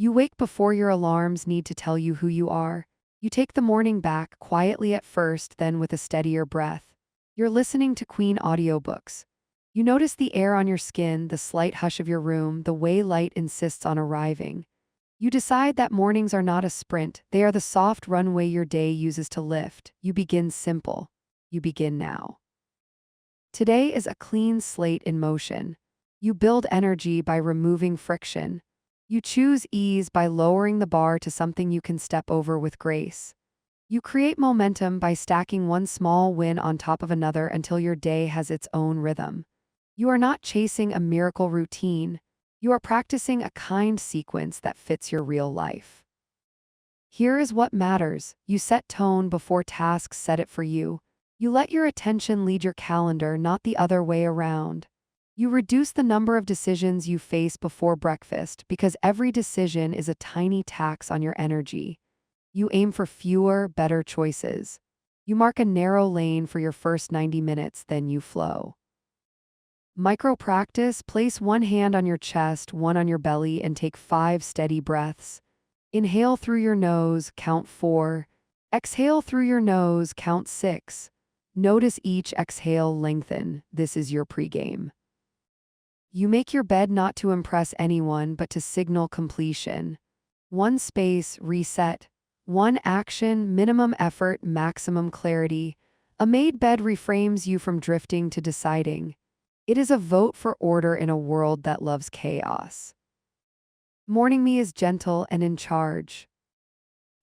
You wake before your alarms need to tell you who you are. You take the morning back, quietly at first, then with a steadier breath. You're listening to Queen audiobooks. You notice the air on your skin, the slight hush of your room, the way light insists on arriving. You decide that mornings are not a sprint, they are the soft runway your day uses to lift. You begin simple. You begin now. Today is a clean slate in motion. You build energy by removing friction. You choose ease by lowering the bar to something you can step over with grace. You create momentum by stacking one small win on top of another until your day has its own rhythm. You are not chasing a miracle routine. You are practicing a kind sequence that fits your real life. Here is what matters. You set tone before tasks set it for you. You let your attention lead your calendar, not the other way around. You reduce the number of decisions you face before breakfast because every decision is a tiny tax on your energy. You aim for fewer, better choices. You mark a narrow lane for your first 90 minutes, then you flow. Micro practice: place one hand on your chest, one on your belly, and take 5 steady breaths. Inhale through your nose, count 4. Exhale through your nose, count 6. Notice each exhale lengthen. This is your pregame. You make your bed not to impress anyone but to signal completion. One space, reset. One action, minimum effort, maximum clarity. A made bed reframes you from drifting to deciding. It is a vote for order in a world that loves chaos. Morning me is gentle and in charge.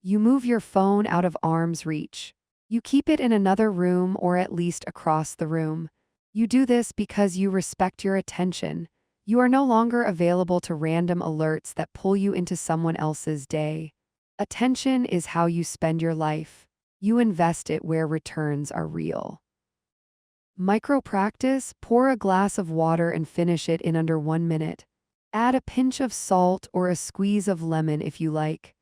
You move your phone out of arm's reach. You keep it in another room or at least across the room. You do this because you respect your attention. You are no longer available to random alerts that pull you into someone else's day. Attention is how you spend your life. You invest it where returns are real. Micro practice: pour a glass of water and finish it in under 1 minute. Add a pinch of salt or a squeeze of lemon if you like.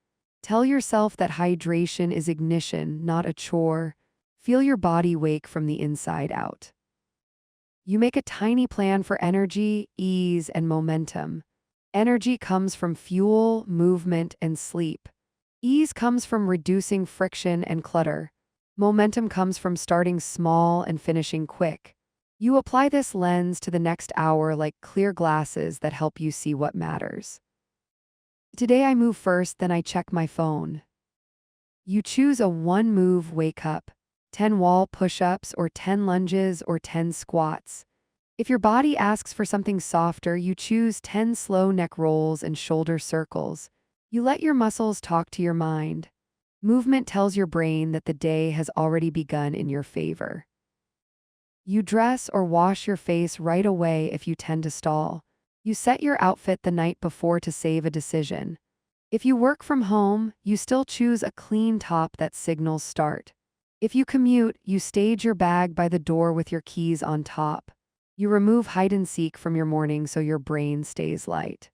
Tell yourself that hydration is ignition, not a chore. Feel your body wake from the inside out. You make a tiny plan for energy, ease, and momentum. Energy comes from fuel, movement, and sleep. Ease comes from reducing friction and clutter. Momentum comes from starting small and finishing quick. You apply this lens to the next hour like clear glasses that help you see what matters. Today I move first, then I check my phone. You choose a one-move wake up. 10 wall push-ups or 10 lunges or 10 squats. If your body asks for something softer, you choose 10 slow neck rolls and shoulder circles. You let your muscles talk to your mind. Movement tells your brain that the day has already begun in your favor. You dress or wash your face right away if you tend to stall. You set your outfit the night before to save a decision. If you work from home, you still choose a clean top that signals start. If you commute, you stage your bag by the door with your keys on top. You remove hide and seek from your morning so your brain stays light.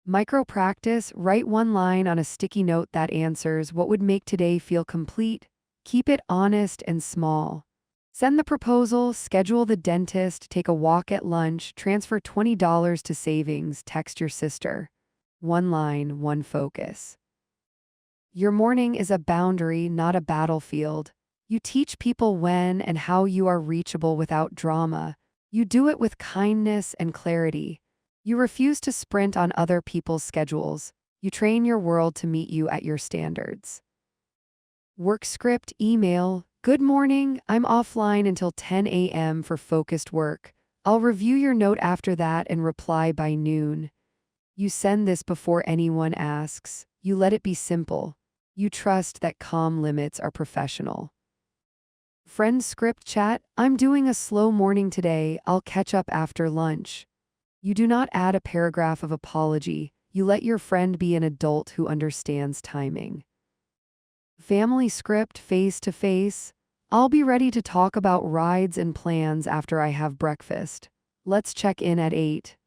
Micro practice: write one line on a sticky note that answers what would make today feel complete. Keep it honest and small. Send the proposal, schedule the dentist, take a walk at lunch, transfer $20 to savings, text your sister. One line, one focus. Your morning is a boundary, not a battlefield. You teach people when and how you are reachable without drama. You do it with kindness and clarity. You refuse to sprint on other people's schedules. You train your world to meet you at your standards. Work script: email: good morning, I'm offline until 10 a.m. for focused work. I'll review your note after that and reply by noon. You send this before anyone asks. You let it be simple. You trust that calm limits are professional. Friend script chat: I'm doing a slow morning today, I'll catch up after lunch. You do not add a paragraph of apology. You let your friend be an adult who understands timing. Family script: face to face. I'll be ready to talk about rides and plans after I have breakfast. Let's check in at 8.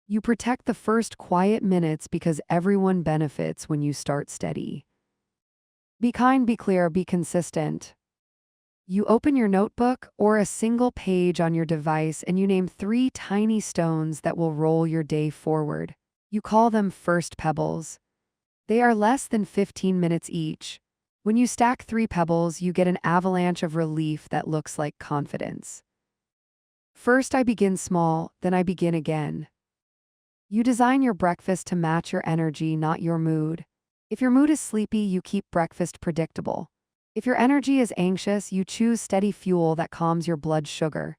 You protect the first quiet minutes because everyone benefits when you start steady. Be kind, be clear, be consistent. You open your notebook or a single page on your device and you name 3 tiny stones that will roll your day forward. You call them first pebbles. They are less than 15 minutes each. When you stack 3 pebbles, you get an avalanche of relief that looks like confidence. First, I begin small, then I begin again. You design your breakfast to match your energy, not your mood. If your mood is sleepy, you keep breakfast predictable. If your energy is anxious, you choose steady fuel that calms your blood sugar.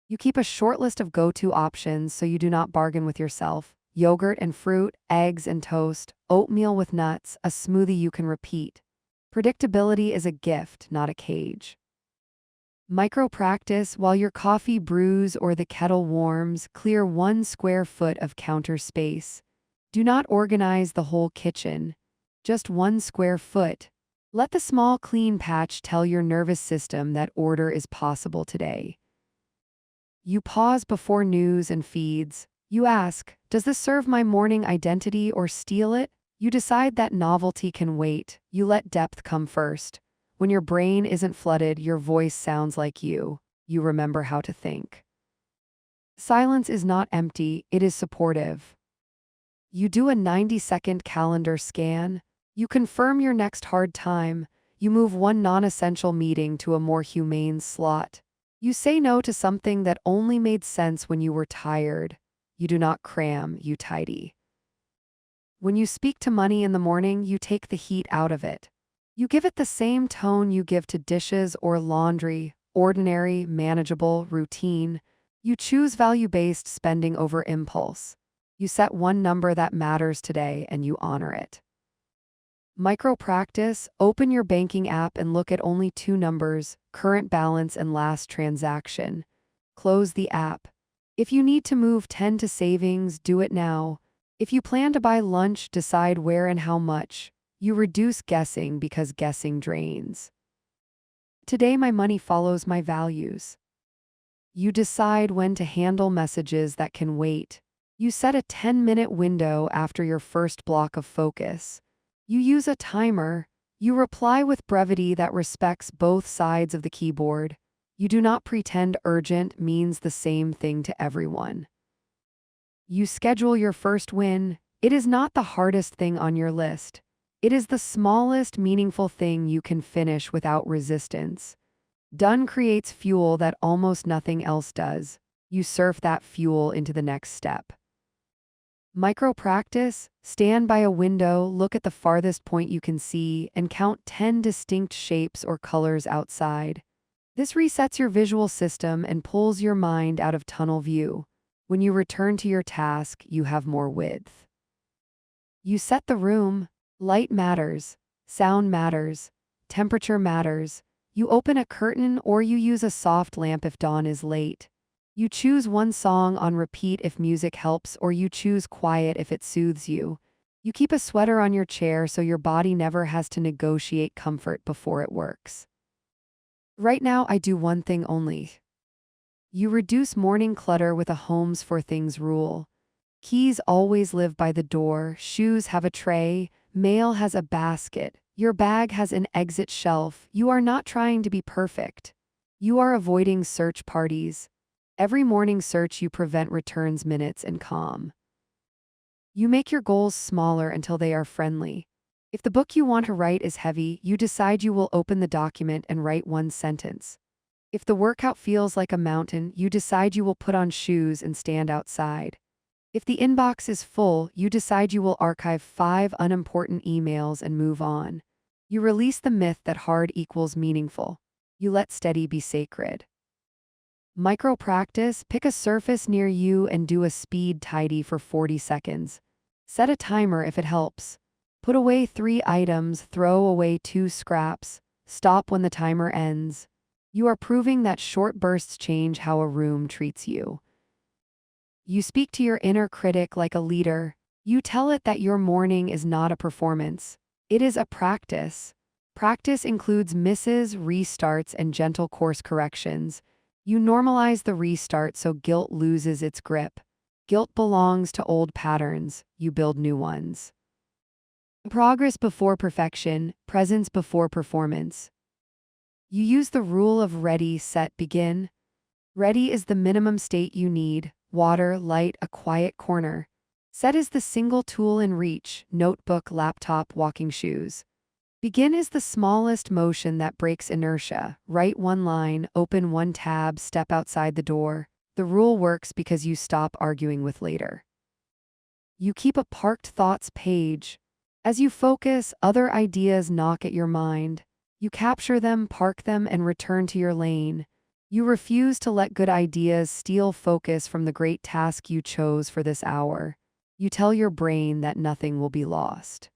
You keep a short list of go-to options so you do not bargain with yourself. Yogurt and fruit, eggs and toast, oatmeal with nuts, a smoothie you can repeat. Predictability is a gift, not a cage. Micro practice: while your coffee brews or the kettle warms, clear 1 square foot of counter space. Do not organize the whole kitchen. Just 1 square foot. Let the small clean patch tell your nervous system that order is possible today. You pause before news and feeds. You ask, does this serve my morning identity or steal it? You decide that novelty can wait. You let depth come first. When your brain isn't flooded, your voice sounds like you. You remember how to think. Silence is not empty, it is supportive. You do a 90-second calendar scan. You confirm your next hard time. You move 1 non-essential meeting to a more humane slot. You say no to something that only made sense when you were tired. You do not cram, you tidy. When you speak to money in the morning, you take the heat out of it. You give it the same tone you give to dishes or laundry: ordinary, manageable, routine. You choose value-based spending over impulse. You set 1 number that matters today and you honor it. Micro practice: open your banking app and look at only 2 numbers, current balance and last transaction. Close the app. If you need to move 10 to savings, do it now. If you plan to buy lunch, decide where and how much. You reduce guessing because guessing drains. Today my money follows my values. You decide when to handle messages that can wait. You set a 10-minute window after your first block of focus. You use a timer. You reply with brevity that respects both sides of the keyboard. You do not pretend urgent means the same thing to everyone. You schedule your first win. It is not the hardest thing on your list. It is the smallest meaningful thing you can finish without resistance. Done creates fuel that almost nothing else does. You surf that fuel into the next step. Micro practice: stand by a window, look at the farthest point you can see, and count 10 distinct shapes or colors outside. This resets your visual system and pulls your mind out of tunnel view. When you return to your task, you have more width. You set the room. Light matters, sound matters, temperature matters. You open a curtain or you use a soft lamp if dawn is late. You choose 1 song on repeat if music helps, or you choose quiet if it soothes you. You keep a sweater on your chair so your body never has to negotiate comfort before it works. Right now, I do 1 thing only. You reduce morning clutter with a homes for things rule. Keys always live by the door, shoes have a tray, mail has a basket, your bag has an exit shelf. You are not trying to be perfect. You are avoiding search parties. Every morning search you prevent returns minutes and calm. You make your goals smaller until they are friendly. If the book you want to write is heavy, you decide you will open the document and write 1 sentence. If the workout feels like a mountain, you decide you will put on shoes and stand outside. If the inbox is full, you decide you will archive 5 unimportant emails and move on. You release the myth that hard equals meaningful. You let steady be sacred. Micro practice: pick a surface near you and do a speed tidy for 40 seconds. Set a timer if it helps. Put away 3 items, throw away 2 scraps. Stop when the timer ends. You are proving that short bursts change how a room treats you. You speak to your inner critic like a leader. You tell it that your morning is not a performance. It is a practice. Practice includes misses, restarts, and gentle course corrections. You normalize the restart so guilt loses its grip. Guilt belongs to old patterns. You build new ones. Progress before perfection, presence before performance. You use the rule of ready, set, begin. Ready is the minimum state you need: water, light, a quiet corner. Set is the single tool in reach: notebook, laptop, walking shoes. Begin is the smallest motion that breaks inertia. Write one line, open one tab, step outside the door. The rule works because you stop arguing with later. You keep a parked thoughts page. As you focus, other ideas knock at your mind. You capture them, park them, and return to your lane. You refuse to let good ideas steal focus from the great task you chose for this hour. You tell your brain that nothing will be lost.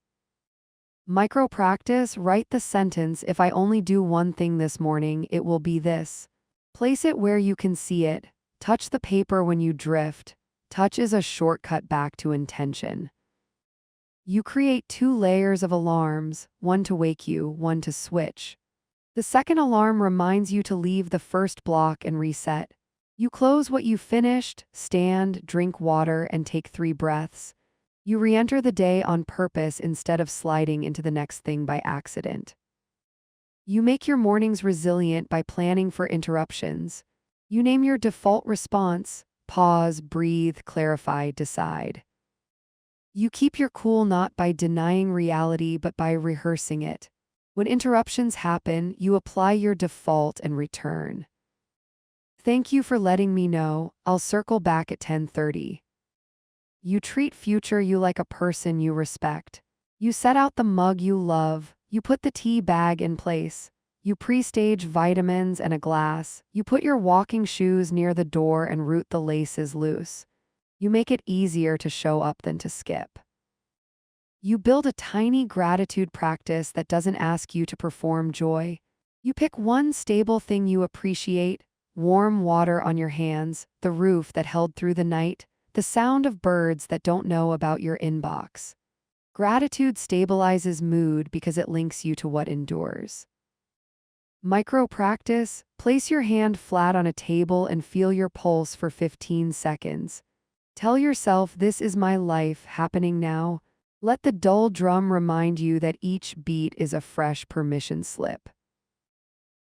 Micro practice: write the sentence, "If I only do one thing this morning, it will be this." Place it where you can see it. Touch the paper when you drift. Touch is a shortcut back to intention. You create 2 layers of alarms, one to wake you, one to switch. The second alarm reminds you to leave the first block and reset. You close what you finished, stand, drink water, and take 3 breaths. You re-enter the day on purpose instead of sliding into the next thing by accident. You make your mornings resilient by planning for interruptions. You name your default response: pause, breathe, clarify, decide. You keep your cool not by denying reality but by rehearsing it. When interruptions happen, you apply your default and return. Thank you for letting me know. I'll circle back at 10:30. You treat future you like a person you respect. You set out the mug you love. You put the tea bag in place. You pre-stage vitamins and a glass. You put your walking shoes near the door and route the laces loose. You make it easier to show up than to skip. You build a tiny gratitude practice that doesn't ask you to perform joy. You pick one stable thing you appreciate: warm water on your hands, the roof that held through the night, the sound of birds that don't know about your inbox. Gratitude stabilizes mood because it links you to what endures. Micro practice: place your hand flat on a table and feel your pulse for 15 seconds. Tell yourself, "This is my life happening now." Let the dull drum remind you that each beat is a fresh permission slip.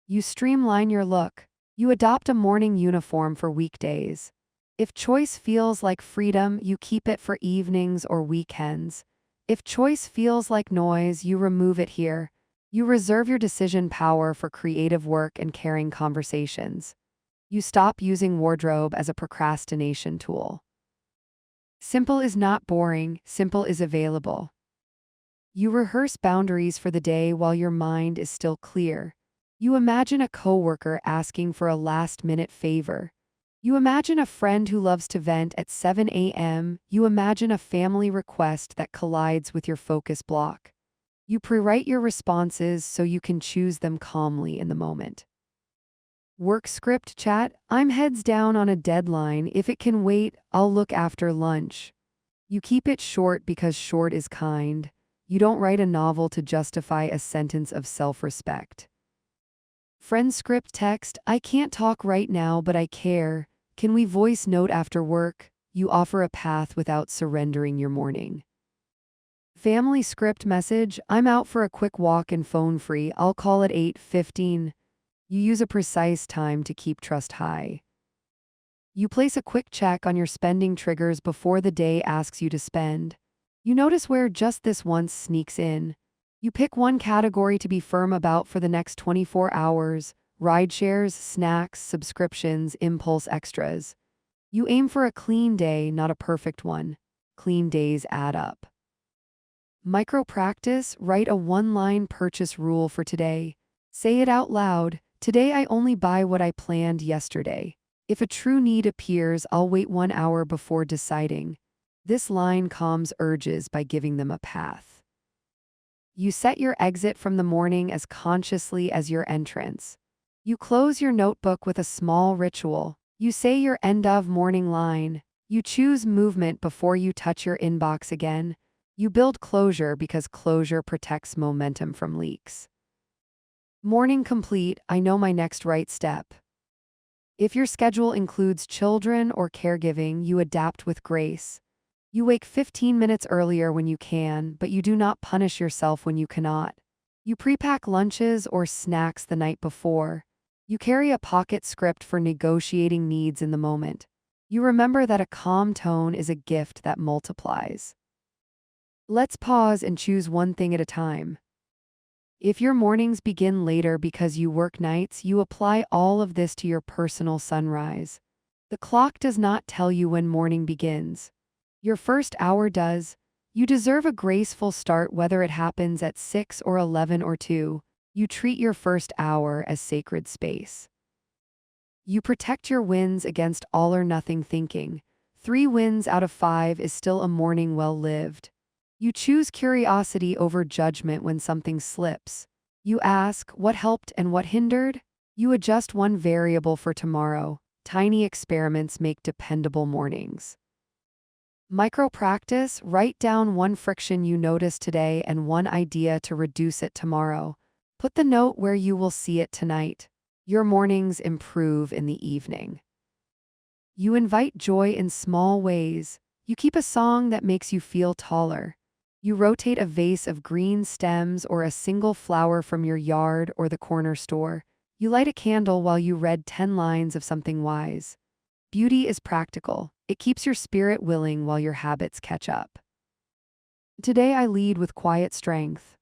You streamline your look. You adopt a morning uniform for weekdays. If choice feels like freedom, you keep it for evenings or weekends. If choice feels like noise, you remove it here. You reserve your decision power for creative work and caring conversations. You stop using wardrobe as a procrastination tool. Simple is not boring, simple is available. You rehearse boundaries for the day while your mind is still clear. You imagine a coworker asking for a last-minute favor. You imagine a friend who loves to vent at 7 a.m. You imagine a family request that collides with your focus block. You pre-write your responses so you can choose them calmly in the moment. Work script chat: I'm heads down on a deadline. If it can wait, I'll look after lunch. You keep it short because short is kind. You don't write a novel to justify a sentence of self-respect. Friend script text: I can't talk right now, but I care. Can we voice note after work? You offer a path without surrendering your morning. Family script message: I'm out for a quick walk and phone free. I'll call at 8:15. You use a precise time to keep trust high. You place a quick check on your spending triggers before the day asks you to spend. You notice where just this once sneaks in. You pick one category to be firm about for the next 24 hours: rideshares, snacks, subscriptions, impulse extras. You aim for a clean day, not a perfect one. Clean days add up. Micro practice: write a one-line purchase rule for today. Say it out loud: today I only buy what I planned yesterday. If a true need appears, I'll wait 1 hour before deciding. This line calms urges by giving them a path. You set your exit from the morning as consciously as your entrance. You close your notebook with a small ritual. You say your end of morning line. You choose movement before you touch your inbox again. You build closure because closure protects momentum from leaks. Morning complete: I know my next right step. If your schedule includes children or caregiving, you adapt with grace. You wake 15 minutes earlier when you can, but you do not punish yourself when you cannot. You pre-pack lunches or snacks the night before. You carry a pocket script for negotiating needs in the moment. You remember that a calm tone is a gift that multiplies. Let's pause and choose one thing at a time. If your mornings begin later because you work nights, you apply all of this to your personal sunrise. The clock does not tell you when morning begins. Your first hour does. You deserve a graceful start whether it happens at 6 or 11 or 2. You treat your first hour as sacred space. You protect your wins against all or nothing thinking. 3 wins out of 5 is still a morning well lived. You choose curiosity over judgment when something slips. You ask what helped and what hindered. You adjust one variable for tomorrow. Tiny experiments make dependable mornings. Micro practice, write down one friction you noticed today and one idea to reduce it tomorrow. Put the note where you will see it tonight. Your mornings improve in the evening. You invite joy in small ways. You keep a song that makes you feel taller. You rotate a vase of green stems or a single flower from your yard or the corner store. You light a candle while you read 10 lines of something wise. Beauty is practical. It keeps your spirit willing while your habits catch up. Today I lead with quiet strength.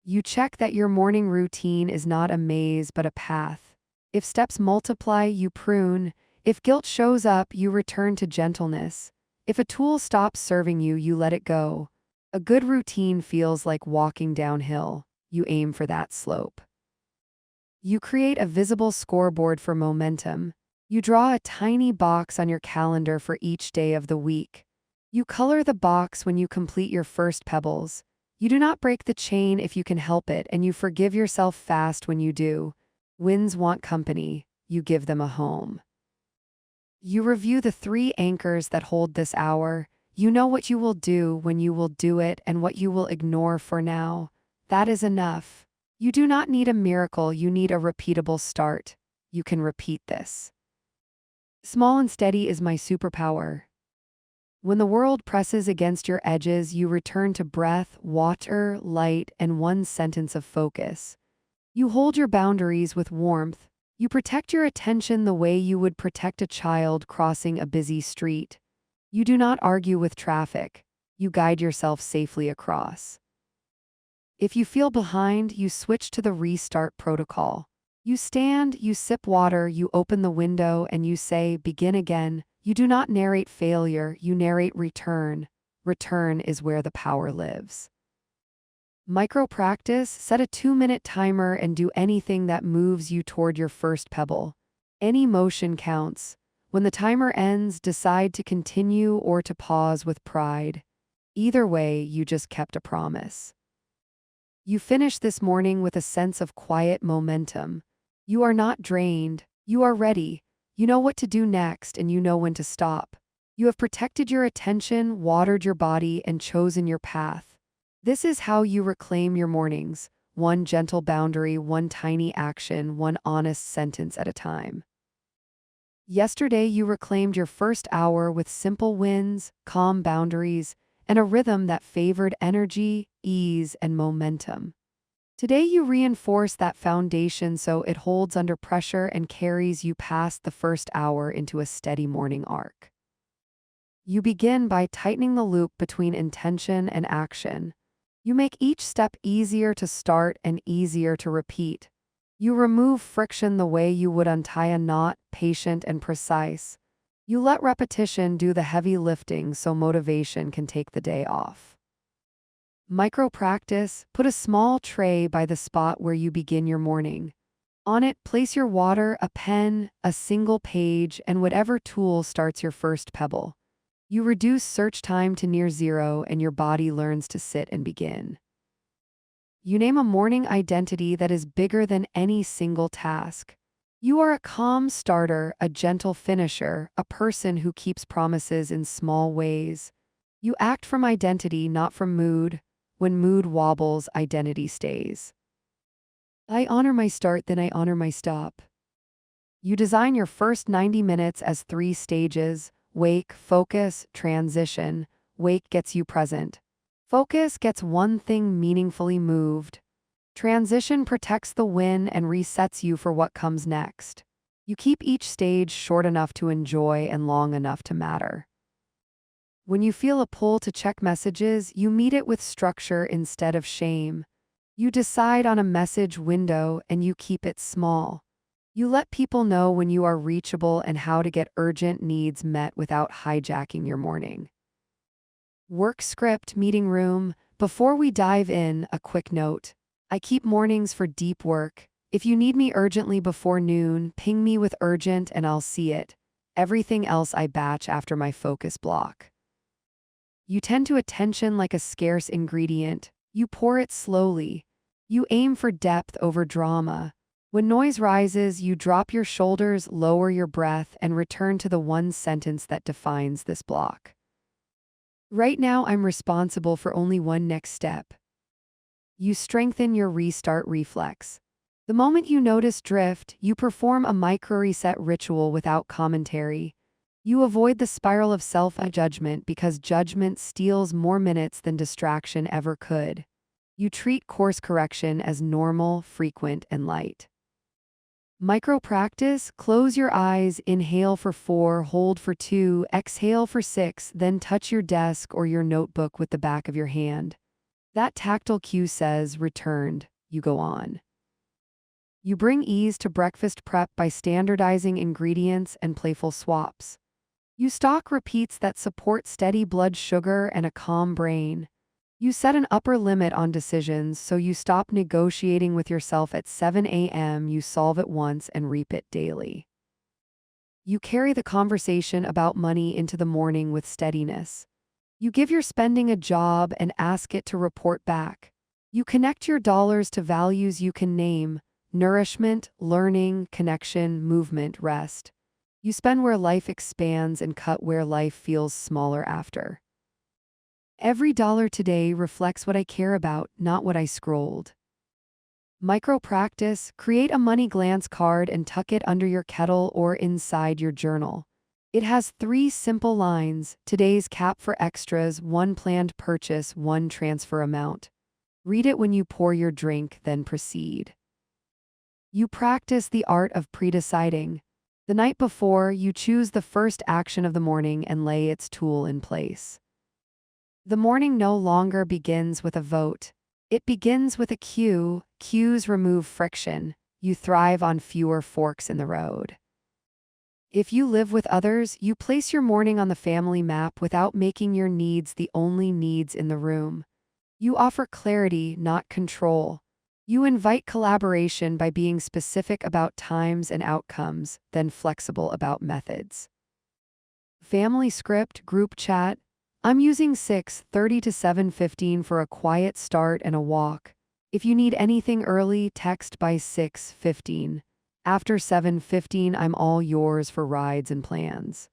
You check that your morning routine is not a maze but a path. If steps multiply, you prune. If guilt shows up, you return to gentleness. If a tool stops serving you, you let it go. A good routine feels like walking downhill. You aim for that slope. You create a visible scoreboard for momentum. You draw a tiny box on your calendar for each day of the week. You color the box when you complete your first pebbles. You do not break the chain if you can help it, and you forgive yourself fast when you do. Winds want company. You give them a home. You review the 3 anchors that hold this hour. You know what you will do when you will do it and what you will ignore for now. That is enough. You do not need a miracle, you need a repeatable start. You can repeat this. Small and steady is my superpower. When the world presses against your edges, you return to breath, water, light, and one sentence of focus. You hold your boundaries with warmth. You protect your attention the way you would protect a child crossing a busy street. You do not argue with traffic. You guide yourself safely across. If you feel behind, you switch to the restart protocol. You stand, you sip water, you open the window, and you say, begin again. You do not narrate failure, you narrate return. Return is where the power lives. Micro practice, set a 2-minute timer and do anything that moves you toward your first pebble. Any motion counts. When the timer ends, decide to continue or to pause with pride. Either way, you just kept a promise. You finish this morning with a sense of quiet momentum. You are not drained. You are ready. You know what to do next and you know when to stop. You have protected your attention, watered your body, and chosen your path. This is how you reclaim your mornings. One gentle boundary, one tiny action, one honest sentence at a time. Yesterday, you reclaimed your first hour with simple wins, calm boundaries, and a rhythm that favored energy, ease, and momentum. Today, you reinforce that foundation so it holds under pressure and carries you past the first hour into a steady morning arc. You begin by tightening the loop between intention and action. You make each step easier to start and easier to repeat. You remove friction the way you would untie a knot, patient and precise. You let repetition do the heavy lifting so motivation can take the day off. Micro practice, put a small tray by the spot where you begin your morning. On it, place your water, a pen, a single page, and whatever tool starts your first pebble. You reduce search time to near zero and your body learns to sit and begin. You name a morning identity that is bigger than any single task. You are a calm starter, a gentle finisher, a person who keeps promises in small ways. You act from identity, not from mood. When mood wobbles, identity stays. I honor my start, then I honor my stop. You design your first 90 minutes as 3 stages: wake, focus, transition. Wake gets you present. Focus gets one thing meaningfully moved. Transition protects the win and resets you for what comes next. You keep each stage short enough to enjoy and long enough to matter. When you feel a pull to check messages, you meet it with structure instead of shame. You decide on a message window and you keep it small. You let people know when you are reachable and how to get urgent needs met without hijacking your morning. Work script, meeting room. Before we dive in, a quick note. I keep mornings for deep work. If you need me urgently before noon, ping me with urgent and I'll see it. Everything else I batch after my focus block. You tend to attention like a scarce ingredient. You pour it slowly. You aim for depth over drama. When noise rises, you drop your shoulders, lower your breath, and return to the one sentence that defines this block. Right now, I'm responsible for only one next step. You strengthen your restart reflex. The moment you notice drift, you perform a micro-reset ritual without commentary. You avoid the spiral of self-judgment because judgment steals more minutes than distraction ever could. You treat course correction as normal, frequent, and light. Micro practice, close your eyes, inhale for 4, hold for 2, exhale for 6, then touch your desk or your notebook with the back of your hand. That tactile cue says, returned. You go on. You bring ease to breakfast prep by standardizing ingredients and playful swaps. You stock repeats that support steady blood sugar and a calm brain. You set an upper limit on decisions, so you stop negotiating with yourself at 7 a.m., you solve it once and reap it daily. You carry the conversation about money into the morning with steadiness. You give your spending a job and ask it to report back. You connect your dollars to values you can name: nourishment, learning, connection, movement, rest. You spend where life expands and cut where life feels smaller after. Every dollar today reflects what I care about, not what I scrolled. Micro practice, create a money glance card and tuck it under your kettle or inside your journal. It has 3 simple lines: today's cap for extras, 1 planned purchase, 1 transfer amount. Read it when you pour your drink, then proceed. You practice the art of pre-deciding. The night before, you choose the first action of the morning and lay its tool in place. The morning no longer begins with a vote. It begins with a cue. Cues remove friction. You thrive on fewer forks in the road. If you live with others, you place your morning on the family map without making your needs the only needs in the room. You offer clarity, not control. You invite collaboration by being specific about times and outcomes, then flexible about methods. Family script, group chat. I'm using 6:30 to 7:15 for a quiet start and a walk. If you need anything early, text by 6:15. After 7:15, I'm all yours for rides and plans.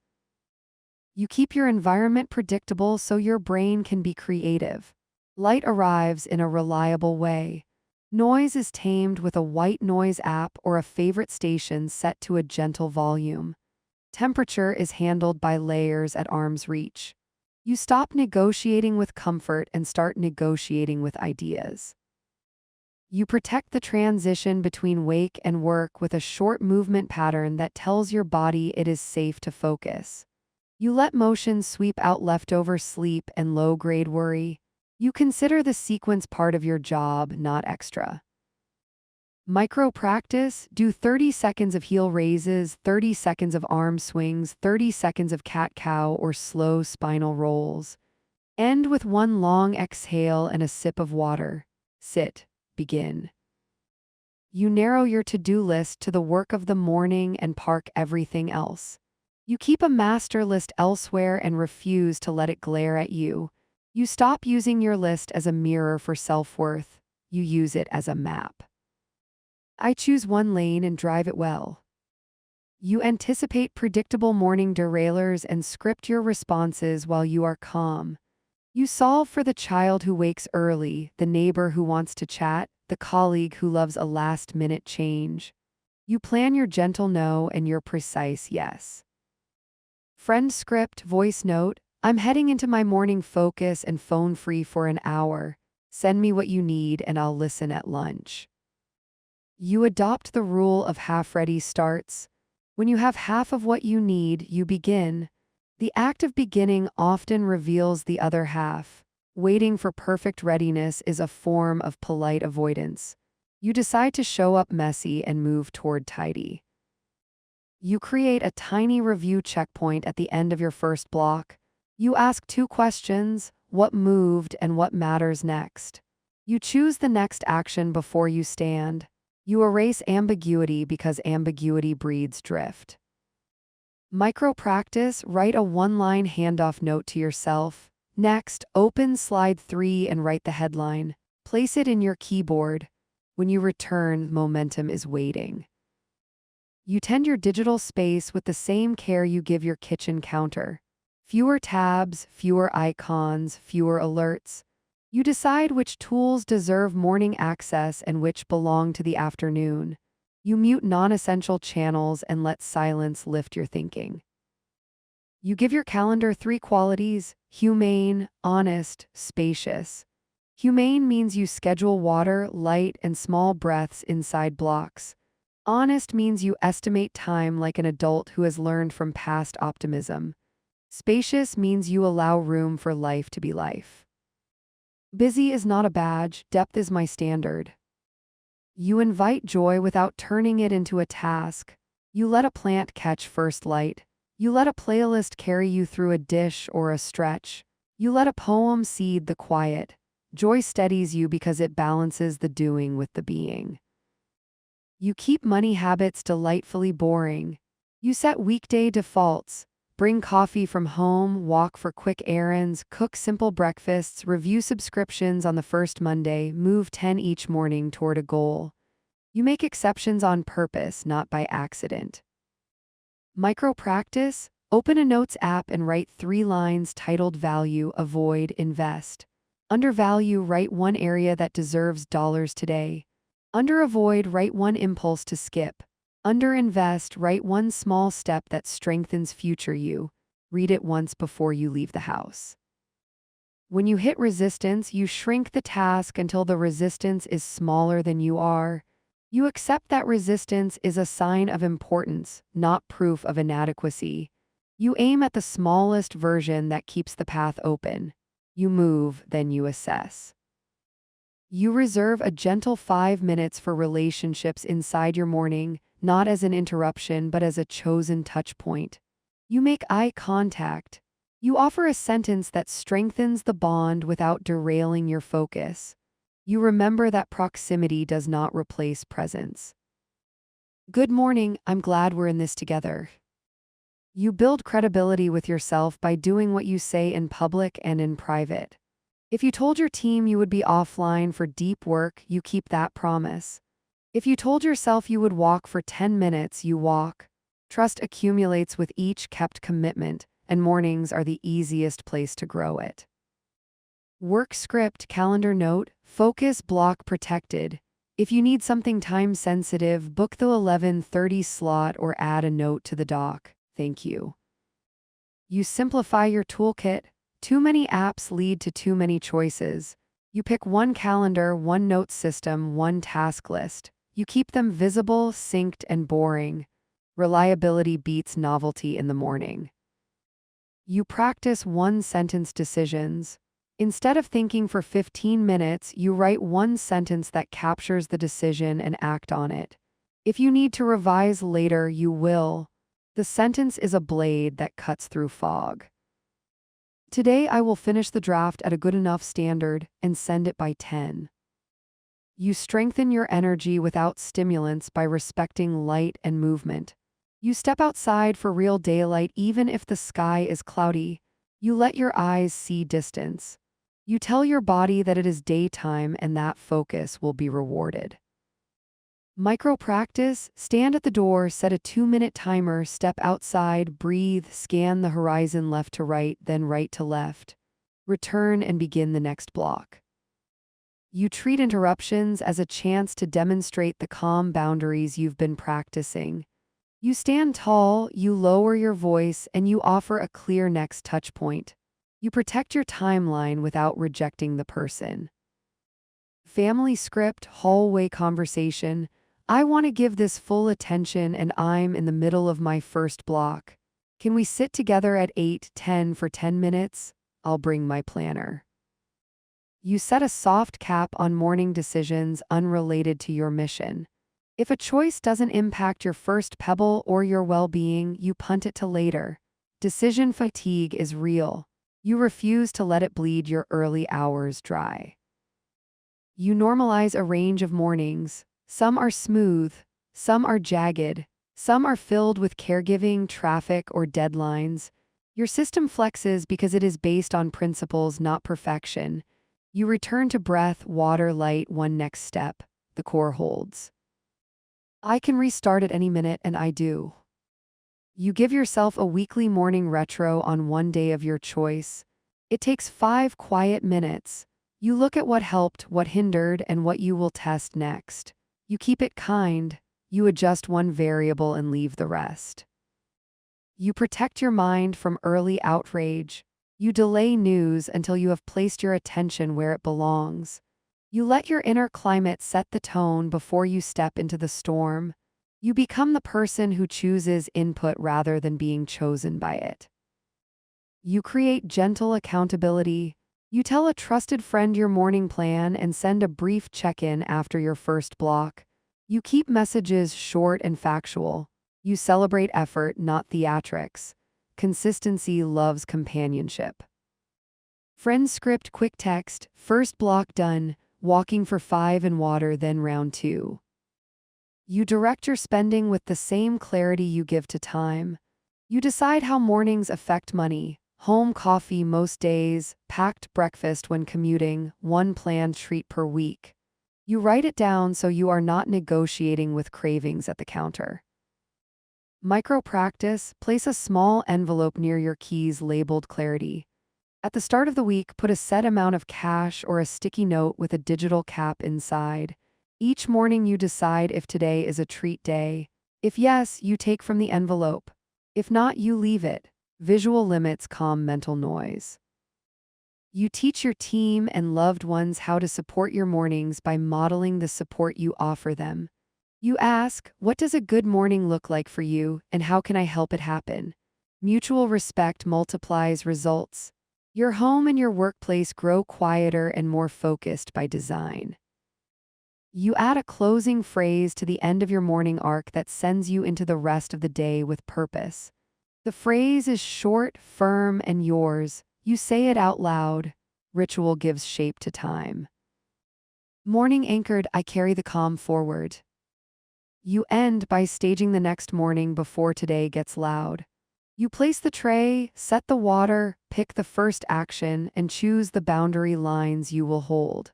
You keep your environment predictable so your brain can be creative. Light arrives in a reliable way. Noise is tamed with a white noise app or a favorite station set to a gentle volume. Temperature is handled by layers at arm's reach. You stop negotiating with comfort and start negotiating with ideas. You protect the transition between wake and work with a short movement pattern that tells your body it is safe to focus. You let motion sweep out leftover sleep and low-grade worry. You consider the sequence part of your job, not extra. Micro practice, do 30 seconds of heel raises, 30 seconds of arm swings, 30 seconds of cat-cow or slow spinal rolls. End with 1 long exhale and a sip of water. Sit. Begin. You narrow your to-do list to the work of the morning and park everything else. You keep a master list elsewhere and refuse to let it glare at you. You stop using your list as a mirror for self-worth. You use it as a map. I choose one lane and drive it well. You anticipate predictable morning derailers and script your responses while you are calm. You solve for the child who wakes early, the neighbor who wants to chat, the colleague who loves a last-minute change. You plan your gentle no and your precise yes. Friend script, voice note, I'm heading into my morning focus and phone-free for an hour. Send me what you need and I'll listen at lunch. You adopt the rule of half-ready starts. When you have half of what you need, you begin. The act of beginning often reveals the other half. Waiting for perfect readiness is a form of polite avoidance. You decide to show up messy and move toward tidy. You create a tiny review checkpoint at the end of your first block. You ask 2 questions: what moved and what matters next. You choose the next action before you stand. You erase ambiguity because ambiguity breeds drift. Micro practice: write a 1-line handoff note to yourself. Next, open slide 3 and write the headline. Place it in your keyboard. When you return, momentum is waiting. You tend your digital space with the same care you give your kitchen counter. Fewer tabs, fewer icons, fewer alerts. You decide which tools deserve morning access and which belong to the afternoon. You mute non-essential channels and let silence lift your thinking. You give your calendar 3 qualities: humane, honest, spacious. Humane means you schedule water, light, and small breaths inside blocks. Honest means you estimate time like an adult who has learned from past optimism. Spacious means you allow room for life to be life. Busy is not a badge, depth is my standard. You invite joy without turning it into a task. You let a plant catch first light. You let a playlist carry you through a dish or a stretch. You let a poem seed the quiet. Joy steadies you because it balances the doing with the being. You keep money habits delightfully boring. You set weekday defaults. Bring coffee from home, walk for quick errands, cook simple breakfasts, review subscriptions on the first Monday, move 10 each morning toward a goal. You make exceptions on purpose, not by accident. Micro practice: open a notes app and write 3 lines titled value, avoid, invest. Under value, write 1 area that deserves dollars today. Under avoid, write 1 impulse to skip. Under invest, write 1 small step that strengthens future you. Read it once before you leave the house. When you hit resistance, you shrink the task until the resistance is smaller than you are. You accept that resistance is a sign of importance, not proof of inadequacy. You aim at the smallest version that keeps the path open. You move, then you assess. You reserve a gentle 5 minutes for relationships inside your morning, not as an interruption but as a chosen touch point. You make eye contact. You offer a sentence that strengthens the bond without derailing your focus. You remember that proximity does not replace presence. Good morning, I'm glad we're in this together. You build credibility with yourself by doing what you say in public and in private. If you told your team you would be offline for deep work, you keep that promise. If you told yourself you would walk for 10 minutes, you walk. Trust accumulates with each kept commitment, and mornings are the easiest place to grow it. Work script, calendar note, focus block protected. If you need something time-sensitive, book the 11:30 slot or add a note to the doc. Thank you. You simplify your toolkit. Too many apps lead to too many choices. You pick 1 calendar, 1 note system, 1 task list. You keep them visible, synced, and boring. Reliability beats novelty in the morning. You practice 1-sentence decisions. Instead of thinking for 15 minutes, you write 1 sentence that captures the decision and act on it. If you need to revise later, you will. The sentence is a blade that cuts through fog. Today I will finish the draft at a good enough standard and send it by 10. You strengthen your energy without stimulants by respecting light and movement. You step outside for real daylight even if the sky is cloudy. You let your eyes see distance. You tell your body that it is daytime and that focus will be rewarded. Micro practice: stand at the door, set a 2-minute timer, step outside, breathe, scan the horizon left to right, then right to left. Return and begin the next block. You treat interruptions as a chance to demonstrate the calm boundaries you've been practicing. You stand tall, you lower your voice, and you offer a clear next touch point. You protect your timeline without rejecting the person. Family script, hallway conversation. I want to give this full attention and I'm in the middle of my first block. Can we sit together at 8:10 for 10 minutes? I'll bring my planner. You set a soft cap on morning decisions unrelated to your mission. If a choice doesn't impact your first pebble or your well-being, you punt it to later. Decision fatigue is real. You refuse to let it bleed your early hours dry. You normalize a range of mornings. Some are smooth, some are jagged, some are filled with caregiving, traffic, or deadlines. Your system flexes because it is based on principles, not perfection. You return to breath, water, light, one next step. The core holds. I can restart at any minute, and I do. You give yourself a weekly morning retro on one day of your choice. It takes 5 quiet minutes. You look at what helped, what hindered, and what you will test next. You keep it kind. You adjust one variable and leave the rest. You protect your mind from early outrage. You delay news until you have placed your attention where it belongs. You let your inner climate set the tone before you step into the storm. You become the person who chooses input rather than being chosen by it. You create gentle accountability. You tell a trusted friend your morning plan and send a brief check-in after your first block. You keep messages short and factual. You celebrate effort, not theatrics. Consistency loves companionship. Friends script quick text, first block done, walking for 5 and water, then round 2. You direct your spending with the same clarity you give to time. You decide how mornings affect money. Home coffee most days, packed breakfast when commuting, one planned treat per week. You write it down so you are not negotiating with cravings at the counter. Micro practice, place a small envelope near your keys labeled clarity. At the start of the week, put a set amount of cash or a sticky note with a digital cap inside. Each morning you decide if today is a treat day. If yes, you take from the envelope. If not, you leave it. Visual limits calm mental noise. You teach your team and loved ones how to support your mornings by modeling the support you offer them. You ask, what does a good morning look like for you, and how can I help it happen? Mutual respect multiplies results. Your home and your workplace grow quieter and more focused by design. You add a closing phrase to the end of your morning arc that sends you into the rest of the day with purpose. The phrase is short, firm, and yours. You say it out loud. Ritual gives shape to time. Morning anchored, I carry the calm forward. You end by staging the next morning before today gets loud. You place the tray, set the water, pick the first action, and choose the boundary lines you will hold.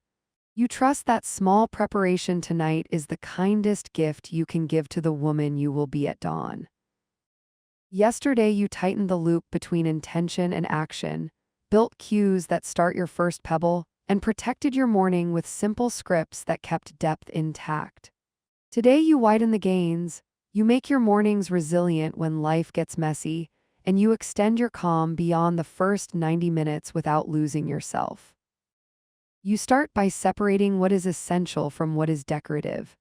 You trust that small preparation tonight is the kindest gift you can give to the woman you will be at dawn. Yesterday you tightened the loop between intention and action, built cues that start your first pebble, and protected your morning with simple scripts that kept depth intact. Today you widen the gains, you make your mornings resilient when life gets messy, and you extend your calm beyond the first 90 minutes without losing yourself. You start by separating what is essential from what is decorative.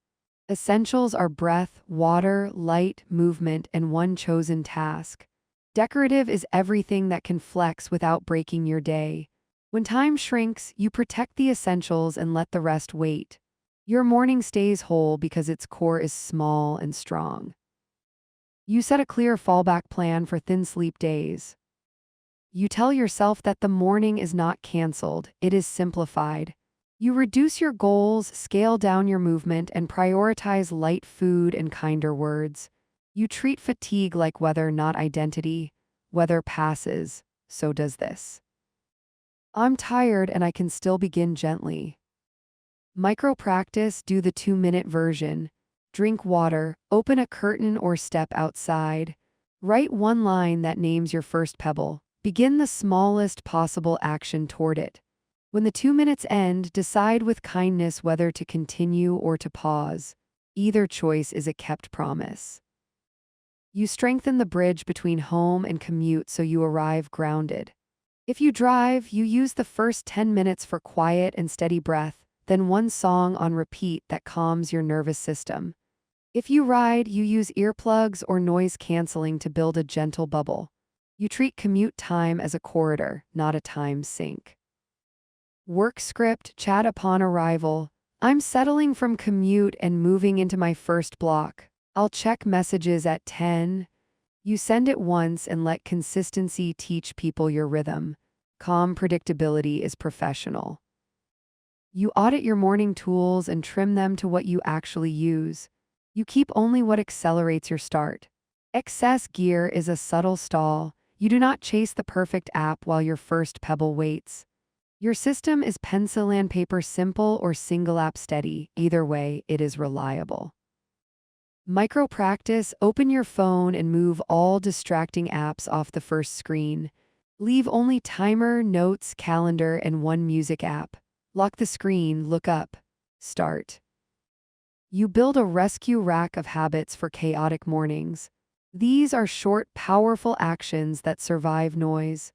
Essentials are breath, water, light, movement, and one chosen task. Decorative is everything that can flex without breaking your day. When time shrinks, you protect the essentials and let the rest wait. Your morning stays whole because its core is small and strong. You set a clear fallback plan for thin sleep days. You tell yourself that the morning is not canceled, it is simplified. You reduce your goals, scale down your movement, and prioritize light food and kinder words. You treat fatigue like weather, not identity. Weather passes, so does this. I'm tired and I can still begin gently. Micro practice, do the 2-minute version. Drink water, open a curtain or step outside. Write one line that names your first pebble. Begin the smallest possible action toward it. When the 2 minutes end, decide with kindness whether to continue or to pause. Either choice is a kept promise. You strengthen the bridge between home and commute so you arrive grounded. If you drive, you use the first 10 minutes for quiet and steady breath, then one song on repeat that calms your nervous system. If you ride, you use earplugs or noise canceling to build a gentle bubble. You treat commute time as a corridor, not a time sink. Work script, chat upon arrival. I'm settling from commute and moving into my first block. I'll check messages at 10. You send it once and let consistency teach people your rhythm. Calm predictability is professional. You audit your morning tools and trim them to what you actually use. You keep only what accelerates your start. Excess gear is a subtle stall. You do not chase the perfect app while your first pebble waits. Your system is pencil and paper simple or single app steady. Either way, it is reliable. Micro practice, open your phone and move all distracting apps off the first screen. Leave only timer, notes, calendar, and one music app. Lock the screen, look up. Start. You build a rescue rack of habits for chaotic mornings. These are short, powerful actions that survive noise.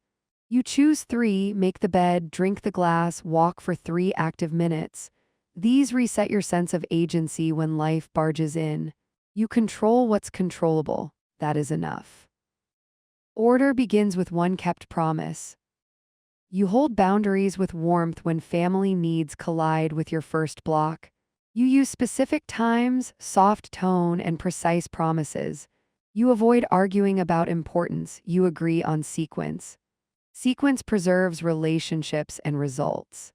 You choose 3, make the bed, drink the glass, walk for 3 active minutes. These reset your sense of agency when life barges in. You control what's controllable. That is enough. Order begins with one kept promise. You hold boundaries with warmth when family needs collide with your first block. You use specific times, soft tone, and precise promises. You avoid arguing about importance. You agree on sequence. Sequence preserves relationships and results.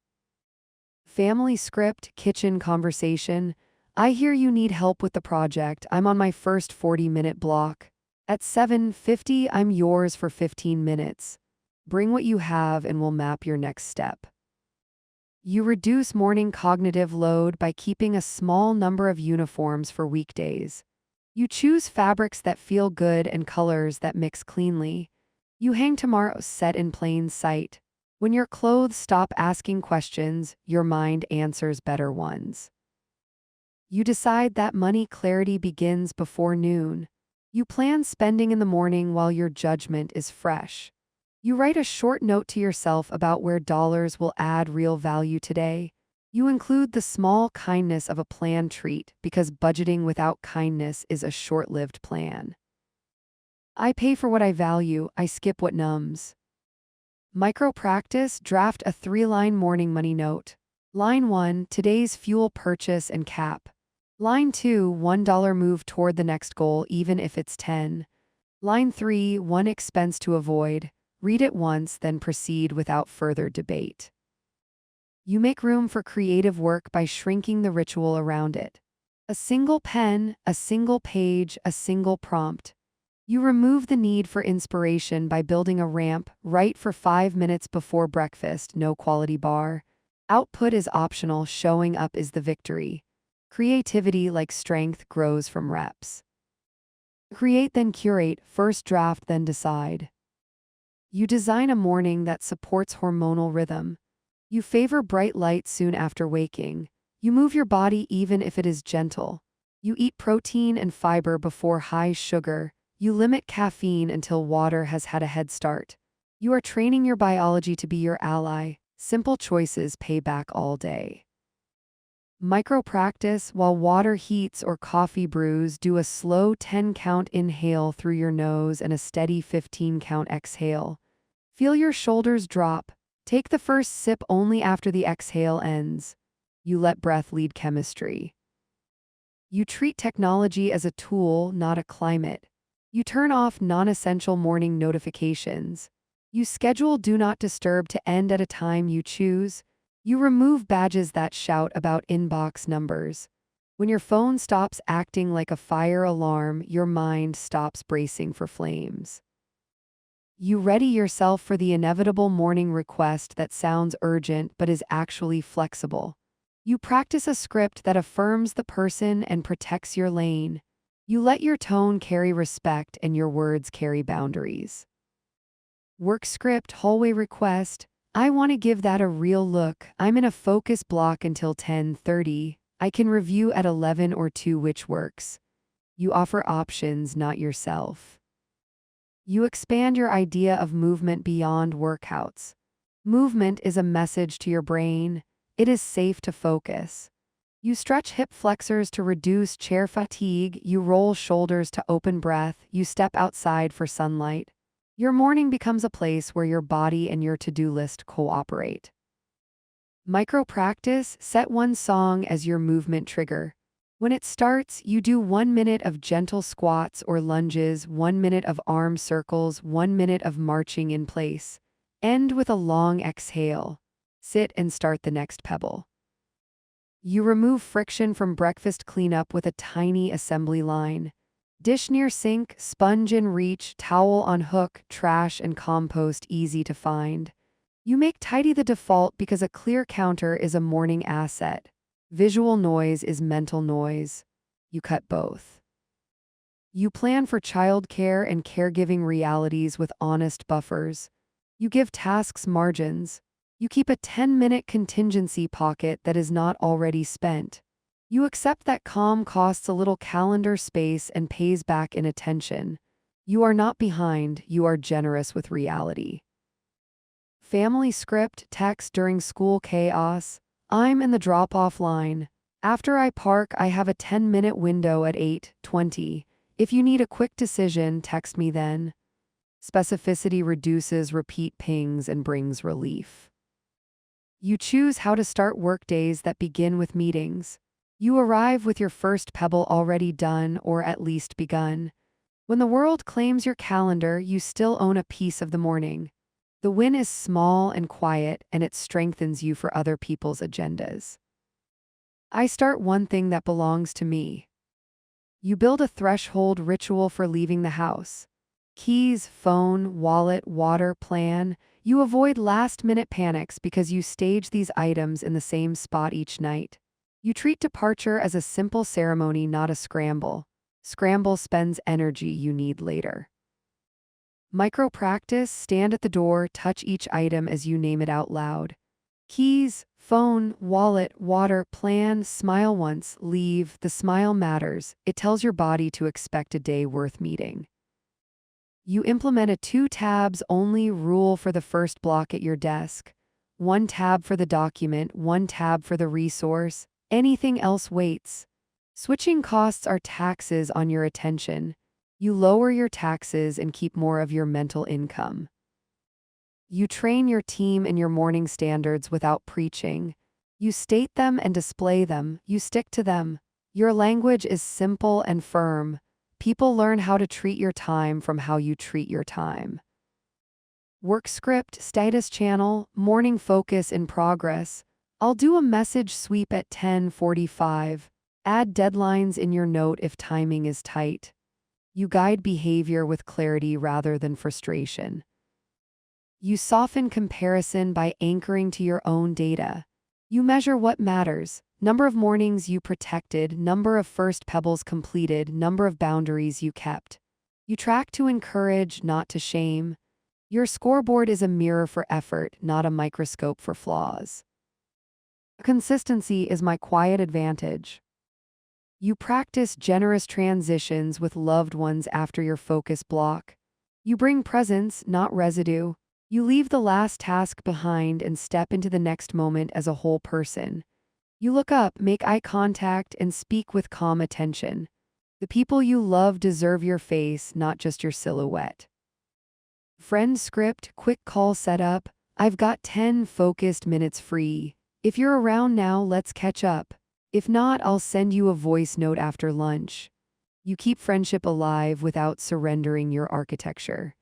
Family script, kitchen conversation. I hear you need help with the project. I'm on my first 40-minute block. At 7:50, I'm yours for 15 minutes. Bring what you have and we'll map your next step. You reduce morning cognitive load by keeping a small number of uniforms for weekdays. You choose fabrics that feel good and colors that mix cleanly. You hang tomorrow's set in plain sight. When your clothes stop asking questions, your mind answers better ones. You decide that money clarity begins before noon. You plan spending in the morning while your judgment is fresh. You write a short note to yourself about where dollars will add real value today. You include the small kindness of a planned treat because budgeting without kindness is a short-lived plan. I pay for what I value, I skip what numbs. Micro practice, draft a 3-line morning money note. Line 1, today's fuel purchase and cap. Line 2, $1 move toward the next goal even if it's 10. Line 3, 1 expense to avoid. Read it once, then proceed without further debate. You make room for creative work by shrinking the ritual around it. A single pen, a single page, a single prompt. You remove the need for inspiration by building a ramp, write for 5 minutes before breakfast, no quality bar. Output is optional, showing up is the victory. Creativity, like strength, grows from reps. Create then curate, first draft then decide. You design a morning that supports hormonal rhythm. You favor bright light soon after waking. You move your body even if it is gentle. You eat protein and fiber before high sugar. You limit caffeine until water has had a head start. You are training your biology to be your ally. Simple choices pay back all day. Micro practice, while water heats or coffee brews, do a slow 10-count inhale through your nose and a steady 15-count exhale. Feel your shoulders drop. Take the first sip only after the exhale ends. You let breath lead chemistry. You treat technology as a tool, not a climate. You turn off non-essential morning notifications. You schedule Do Not Disturb to end at a time you choose. You remove badges that shout about inbox numbers. When your phone stops acting like a fire alarm, your mind stops bracing for flames. You ready yourself for the inevitable morning request that sounds urgent but is actually flexible. You practice a script that affirms the person and protects your lane. You let your tone carry respect and your words carry boundaries. Work script, hallway request. I want to give that a real look. I'm in a focus block until 10:30. I can review at 11 or 2 which works. You offer options, not yourself. You expand your idea of movement beyond workouts. Movement is a message to your brain. It is safe to focus. You stretch hip flexors to reduce chair fatigue, you roll shoulders to open breath, you step outside for sunlight. Your morning becomes a place where your body and your to-do list cooperate. Micro practice, set one song as your movement trigger. When it starts, you do 1 minute of gentle squats or lunges, 1 minute of arm circles, 1 minute of marching in place. End with a long exhale. Sit and start the next pebble. You remove friction from breakfast cleanup with a tiny assembly line. Dish near sink, sponge in reach, towel on hook, trash and compost easy to find. You make tidy the default because a clear counter is a morning asset. Visual noise is mental noise. You cut both. You plan for childcare and caregiving realities with honest buffers. You give tasks margins. You keep a 10-minute contingency pocket that is not already spent. You accept that calm costs a little calendar space and pays back in attention. You are not behind, you are generous with reality. Family script, text during school chaos. I'm in the drop-off line. After I park, I have a 10-minute window at 8:20. If you need a quick decision, text me then. Specificity reduces repeat pings and brings relief. You choose how to start workdays that begin with meetings. You arrive with your first pebble already done or at least begun. When the world claims your calendar, you still own a piece of the morning. The win is small and quiet, and it strengthens you for other people's agendas. I start one thing that belongs to me. You build a threshold ritual for leaving the house. Keys, phone, wallet, water, plan. You avoid last-minute panics because you stage these items in the same spot each night. You treat departure as a simple ceremony, not a scramble. Scramble spends energy you need later. Micro practice, stand at the door, touch each item as you name it out loud. Keys, phone, wallet, water, plan, smile once, leave. The smile matters. It tells your body to expect a day worth meeting. You implement a 2 tabs only rule for the first block at your desk. 1 tab for the document, 1 tab for the resource. Anything else waits. Switching costs are taxes on your attention. You lower your taxes and keep more of your mental income. You train your team in your morning standards without preaching. You state them and display them. You stick to them. Your language is simple and firm. People learn how to treat your time from how you treat your time. Work script, status channel, morning focus in progress. I'll do a message sweep at 10:45. Add deadlines in your note if timing is tight. You guide behavior with clarity rather than frustration. You soften comparison by anchoring to your own data. You measure what matters. Number of mornings you protected, number of first pebbles completed, number of boundaries you kept. You track to encourage, not to shame. Your scoreboard is a mirror for effort, not a microscope for flaws. Consistency is my quiet advantage. You practice generous transitions with loved ones after your focus block. You bring presence, not residue. You leave the last task behind and step into the next moment as a whole person. You look up, make eye contact, and speak with calm attention. The people you love deserve your face, not just your silhouette. Friend script, quick call setup. I've got 10 focused minutes free. If you're around now, let's catch up. If not, I'll send you a voice note after lunch. You keep friendship alive without surrendering your architecture.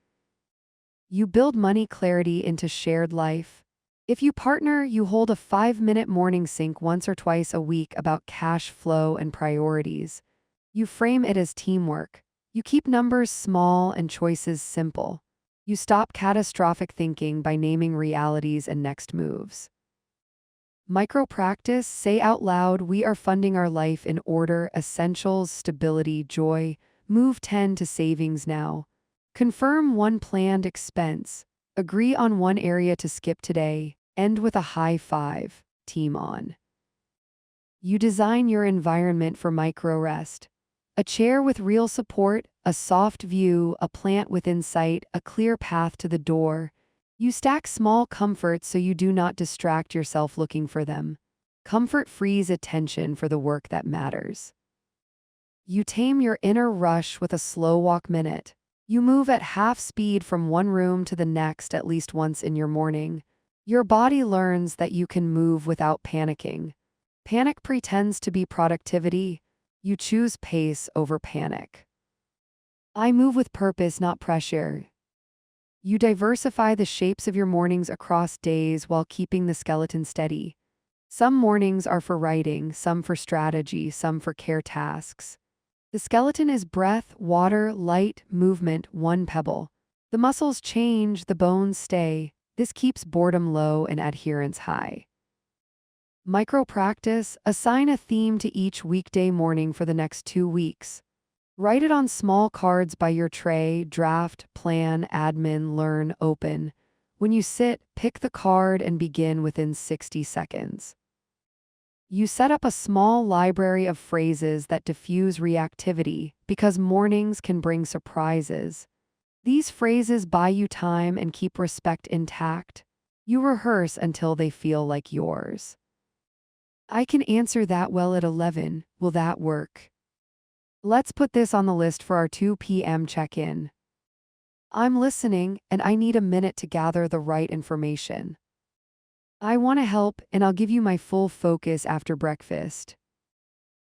You build money clarity into shared life. If you partner, you hold a 5-minute morning sync once or twice a week about cash flow and priorities. You frame it as teamwork. You keep numbers small and choices simple. You stop catastrophic thinking by naming realities and next moves. Micro practice, say out loud, we are funding our life in order, essentials, stability, joy. Move 10 to savings now. Confirm 1 planned expense. Agree on 1 area to skip today. End with a high 5. Team on. You design your environment for micro rest. A chair with real support, a soft view, a plant within sight, a clear path to the door. You stack small comforts so you do not distract yourself looking for them. Comfort frees attention for the work that matters. You tame your inner rush with a slow walk minute. You move at half speed from one room to the next at least once in your morning. Your body learns that you can move without panicking. Panic pretends to be productivity. You choose pace over panic. I move with purpose, not pressure. You diversify the shapes of your mornings across days while keeping the skeleton steady. Some mornings are for writing, some for strategy, some for care tasks. The skeleton is breath, water, light, movement, one pebble. The muscles change, the bones stay. This keeps boredom low and adherence high. Micro practice: assign a theme to each weekday morning for the next 2 weeks. Write it on small cards by your tray: draft, plan, admin, learn, open. When you sit, pick the card and begin within 60 seconds. You set up a small library of phrases that diffuse reactivity because mornings can bring surprises. These phrases buy you time and keep respect intact. You rehearse until they feel like yours. I can answer that well at 11. Will that work? Let's put this on the list for our 2 p.m. check-in. I'm listening, and I need a minute to gather the right information. I want to help, and I'll give you my full focus after breakfast.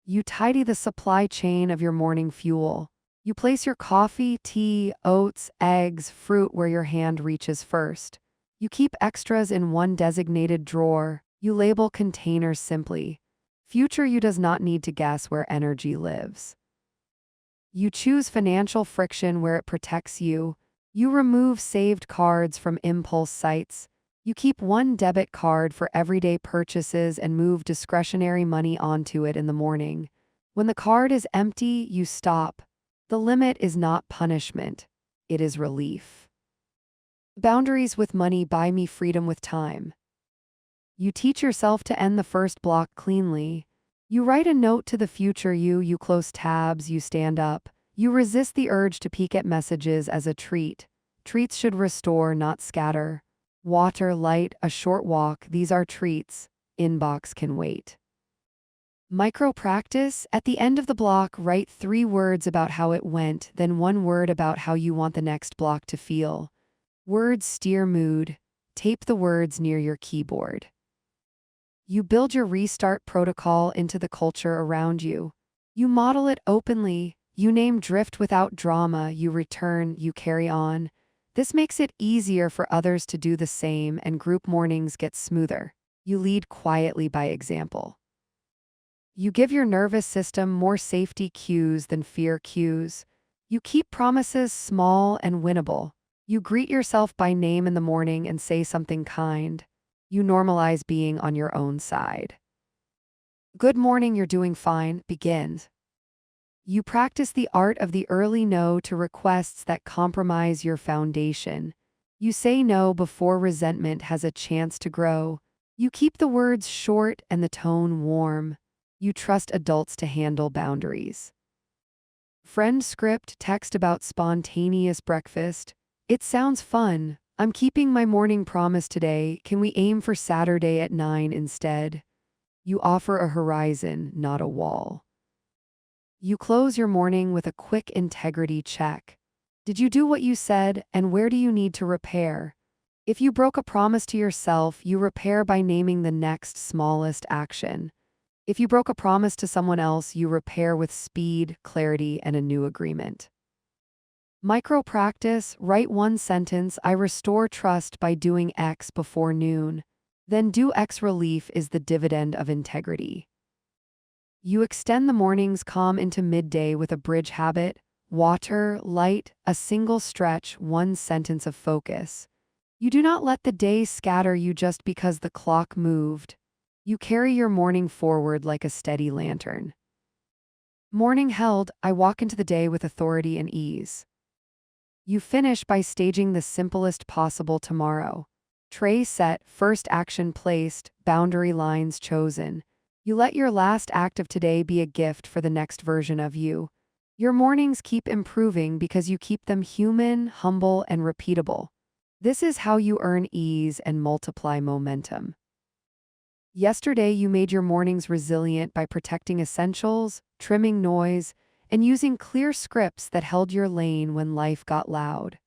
You tidy the supply chain of your morning fuel. You place your coffee, tea, oats, eggs, fruit where your hand reaches first. You keep extras in one designated drawer. You label containers simply. Future you does not need to guess where energy lives. You choose financial friction where it protects you. You remove saved cards from impulse sites. You keep one debit card for everyday purchases and move discretionary money onto it in the morning. When the card is empty, you stop. The limit is not punishment. It is relief. Boundaries with money buy me freedom with time. You teach yourself to end the first block cleanly. You write a note to the future you close tabs, you stand up. You resist the urge to peek at messages as a treat. Treats should restore, not scatter. Water, light, a short walk, these are treats. Inbox can wait. Micro practice: at the end of the block, write 3 words about how it went, then 1 word about how you want the next block to feel. Words steer mood. Tape the words near your keyboard. You build your restart protocol into the culture around you. You model it openly. You name drift without drama. You return, you carry on. This makes it easier for others to do the same, and group mornings get smoother. You lead quietly by example. You give your nervous system more safety cues than fear cues. You keep promises small and winnable. You greet yourself by name in the morning and say something kind. You normalize being on your own side. Good morning, you're doing fine begins. You practice the art of the early no to requests that compromise your foundation. You say no before resentment has a chance to grow. You keep the words short and the tone warm. You trust adults to handle boundaries. Friend script text about spontaneous breakfast. It sounds fun. I'm keeping my morning promise today. Can we aim for Saturday at 9 instead? You offer a horizon, not a wall. You close your morning with a quick integrity check. Did you do what you said, and where do you need to repair? If you broke a promise to yourself, you repair by naming the next smallest action. If you broke a promise to someone else, you repair with speed, clarity, and a new agreement. Micro practice: write 1 sentence: I restore trust by doing X before noon. Then do X. Relief is the dividend of integrity. You extend the morning's calm into midday with a bridge habit: water, light, a single stretch, 1 sentence of focus. You do not let the day scatter you just because the clock moved. You carry your morning forward like a steady lantern. Morning held: I walk into the day with authority and ease. You finish by staging the simplest possible tomorrow. Tray set, first action placed, boundary lines chosen. You let your last act of today be a gift for the next version of you. Your mornings keep improving because you keep them human, humble, and repeatable. This is how you earn ease and multiply momentum. Yesterday, you made your mornings resilient by protecting essentials, trimming noise, and using clear scripts that held your lane when life got loud.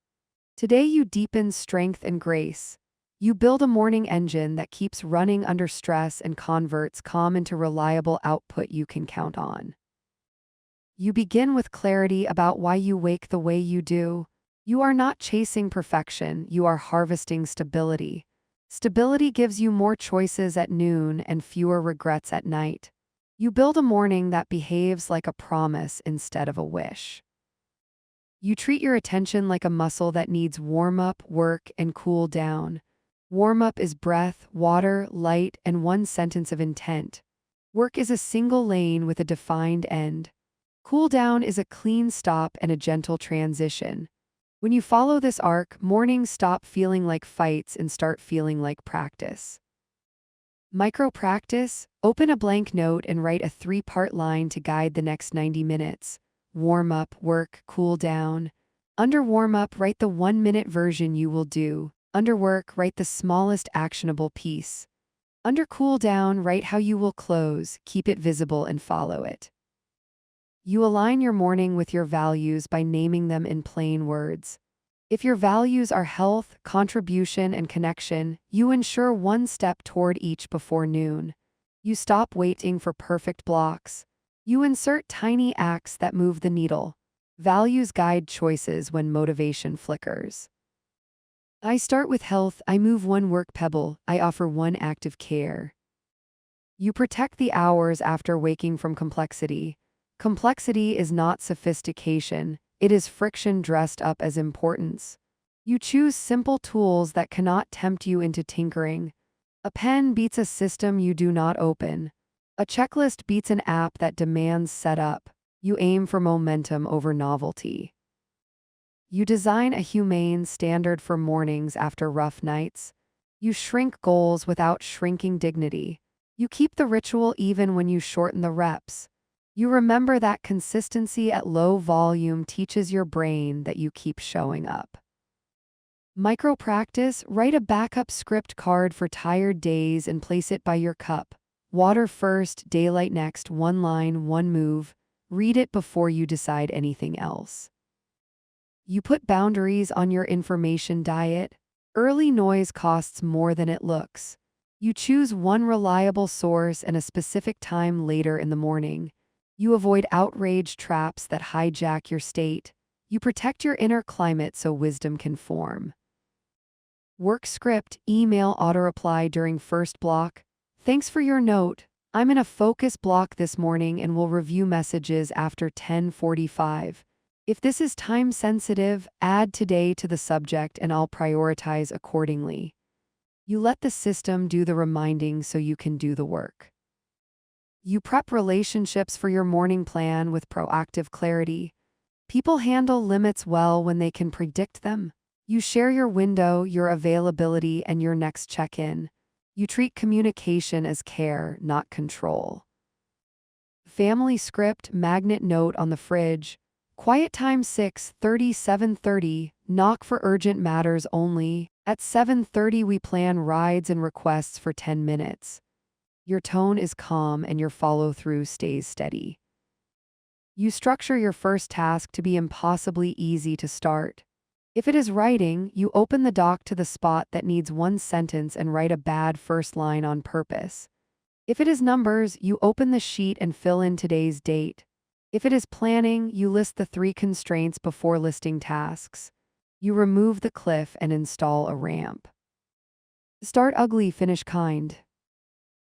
Today, you deepen strength and grace. You build a morning engine that keeps running under stress and converts calm into reliable output you can count on. You begin with clarity about why you wake the way you do. You are not chasing perfection, you are harvesting stability. Stability gives you more choices at noon and fewer regrets at night. You build a morning that behaves like a promise instead of a wish. You treat your attention like a muscle that needs warm-up, work, and cool down. Warm-up is breath, water, light, and one sentence of intent. Work is a single lane with a defined end. Cool down is a clean stop and a gentle transition. When you follow this arc, mornings stop feeling like fights and start feeling like practice. Micro practice: open a blank note and write a 3-part line to guide the next 90 minutes. Warm up, work, cool down. Under warm up, write the 1-minute version you will do. Under work, write the smallest actionable piece. Under cool down, write how you will close, keep it visible and follow it. You align your morning with your values by naming them in plain words. If your values are health, contribution, and connection, you ensure one step toward each before noon. You stop waiting for perfect blocks. You insert tiny acts that move the needle. Values guide choices when motivation flickers. I start with health, I move one work pebble, I offer one act of care. You protect the hours after waking from complexity. Complexity is not sophistication, it is friction dressed up as importance. You choose simple tools that cannot tempt you into tinkering. A pen beats a system you do not open. A checklist beats an app that demands setup. You aim for momentum over novelty. You design a humane standard for mornings after rough nights. You shrink goals without shrinking dignity. You keep the ritual even when you shorten the reps. You remember that consistency at low volume teaches your brain that you keep showing up. Micro practice: write a backup script card for tired days and place it by your cup. Water first, daylight next, one line, one move. Read it before you decide anything else. You put boundaries on your information diet. Early noise costs more than it looks. You choose one reliable source and a specific time later in the morning. You avoid outrage traps that hijack your state. You protect your inner climate so wisdom can form. Work script: email auto-reply during first block. Thanks for your note. I'm in a focus block this morning and will review messages after 10:45. If this is time sensitive, add today to the subject and I'll prioritize accordingly. You let the system do the reminding so you can do the work. You prep relationships for your morning plan with proactive clarity. People handle limits well when they can predict them. You share your window, your availability, and your next check-in. You treat communication as care, not control. Family script: magnet note on the fridge. Quiet time 6:30, 7:30, knock for urgent matters only. At 7:30 we plan rides and requests for 10 minutes. Your tone is calm and your follow-through stays steady. You structure your first task to be impossibly easy to start. If it is writing, you open the doc to the spot that needs one sentence and write a bad first line on purpose. If it is numbers, you open the sheet and fill in today's date. If it is planning, you list the 3 constraints before listing tasks. You remove the cliff and install a ramp. Start ugly, finish kind.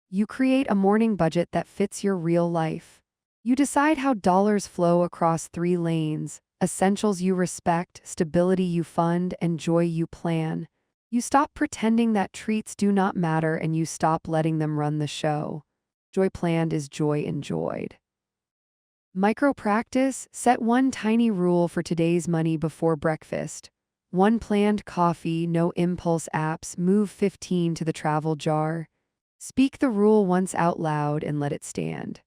You create a morning budget that fits your real life. You decide how dollars flow across 3 lanes: essentials you respect, stability you fund, and joy you plan. You stop pretending that treats do not matter and you stop letting them run the show. Joy planned is joy enjoyed. Micro practice: set one tiny rule for today's money before breakfast. 1 planned coffee, no impulse apps, move 15 to the travel jar. Speak the rule once out loud and let it stand.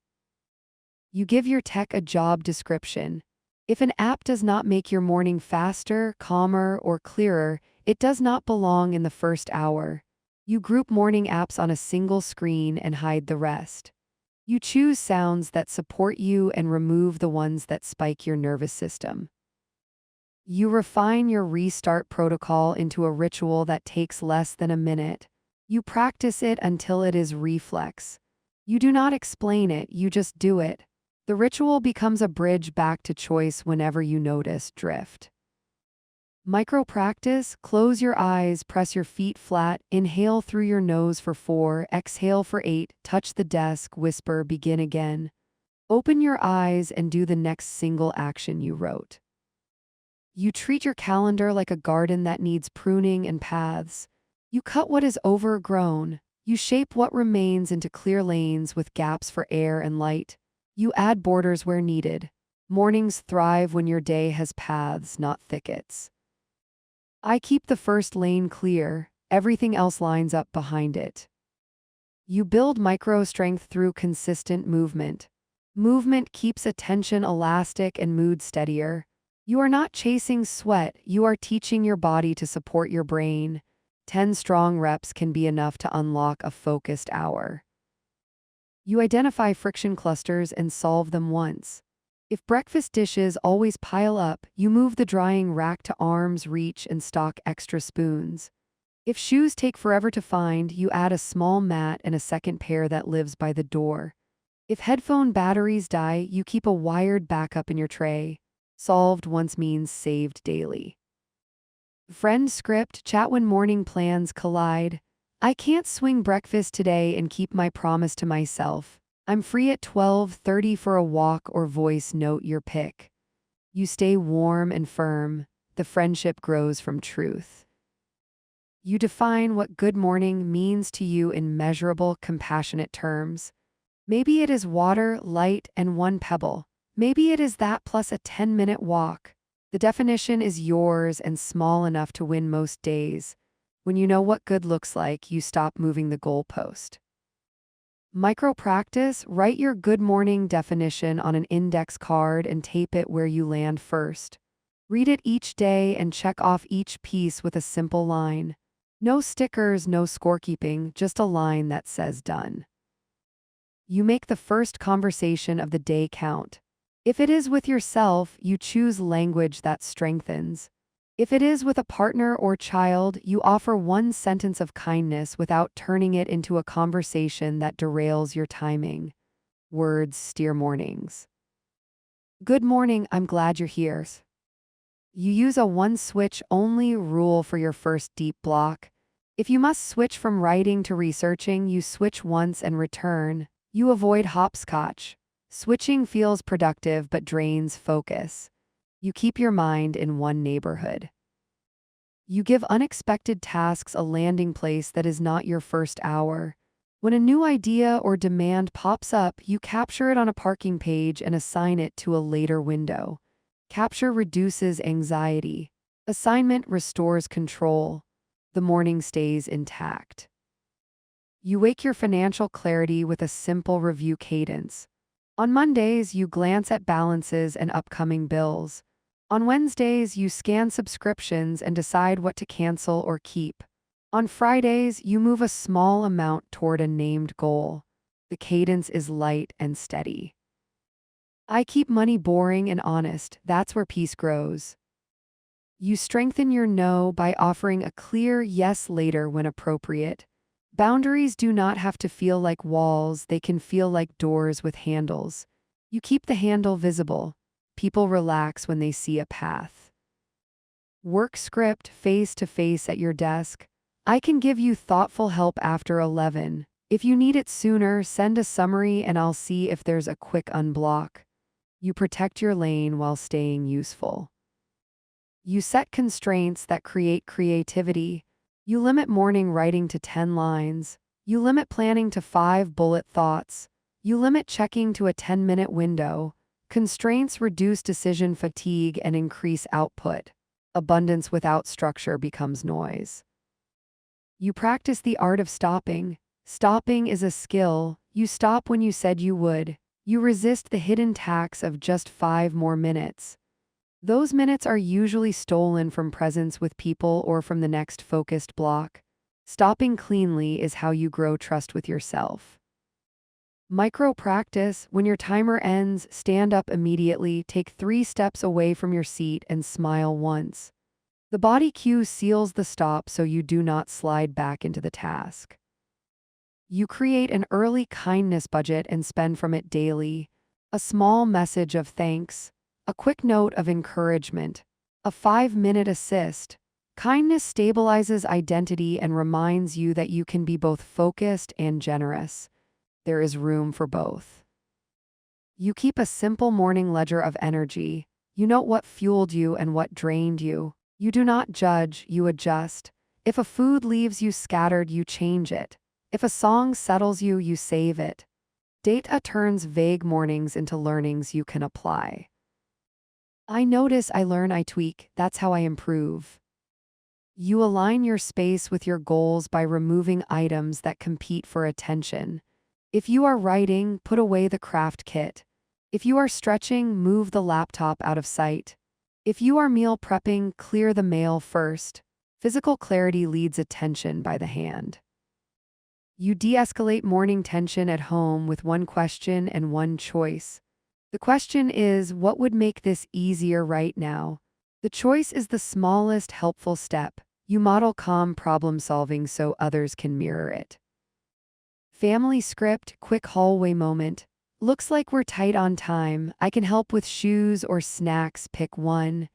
You give your tech a job description. If an app does not make your morning faster, calmer, or clearer, it does not belong in the first hour. You group morning apps on a single screen and hide the rest. You choose sounds that support you and remove the ones that spike your nervous system. You refine your restart protocol into a ritual that takes less than a minute. You practice it until it is reflex. You do not explain it, you just do it. The ritual becomes a bridge back to choice whenever you notice drift. Micro practice, close your eyes, press your feet flat, inhale through your nose for 4, exhale for 8, touch the desk, whisper, begin again. Open your eyes and do the next single action you wrote. You treat your calendar like a garden that needs pruning and paths. You cut what is overgrown. You shape what remains into clear lanes with gaps for air and light. You add borders where needed. Mornings thrive when your day has paths, not thickets. I keep the first lane clear, everything else lines up behind it. You build micro strength through consistent movement. Movement keeps attention elastic and mood steadier. You are not chasing sweat, you are teaching your body to support your brain. 10 strong reps can be enough to unlock a focused hour. You identify friction clusters and solve them once. If breakfast dishes always pile up, you move the drying rack to arm's reach and stock extra spoons. If shoes take forever to find, you add a small mat and a second pair that lives by the door. If headphone batteries die, you keep a wired backup in your tray. Solved once means saved daily. Friend script, chat when morning plans collide. I can't swing breakfast today and keep my promise to myself. I'm free at 12:30 for a walk or voice note your pick. You stay warm and firm. The friendship grows from truth. You define what good morning means to you in measurable, compassionate terms. Maybe it is water, light, and 1 pebble. Maybe it is that plus a 10-minute walk. The definition is yours and small enough to win most days. When you know what good looks like, you stop moving the goalpost. Micro practice, write your good morning definition on an index card and tape it where you land first. Read it each day and check off each piece with a simple line. No stickers, no scorekeeping, just a line that says done. You make the first conversation of the day count. If it is with yourself, you choose language that strengthens. If it is with a partner or child, you offer one sentence of kindness without turning it into a conversation that derails your timing. Words steer mornings. Good morning, I'm glad you're here. You use a one-switch-only rule for your first deep block. If you must switch from writing to researching, you switch once and return. You avoid hopscotch. Switching feels productive but drains focus. You keep your mind in one neighborhood. You give unexpected tasks a landing place that is not your first hour. When a new idea or demand pops up, you capture it on a parking page and assign it to a later window. Capture reduces anxiety. Assignment restores control. The morning stays intact. You wake your financial clarity with a simple review cadence. On Mondays, you glance at balances and upcoming bills. On Wednesdays, you scan subscriptions and decide what to cancel or keep. On Fridays, you move a small amount toward a named goal. The cadence is light and steady. I keep money boring and honest. That's where peace grows. You strengthen your no by offering a clear yes later when appropriate. Boundaries do not have to feel like walls, they can feel like doors with handles. You keep the handle visible. People relax when they see a path. Work script face to face at your desk. I can give you thoughtful help after 11. If you need it sooner, send a summary and I'll see if there's a quick unblock. You protect your lane while staying useful. You set constraints that create creativity. You limit morning writing to 10 lines. You limit planning to 5 bullet thoughts. You limit checking to a 10-minute window. Constraints reduce decision fatigue and increase output. Abundance without structure becomes noise. You practice the art of stopping. Stopping is a skill. You stop when you said you would. You resist the hidden tax of just 5 more minutes. Those minutes are usually stolen from presence with people or from the next focused block. Stopping cleanly is how you grow trust with yourself. Micro practice: when your timer ends, stand up immediately, take 3 steps away from your seat, and smile once. The body cue seals the stop so you do not slide back into the task. You create an early kindness budget and spend from it daily. A small message of thanks, a quick note of encouragement, a 5-minute assist. Kindness stabilizes identity and reminds you that you can be both focused and generous. There is room for both. You keep a simple morning ledger of energy. You note what fueled you and what drained you. You do not judge, you adjust. If a food leaves you scattered, you change it. If a song settles you, you save it. Data turns vague mornings into learnings you can apply. I notice, I learn, I tweak. That's how I improve. You align your space with your goals by removing items that compete for attention. If you are writing, put away the craft kit. If you are stretching, move the laptop out of sight. If you are meal prepping, clear the mail first. Physical clarity leads attention by the hand. You de-escalate morning tension at home with one question and one choice. The question is, what would make this easier right now? The choice is the smallest helpful step. You model calm problem solving so others can mirror it. Family script: quick hallway moment. Looks like we're tight on time. I can help with shoes or snacks, pick one.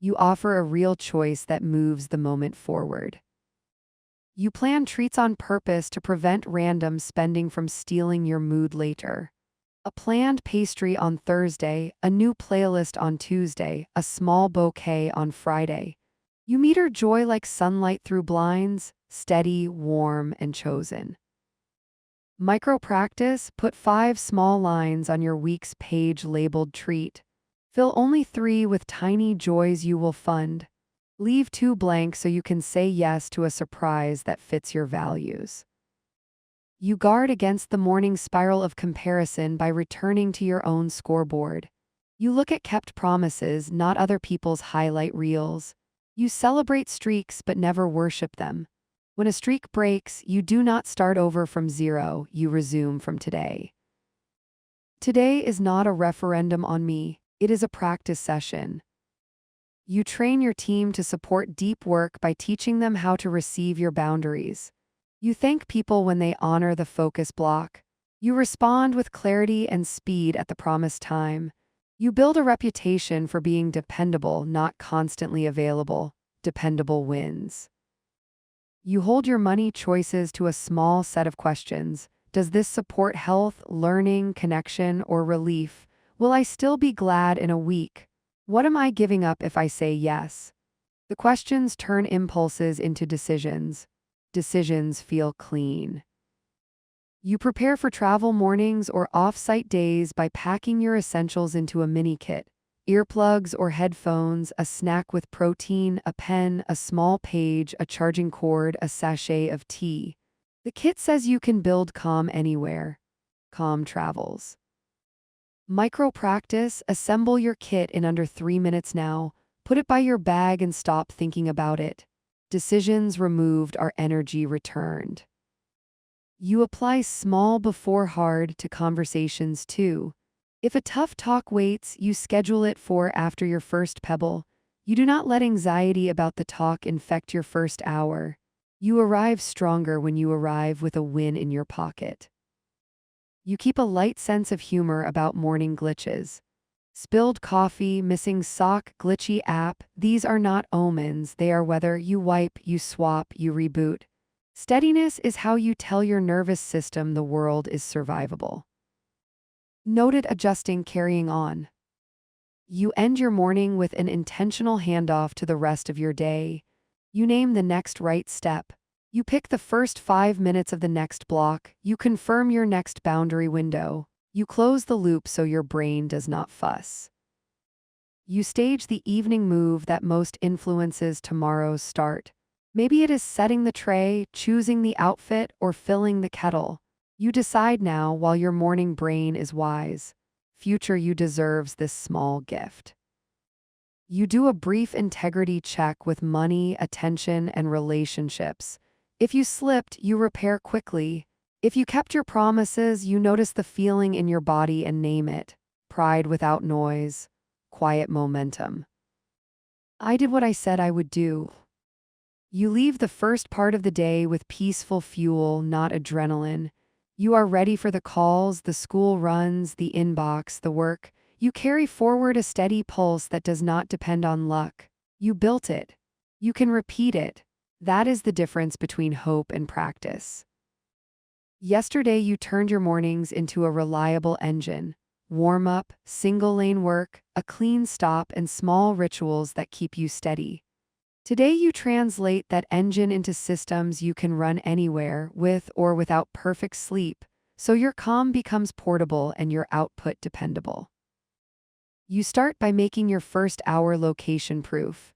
You offer a real choice that moves the moment forward. You plan treats on purpose to prevent random spending from stealing your mood later. A planned pastry on Thursday, a new playlist on Tuesday, a small bouquet on Friday. You meter joy like sunlight through blinds, steady, warm, and chosen. Micro practice: put 5 small lines on your week's page labeled treat. Fill only 3 with tiny joys you will fund. Leave 2 blank so you can say yes to a surprise that fits your values. You guard against the morning spiral of comparison by returning to your own scoreboard. You look at kept promises, not other people's highlight reels. You celebrate streaks but never worship them. When a streak breaks, you do not start over from zero, you resume from today. Today is not a referendum on me, it is a practice session. You train your team to support deep work by teaching them how to receive your boundaries. You thank people when they honor the focus block. You respond with clarity and speed at the promised time. You build a reputation for being dependable, not constantly available. Dependable wins. You hold your money choices to a small set of questions. Does this support health, learning, connection, or relief? Will I still be glad in a week? What am I giving up if I say yes? The questions turn impulses into decisions. Decisions feel clean. You prepare for travel mornings or off-site days by packing your essentials into a mini kit. Earplugs or headphones, a snack with protein, a pen, a small page, a charging cord, a sachet of tea. The kit says you can build calm anywhere. Calm travels. Micro practice: assemble your kit in under 3 minutes now. Put it by your bag and stop thinking about it. Decisions removed are energy returned. You apply small before hard to conversations too. If a tough talk waits, you schedule it for after your first pebble. You do not let anxiety about the talk infect your first hour. You arrive stronger when you arrive with a win in your pocket. You keep a light sense of humor about morning glitches. Spilled coffee, missing sock, glitchy app, these are not omens, they are weather. You wipe, you swap, you reboot. Steadiness is how you tell your nervous system the world is survivable. Noted adjusting, carrying on. You end your morning with an intentional handoff to the rest of your day. You name the next right step. You pick the first 5 minutes of the next block. You confirm your next boundary window. You close the loop so your brain does not fuss. You stage the evening move that most influences tomorrow's start. Maybe it is setting the tray, choosing the outfit, or filling the kettle. You decide now while your morning brain is wise. Future you deserves this small gift. You do a brief integrity check with money, attention, and relationships. If you slipped, you repair quickly. If you kept your promises, you notice the feeling in your body and name it. Pride without noise. Quiet momentum. I did what I said I would do. You leave the first part of the day with peaceful fuel, not adrenaline. You are ready for the calls, the school runs, the inbox, the work. You carry forward a steady pulse that does not depend on luck. You built it. You can repeat it. That is the difference between hope and practice. Yesterday, you turned your mornings into a reliable engine. Warm up, single lane work, a clean stop, and small rituals that keep you steady. Today, you translate that engine into systems you can run anywhere, with or without perfect sleep, so your calm becomes portable and your output dependable. You start by making your first hour location-proof.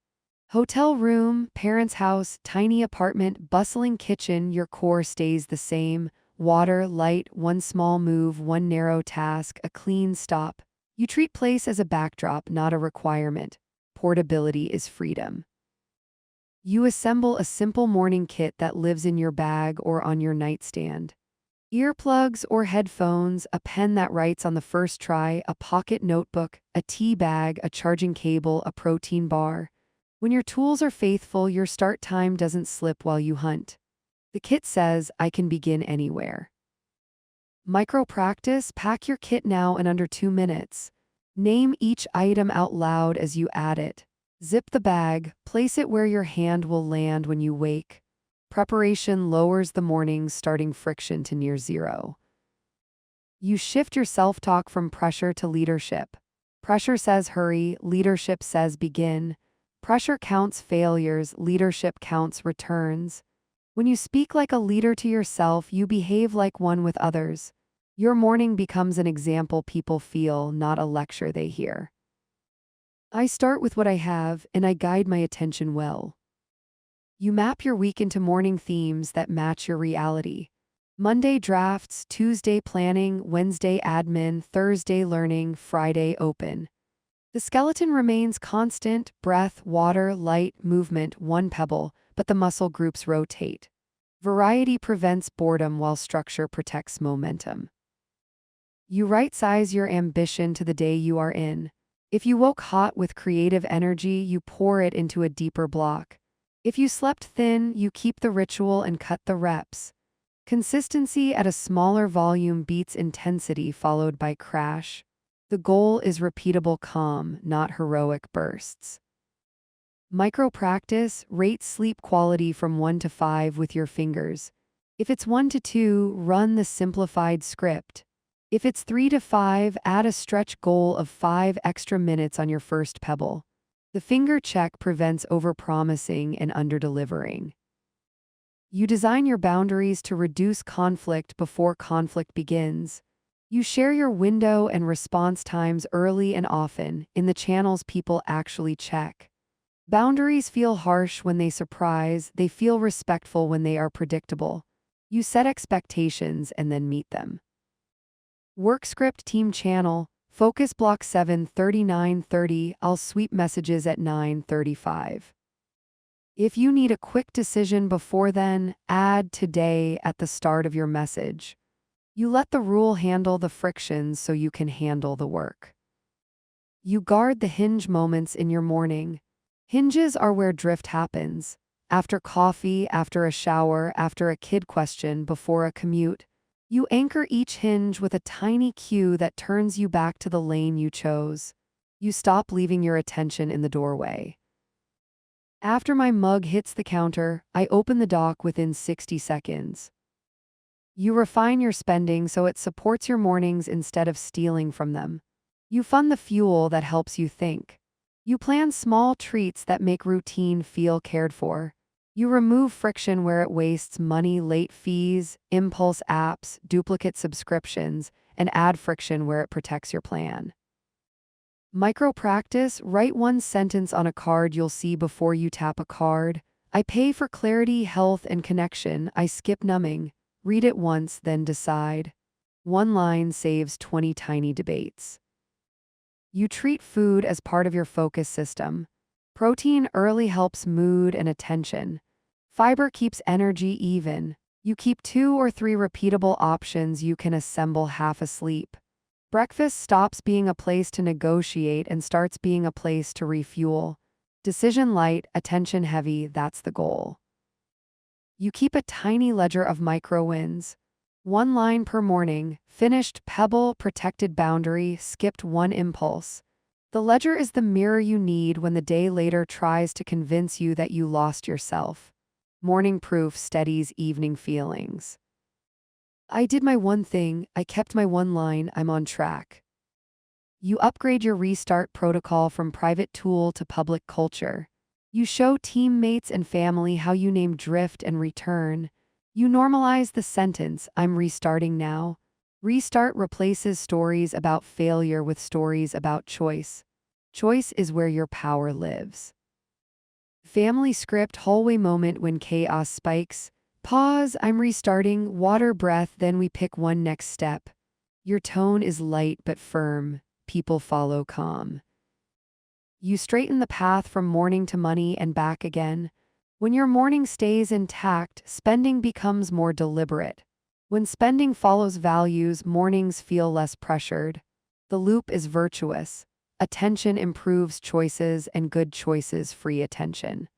Hotel room, parents' house, tiny apartment, bustling kitchen, your core stays the same. Water, light, one small move, one narrow task, a clean stop. You treat place as a backdrop, not a requirement. Portability is freedom. You assemble a simple morning kit that lives in your bag or on your nightstand. Earplugs or headphones, a pen that writes on the first try, a pocket notebook, a tea bag, a charging cable, a protein bar. When your tools are faithful, your start time doesn't slip while you hunt. The kit says, I can begin anywhere. Micro practice, pack your kit now in under 2 minutes. Name each item out loud as you add it. Zip the bag, place it where your hand will land when you wake. Preparation lowers the morning's starting friction to near zero. You shift your self-talk from pressure to leadership. Pressure says hurry, leadership says begin. Pressure counts failures, leadership counts returns. When you speak like a leader to yourself, you behave like one with others. Your morning becomes an example people feel, not a lecture they hear. I start with what I have, and I guide my attention well. You map your week into morning themes that match your reality. Monday drafts, Tuesday planning, Wednesday admin, Thursday learning, Friday open. The skeleton remains constant: breath, water, light, movement, one pebble, but the muscle groups rotate. Variety prevents boredom while structure protects momentum. You right-size your ambition to the day you are in. If you woke hot with creative energy, you pour it into a deeper block. If you slept thin, you keep the ritual and cut the reps. Consistency at a smaller volume beats intensity followed by crash. The goal is repeatable calm, not heroic bursts. Micro practice, rate sleep quality from 1 to 5 with your fingers. If it's 1 to 2, run the simplified script. If it's 3 to 5, add a stretch goal of 5 extra minutes on your first pebble. The finger check prevents overpromising and underdelivering. You design your boundaries to reduce conflict before conflict begins. You share your window and response times early and often, in the channels people actually check. Boundaries feel harsh when they surprise, they feel respectful when they are predictable. You set expectations and then meet them. Work script team channel, focus block 7:39:30, I'll sweep messages at 9:35. If you need a quick decision before then, add today at the start of your message. You let the rule handle the frictions so you can handle the work. You guard the hinge moments in your morning. Hinges are where drift happens. After coffee, after a shower, after a kid question, before a commute. You anchor each hinge with a tiny cue that turns you back to the lane you chose. You stop leaving your attention in the doorway. After my mug hits the counter, I open the dock within 60 seconds. You refine your spending so it supports your mornings instead of stealing from them. You fund the fuel that helps you think. You plan small treats that make routine feel cared for. You remove friction where it wastes money: late fees, impulse apps, duplicate subscriptions, and add friction where it protects your plan. Micro practice, write one sentence on a card you'll see before you tap a card. I pay for clarity, health, and connection. I skip numbing. Read it once, then decide. One line saves 20 tiny debates. You treat food as part of your focus system. Protein early helps mood and attention. Fiber keeps energy even. You keep 2 or 3 repeatable options you can assemble half asleep. Breakfast stops being a place to negotiate and starts being a place to refuel. Decision light, attention heavy, that's the goal. You keep a tiny ledger of micro wins. 1 line per morning, finished pebble, protected boundary, skipped 1 impulse. The ledger is the mirror you need when the day later tries to convince you that you lost yourself. Morning proof steadies evening feelings. I did my one thing, I kept my 1 line, I'm on track. You upgrade your restart protocol from private tool to public culture. You show teammates and family how you name drift and return. You normalize the sentence, I'm restarting now. Restart replaces stories about failure with stories about choice. Choice is where your power lives. Family script hallway moment when chaos spikes. Pause, I'm restarting, water breath, then we pick one next step. Your tone is light but firm. People follow calm. You straighten the path from morning to money and back again. When your morning stays intact, spending becomes more deliberate. When spending follows values, mornings feel less pressured. The loop is virtuous. Attention improves choices and good choices free attention.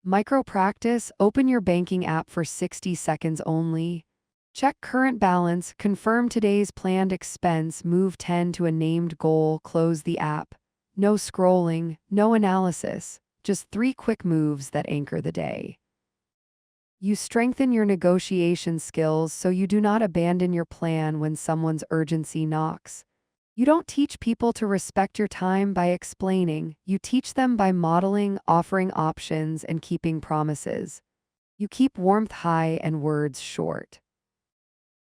Micro practice, open your banking app for 60 seconds only. Check current balance, confirm today's planned expense, move 10 to a named goal, close the app. No scrolling, no analysis, just 3 quick moves that anchor the day. You strengthen your negotiation skills so you do not abandon your plan when someone's urgency knocks. You don't teach people to respect your time by explaining, you teach them by modeling, offering options, and keeping promises. You keep warmth high and words short.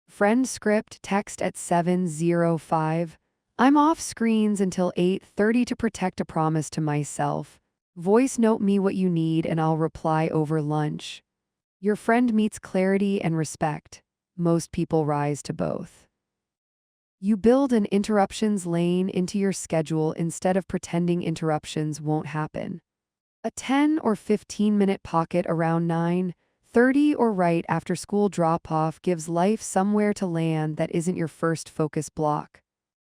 Friend script text at 7:05. I'm off screens until 8:30 to protect a promise to myself. Voice note me what you need and I'll reply over lunch. Your friend meets clarity and respect. Most people rise to both. You build an interruptions lane into your schedule instead of pretending interruptions won't happen. A 10 or 15-minute pocket around 9:30 or right after school drop-off gives life somewhere to land that isn't your first focus block.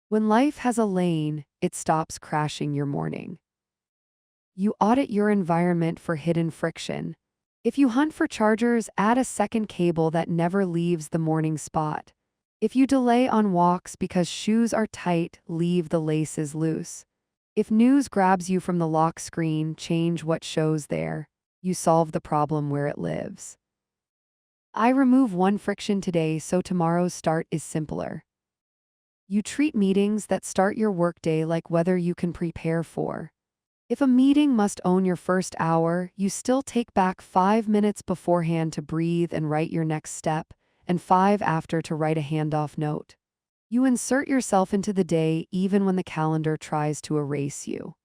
When life has a lane, it stops crashing your morning. You audit your environment for hidden friction. If you hunt for chargers, add a second cable that never leaves the morning spot. If you delay on walks because shoes are tight, leave the laces loose. If news grabs you from the lock screen, change what shows there. You solve the problem where it lives. I remove one friction today so tomorrow's start is simpler. You treat meetings that start your workday like whether you can prepare for. If a meeting must own your first hour, you still take back 5 minutes beforehand to breathe and write your next step, and 5 after to write a handoff note. You insert yourself into the day even when the calendar tries to erase you.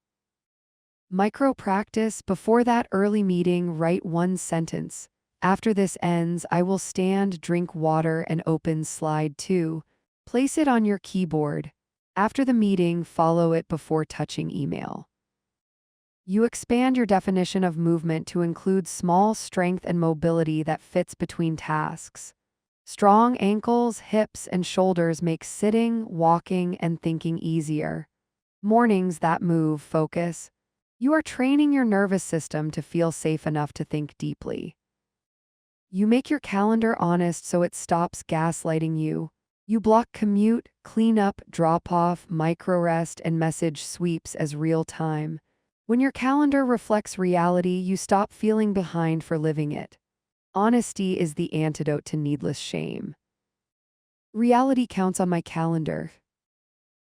Micro practice, before that early meeting, write one sentence. After this ends, I will stand, drink water, and open slide 2. Place it on your keyboard. After the meeting, follow it before touching email. You expand your definition of movement to include small strength and mobility that fits between tasks. Strong ankles, hips, and shoulders make sitting, walking, and thinking easier. Mornings that move focus. You are training your nervous system to feel safe enough to think deeply. You make your calendar honest so it stops gaslighting you. You block commute, cleanup, drop-off, micro-rest, and message sweeps as real time. When your calendar reflects reality, you stop feeling behind for living it. Honesty is the antidote to needless shame. Reality counts on my calendar.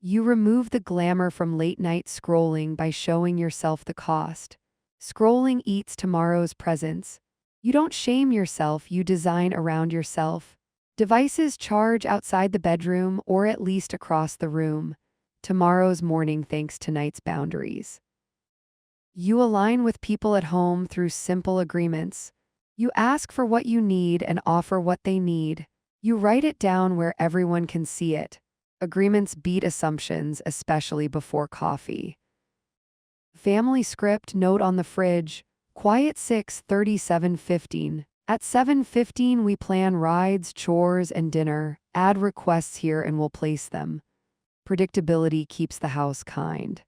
You remove the glamour from late-night scrolling by showing yourself the cost. Scrolling eats tomorrow's presence. You don't shame yourself, you design around yourself. Devices charge outside the bedroom or at least across the room. Tomorrow's morning thanks tonight's boundaries. You align with people at home through simple agreements. You ask for what you need and offer what they need. You write it down where everyone can see it. Agreements beat assumptions, especially before coffee. Family script note on the fridge. Quiet 6:30, 7:15. At 7:15 we plan rides, chores, and dinner. Add requests here and we'll place them. Predictability keeps the house kind.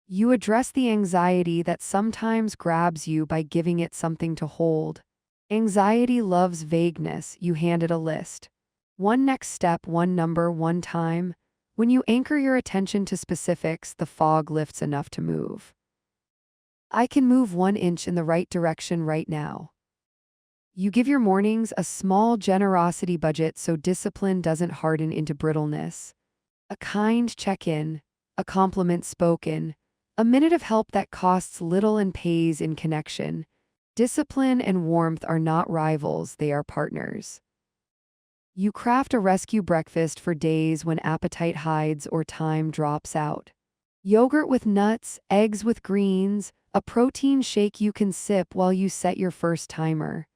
You address the anxiety that sometimes grabs you by giving it something to hold. Anxiety loves vagueness. You hand it a list. One next step, one number, one time. When you anchor your attention to specifics, the fog lifts enough to move. I can move 1 inch in the right direction right now. You give your mornings a small generosity budget so discipline doesn't harden into brittleness. A kind check-in, a compliment spoken, a minute of help that costs little and pays in connection. Discipline and warmth are not rivals, they are partners. You craft a rescue breakfast for days when appetite hides or time drops out. Yogurt with nuts, eggs with greens, a protein shake you can sip while you set your first timer.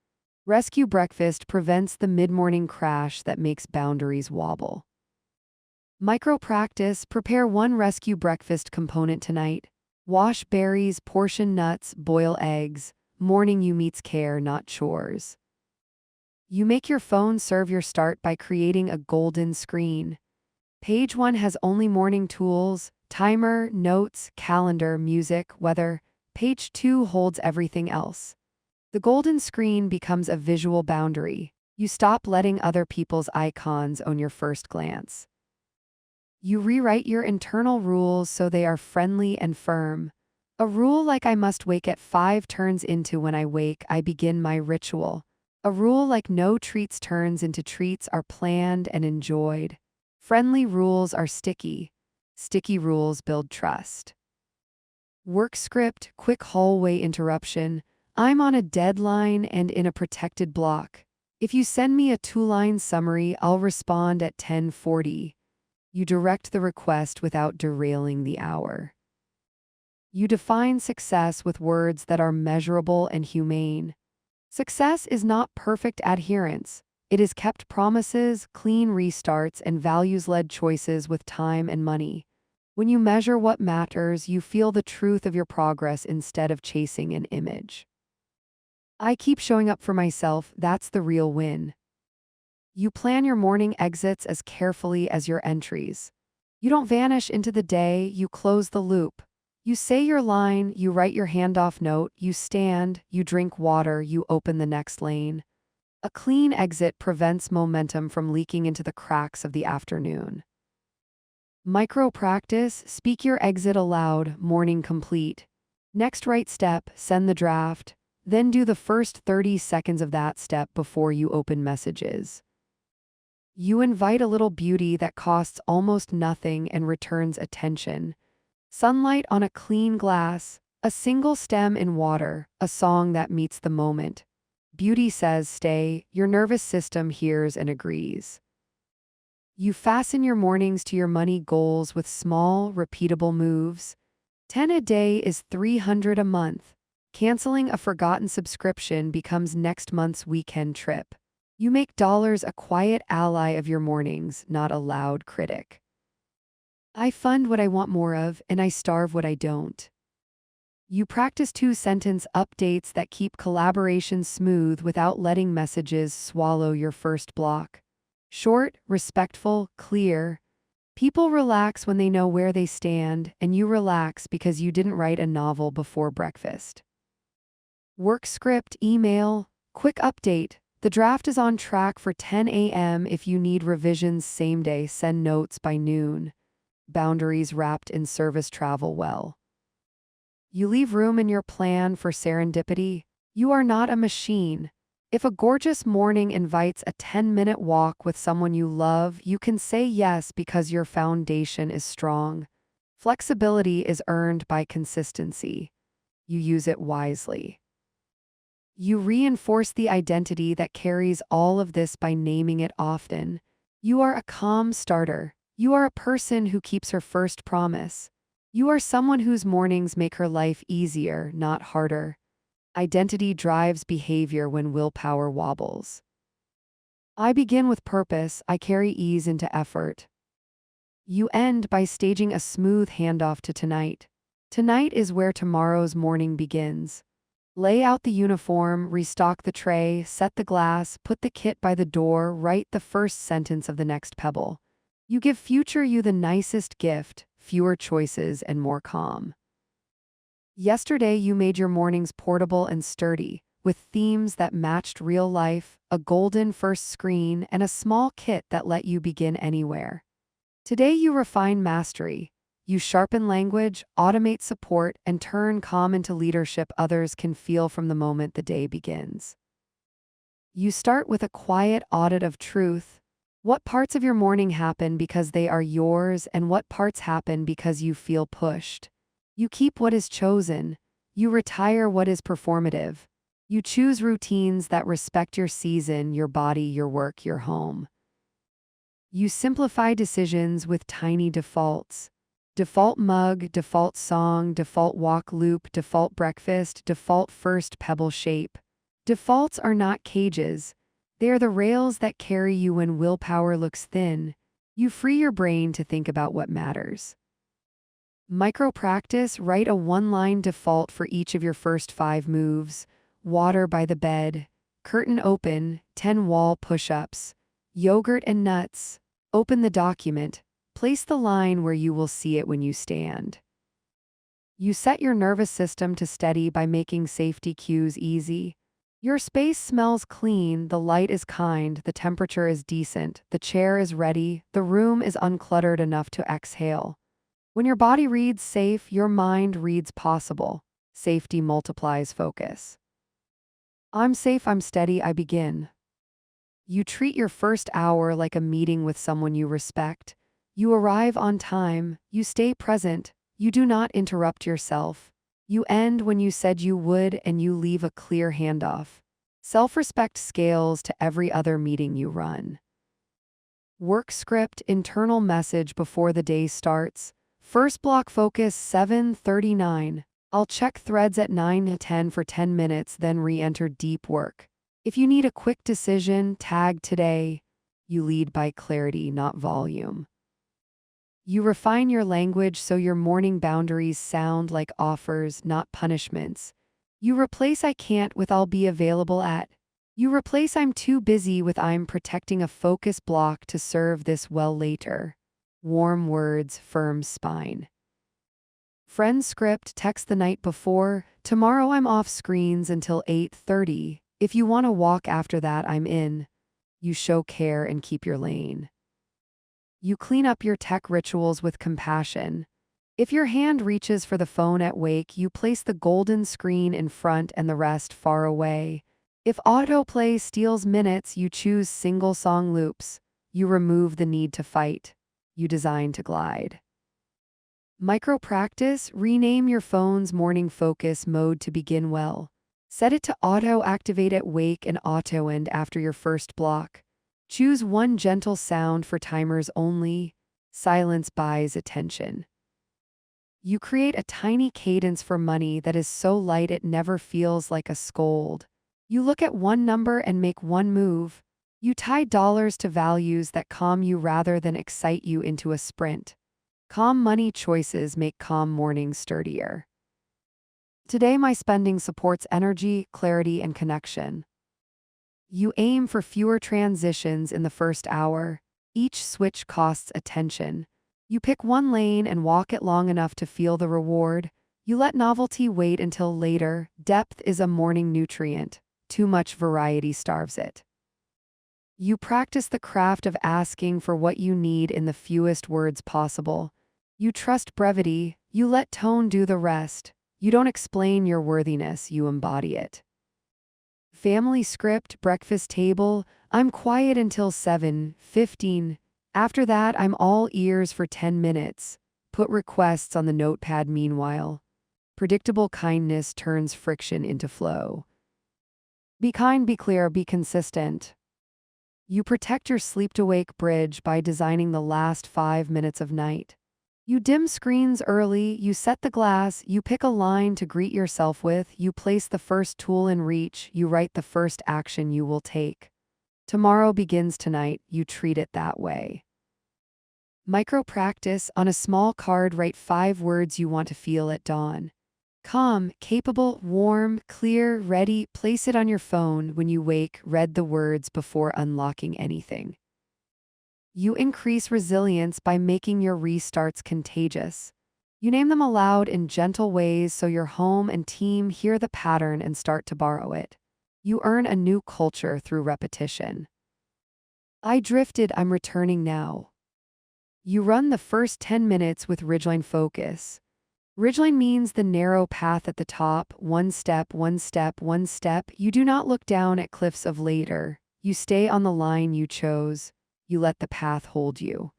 Rescue breakfast prevents the mid-morning crash that makes boundaries wobble. Micro practice, prepare one rescue breakfast component tonight. Wash berries, portion nuts, boil eggs. Morning you meets care, not chores. You make your phone serve your start by creating a golden screen. Page 1 has only morning tools, timer, notes, calendar, music, weather. Page 2 holds everything else. The golden screen becomes a visual boundary. You stop letting other people's icons own your first glance. You rewrite your internal rules so they are friendly and firm. A rule like I must wake at 5 turns into when I wake, I begin my ritual. A rule like no treats turns into treats are planned and enjoyed. Friendly rules are sticky. Sticky rules build trust. Work script, quick hallway interruption. I'm on a deadline and in a protected block. If you send me a 2-line summary, I'll respond at 10:40. You direct the request without derailing the hour. You define success with words that are measurable and humane. Success is not perfect adherence. It is kept promises, clean restarts, and values-led choices with time and money. When you measure what matters, you feel the truth of your progress instead of chasing an image. I keep showing up for myself, that's the real win. You plan your morning exits as carefully as your entries. You don't vanish into the day, you close the loop. You say your line, you write your handoff note, you stand, you drink water, you open the next lane. A clean exit prevents momentum from leaking into the cracks of the afternoon. Micro practice, speak your exit aloud, morning complete. Next right step, send the draft. Then do the first 30 seconds of that step before you open messages. You invite a little beauty that costs almost nothing and returns attention. Sunlight on a clean glass, a single stem in water, a song that meets the moment. Beauty says stay, your nervous system hears and agrees. You fasten your mornings to your money goals with small, repeatable moves. 10 a day is 300 a month. Canceling a forgotten subscription becomes next month's weekend trip. You make dollars a quiet ally of your mornings, not a loud critic. I fund what I want more of, and I starve what I don't. You practice 2-sentence updates that keep collaboration smooth without letting messages swallow your first block. Short, respectful, clear. People relax when they know where they stand, and you relax because you didn't write a novel before breakfast. Work script, email, quick update. The draft is on track for 10 a.m. If you need revisions same day, send notes by noon. Boundaries wrapped in service travel well. You leave room in your plan for serendipity. You are not a machine. If a gorgeous morning invites a 10-minute walk with someone you love, you can say yes because your foundation is strong. Flexibility is earned by consistency. You use it wisely. You reinforce the identity that carries all of this by naming it often. You are a calm starter. You are a person who keeps her first promise. You are someone whose mornings make her life easier, not harder. Identity drives behavior when willpower wobbles. I begin with purpose, I carry ease into effort. You end by staging a smooth handoff to tonight. Tonight is where tomorrow's morning begins. Lay out the uniform, restock the tray, set the glass, put the kit by the door, write the first sentence of the next pebble. You give future you the nicest gift, fewer choices and more calm. Yesterday you made your mornings portable and sturdy, with themes that matched real life, a golden first screen, and a small kit that let you begin anywhere. Today you refine mastery. You sharpen language, automate support, and turn calm into leadership others can feel from the moment the day begins. You start with a quiet audit of truth. What parts of your morning happen because they are yours, and what parts happen because you feel pushed? You keep what is chosen. You retire what is performative. You choose routines that respect your season, your body, your work, your home. You simplify decisions with tiny defaults. Default mug, default song, default walk loop, default breakfast, default first pebble shape. Defaults are not cages. They are the rails that carry you when willpower looks thin. You free your brain to think about what matters. Micro practice, write a one-line default for each of your first 5 moves. Water by the bed. Curtain open, 10 wall push-ups. Yogurt and nuts. Open the document. Place the line where you will see it when you stand. You set your nervous system to steady by making safety cues easy. Your space smells clean, the light is kind, the temperature is decent, the chair is ready, the room is uncluttered enough to exhale. When your body reads safe, your mind reads possible. Safety multiplies focus. I'm safe, I'm steady, I begin. You treat your first hour like a meeting with someone you respect. You arrive on time, you stay present, you do not interrupt yourself. You end when you said you would, and you leave a clear handoff. Self-respect scales to every other meeting you run. Work script, internal message before the day starts. First block focus 7:39. I'll check threads at 9:10 for 10 minutes, then re-enter deep work. If you need a quick decision, tag today. You lead by clarity, not volume. You refine your language so your morning boundaries sound like offers, not punishments. You replace I can't with I'll be available at. You replace I'm too busy with I'm protecting a focus block to serve this well later. Warm words, firm spine. Friend script, text the night before. Tomorrow I'm off screens until 8:30. If you want to walk after that, I'm in. You show care and keep your lane. You clean up your tech rituals with compassion. If your hand reaches for the phone at wake, you place the golden screen in front and the rest far away. If autoplay steals minutes, you choose single song loops. You remove the need to fight. You design to glide. Micro practice, rename your phone's morning focus mode to begin well. Set it to auto-activate at wake and auto-end after your first block. Choose one gentle sound for timers only. Silence buys attention. You create a tiny cadence for money that is so light it never feels like a scold. You look at one number and make one move. You tie dollars to values that calm you rather than excite you into a sprint. Calm money choices make calm mornings sturdier. Today my spending supports energy, clarity, and connection. You aim for fewer transitions in the first hour. Each switch costs attention. You pick one lane and walk it long enough to feel the reward. You let novelty wait until later. Depth is a morning nutrient. Too much variety starves it. You practice the craft of asking for what you need in the fewest words possible. You trust brevity. You let tone do the rest. You don't explain your worthiness, you embody it. Family script, breakfast table, I'm quiet until 7:15. After that, I'm all ears for 10 minutes. Put requests on the notepad meanwhile. Predictable kindness turns friction into flow. Be kind, be clear, be consistent. You protect your sleep-to-wake bridge by designing the last 5 minutes of night. You dim screens early, you set the glass, you pick a line to greet yourself with, you place the first tool in reach, you write the first action you will take. Tomorrow begins tonight, you treat it that way. Micro practice, on a small card write 5 words you want to feel at dawn. Calm, capable, warm, clear, ready. Place it on your phone when you wake. Read the words before unlocking anything. You increase resilience by making your restarts contagious. You name them aloud in gentle ways so your home and team hear the pattern and start to borrow it. You earn a new culture through repetition. I drifted, I'm returning now. You run the first 10 minutes with ridgeline focus. Ridgeline means the narrow path at the top, one step, one step, one step. You do not look down at cliffs of later. You stay on the line you chose. You let the path hold you.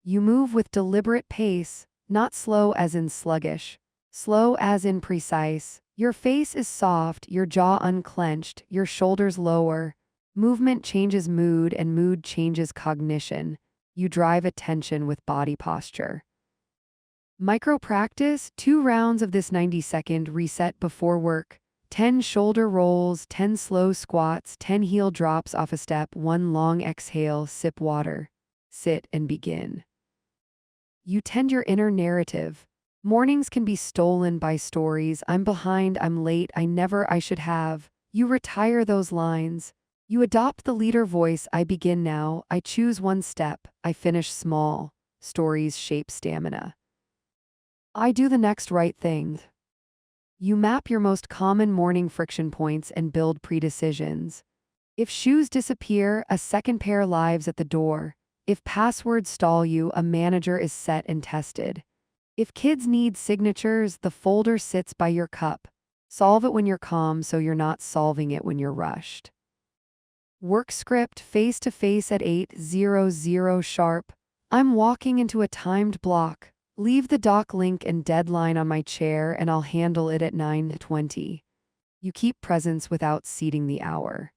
You move with deliberate pace, not slow as in sluggish, slow as in precise. Your face is soft, your jaw unclenched, your shoulders lower. Movement changes mood and mood changes cognition. You drive attention with body posture. Micro practice, 2 rounds of this 90-second reset before work. 10 shoulder rolls, 10 slow squats, 10 heel drops off a step, 1 long exhale, sip water. Sit and begin. You tend your inner narrative. Mornings can be stolen by stories. I'm behind, I'm late, I should have. You retire those lines. You adopt the leader voice. I begin now. I choose one step. I finish small. Stories shape stamina. I do the next right thing. You map your most common morning friction points and build predecisions. If shoes disappear, a second pair lives at the door. If passwords stall you, a manager is set and tested. If kids need signatures, the folder sits by your cup. Solve it when you're calm so you're not solving it when you're rushed. Work script face-to-face at 8:00 sharp. I'm walking into a timed block. Leave the doc link and deadline on my chair and I'll handle it at 9:20. You keep presence without ceding the hour.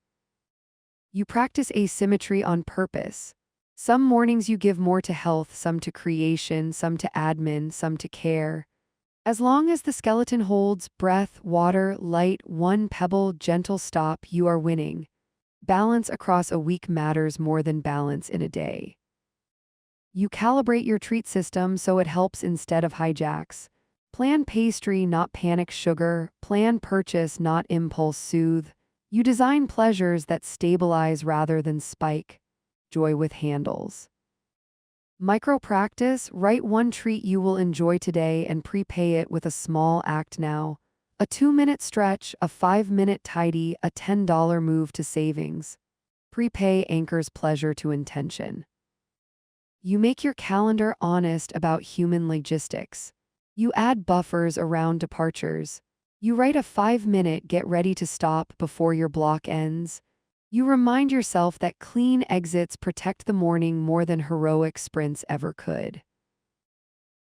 You practice asymmetry on purpose. Some mornings you give more to health, some to creation, some to admin, some to care. As long as the skeleton holds breath, water, light, one pebble, gentle stop, you are winning. Balance across a week matters more than balance in a day. You calibrate your treat system so it helps instead of hijacks. Plan pastry, not panic sugar. Plan purchase, not impulse soothe. You design pleasures that stabilize rather than spike. Joy with handles. Micro practice, write one treat you will enjoy today and prepay it with a small act now. A 2-minute stretch, a 5-minute tidy, a $10 move to savings. Prepay anchors pleasure to intention. You make your calendar honest about human logistics. You add buffers around departures. You write a 5-minute get ready to stop before your block ends. You remind yourself that clean exits protect the morning more than heroic sprints ever could.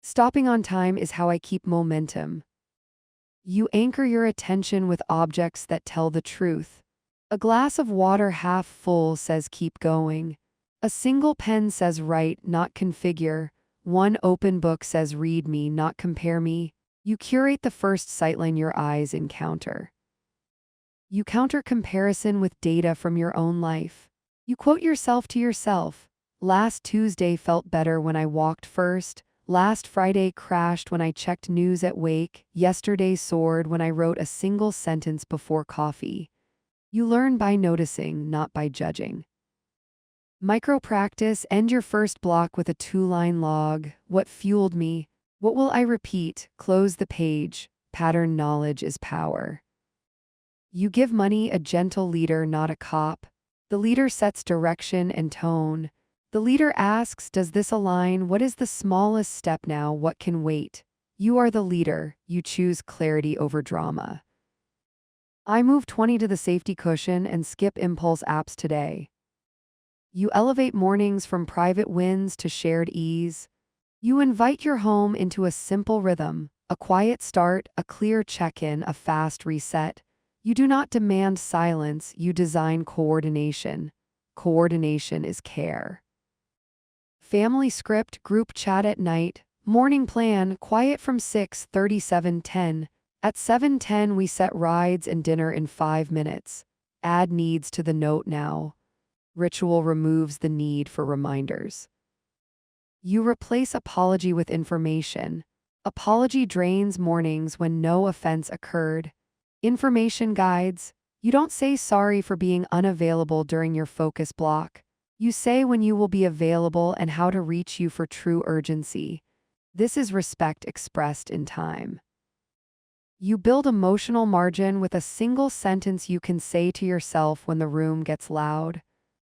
Stopping on time is how I keep momentum. You anchor your attention with objects that tell the truth. A glass of water half full says keep going. A single pen says write, not configure. One open book says read me, not compare me. You curate the first sightline your eyes encounter. You counter comparison with data from your own life. You quote yourself to yourself. Last Tuesday felt better when I walked first. Last Friday crashed when I checked news at wake. Yesterday soared when I wrote a single sentence before coffee. You learn by noticing, not by judging. Micro practice, end your first block with a 2-line log. What fueled me? What will I repeat? Close the page. Pattern knowledge is power. You give money, a gentle leader, not a cop. The leader sets direction and tone. The leader asks, does this align? What is the smallest step now? What can wait? You are the leader. You choose clarity over drama. I move 20 to the safety cushion and skip impulse apps today. You elevate mornings from private wins to shared ease. You invite your home into a simple rhythm, a quiet start, a clear check-in, a fast reset. You do not demand silence, you design coordination. Coordination is care. Family script, group chat at night, morning plan, quiet from 6:37:10. At 7:10 we set rides and dinner in 5 minutes. Add needs to the note now. Ritual removes the need for reminders. You replace apology with information. Apology drains mornings when no offense occurred. Information guides. You don't say sorry for being unavailable during your focus block. You say when you will be available and how to reach you for true urgency. This is respect expressed in time. You build emotional margin with a single sentence you can say to yourself when the room gets loud.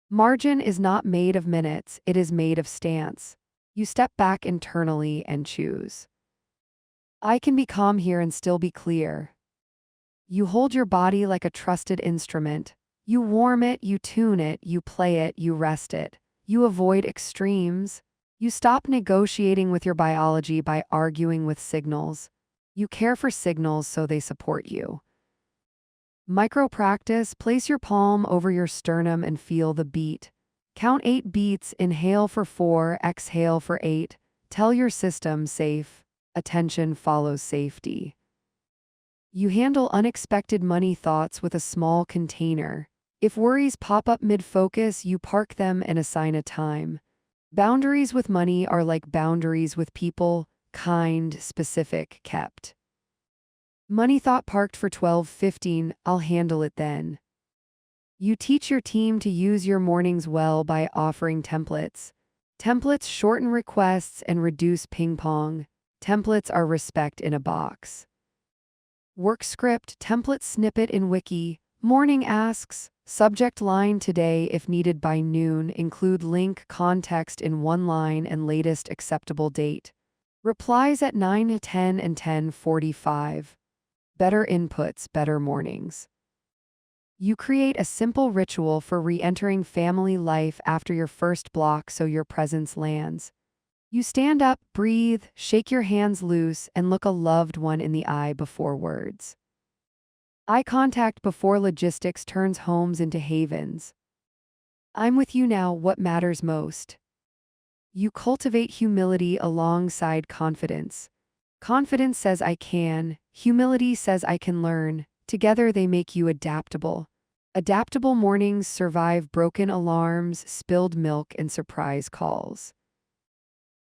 Margin is not made of minutes, it is made of stance. You step back internally and choose. I can be calm here and still be clear. You hold your body like a trusted instrument. You warm it, you tune it, you play it, you rest it. You avoid extremes. You stop negotiating with your biology by arguing with signals. You care for signals so they support you. Micro practice, place your palm over your sternum and feel the beat. Count 8 beats, inhale for 4, exhale for 8. Tell your system safe. Attention follows safety. You handle unexpected money thoughts with a small container. If worries pop up mid-focus, you park them and assign a time. Boundaries with money are like boundaries with people, kind, specific, kept. Money thought parked for 12:15, I'll handle it then. You teach your team to use your mornings well by offering templates. Templates shorten requests and reduce ping pong. Templates are respect in a box. Work script, template snippet in Wiki. Morning asks, subject line today if needed by noon, include link, context in one line and latest acceptable date. Replies at 9:10 and 10:45. Better inputs, better mornings. You create a simple ritual for re-entering family life after your first block so your presence lands. You stand up, breathe, shake your hands loose, and look a loved one in the eye before words. Eye contact before logistics turns homes into havens. I'm with you now, what matters most? You cultivate humility alongside confidence. Confidence says I can, humility says I can learn. Together they make you adaptable. Adaptable mornings survive broken alarms, spilled milk, and surprise calls.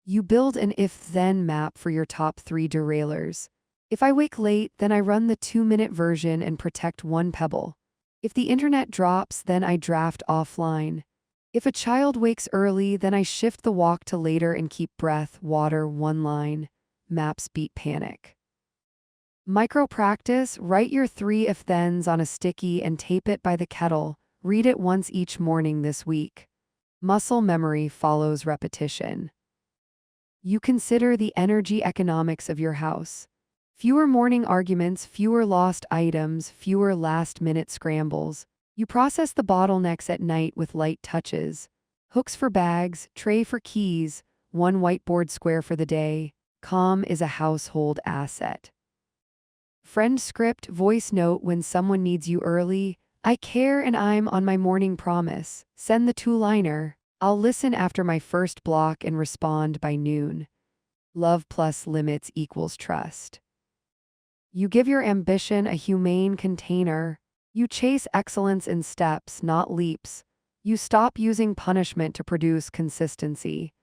You build an if-then map for your top 3 derailers. If I wake late, then I run the 2-minute version and protect 1 pebble. If the internet drops, then I draft offline. If a child wakes early, then I shift the walk to later and keep breath, water, 1 line. Maps beat panic. Micro practice, write your 3 if-thens on a sticky and tape it by the kettle. Read it once each morning this week. Muscle memory follows repetition. You consider the energy economics of your house. Fewer morning arguments, fewer lost items, fewer last-minute scrambles. You process the bottlenecks at night with light touches. Hooks for bags, tray for keys, 1 whiteboard square for the day. Calm is a household asset. Friend script, voice note when someone needs you early. I care and I'm on my morning promise. Send the 2-liner. I'll listen after my first block and respond by noon. Love plus limits equals trust. You give your ambition a humane container. You chase excellence in steps, not leaps. You stop using punishment to produce consistency.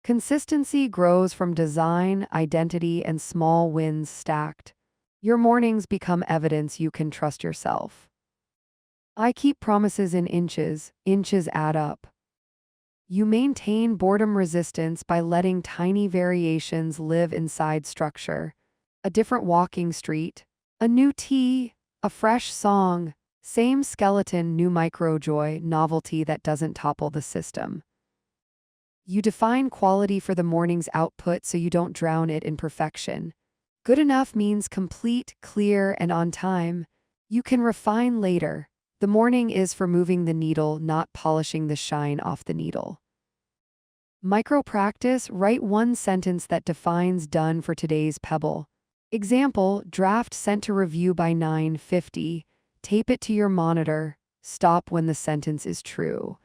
Consistency grows from design, identity, and small wins stacked. Your mornings become evidence you can trust yourself. I keep promises in inches, inches add up. You maintain boredom resistance by letting tiny variations live inside structure. A different walking street, a new tea, a fresh song, same skeleton, new micro-joy, novelty that doesn't topple the system. You define quality for the morning's output so you don't drown it in perfection. Good enough means complete, clear, and on time. You can refine later. The morning is for moving the needle, not polishing the shine off the needle. Micro practice, write 1 sentence that defines done for today's pebble. Example, draft sent to review by 9:50. Tape it to your monitor. Stop when the sentence is true.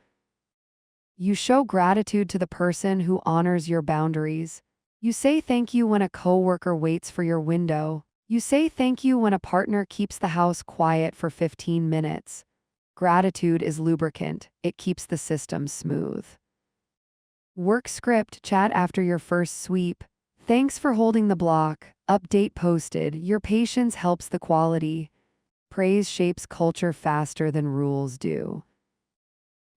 You show gratitude to the person who honors your boundaries. You say thank you when a coworker waits for your window. You say thank you when a partner keeps the house quiet for 15 minutes. Gratitude is lubricant. It keeps the system smooth. Work script, chat after your first sweep. Thanks for holding the block. Update posted. Your patience helps the quality. Praise shapes culture faster than rules do.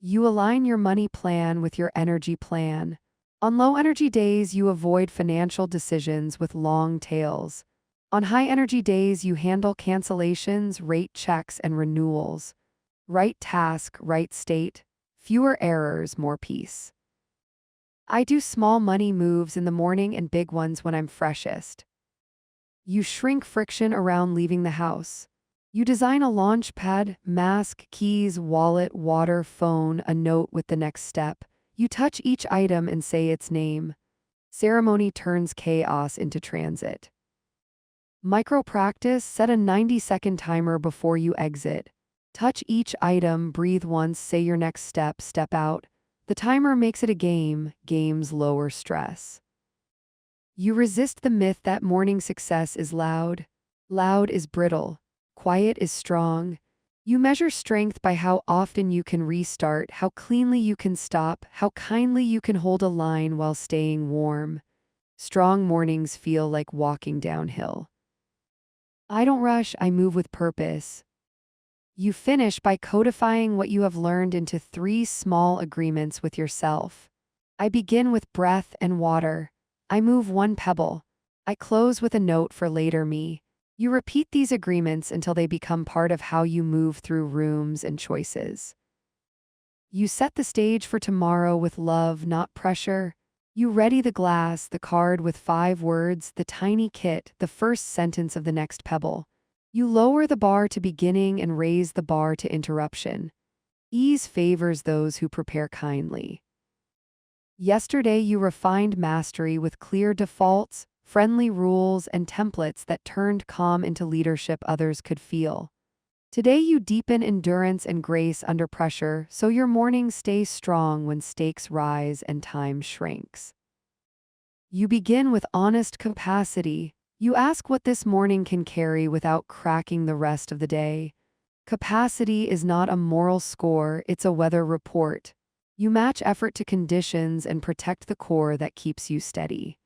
You align your money plan with your energy plan. On low energy days, you avoid financial decisions with long tails. On high energy days, you handle cancellations, rate checks, and renewals. Right task, right state. Fewer errors, more peace. I do small money moves in the morning and big ones when I'm freshest. You shrink friction around leaving the house. You design a launch pad, mask, keys, wallet, water, phone, a note with the next step. You touch each item and say its name. Ceremony turns chaos into transit. Micro practice, set a 90-second timer before you exit. Touch each item, breathe once, say your next step, step out. The timer makes it a game. Games lower stress. You resist the myth that morning success is loud. Loud is brittle. Quiet is strong. You measure strength by how often you can restart, how cleanly you can stop, how kindly you can hold a line while staying warm. Strong mornings feel like walking downhill. I don't rush, I move with purpose. You finish by codifying what you have learned into 3 small agreements with yourself. I begin with breath and water. I move 1 pebble. I close with a note for later me. You repeat these agreements until they become part of how you move through rooms and choices. You set the stage for tomorrow with love, not pressure. You ready the glass, the card with 5 words, the tiny kit, the first sentence of the next pebble. You lower the bar to beginning and raise the bar to interruption. Ease favors those who prepare kindly. Yesterday you refined mastery with clear defaults, friendly rules, and templates that turned calm into leadership others could feel. Today you deepen endurance and grace under pressure, so your mornings stay strong when stakes rise and time shrinks. You begin with honest capacity. You ask what this morning can carry without cracking the rest of the day. Capacity is not a moral score, it's a weather report. You match effort to conditions and protect the core that keeps you steady.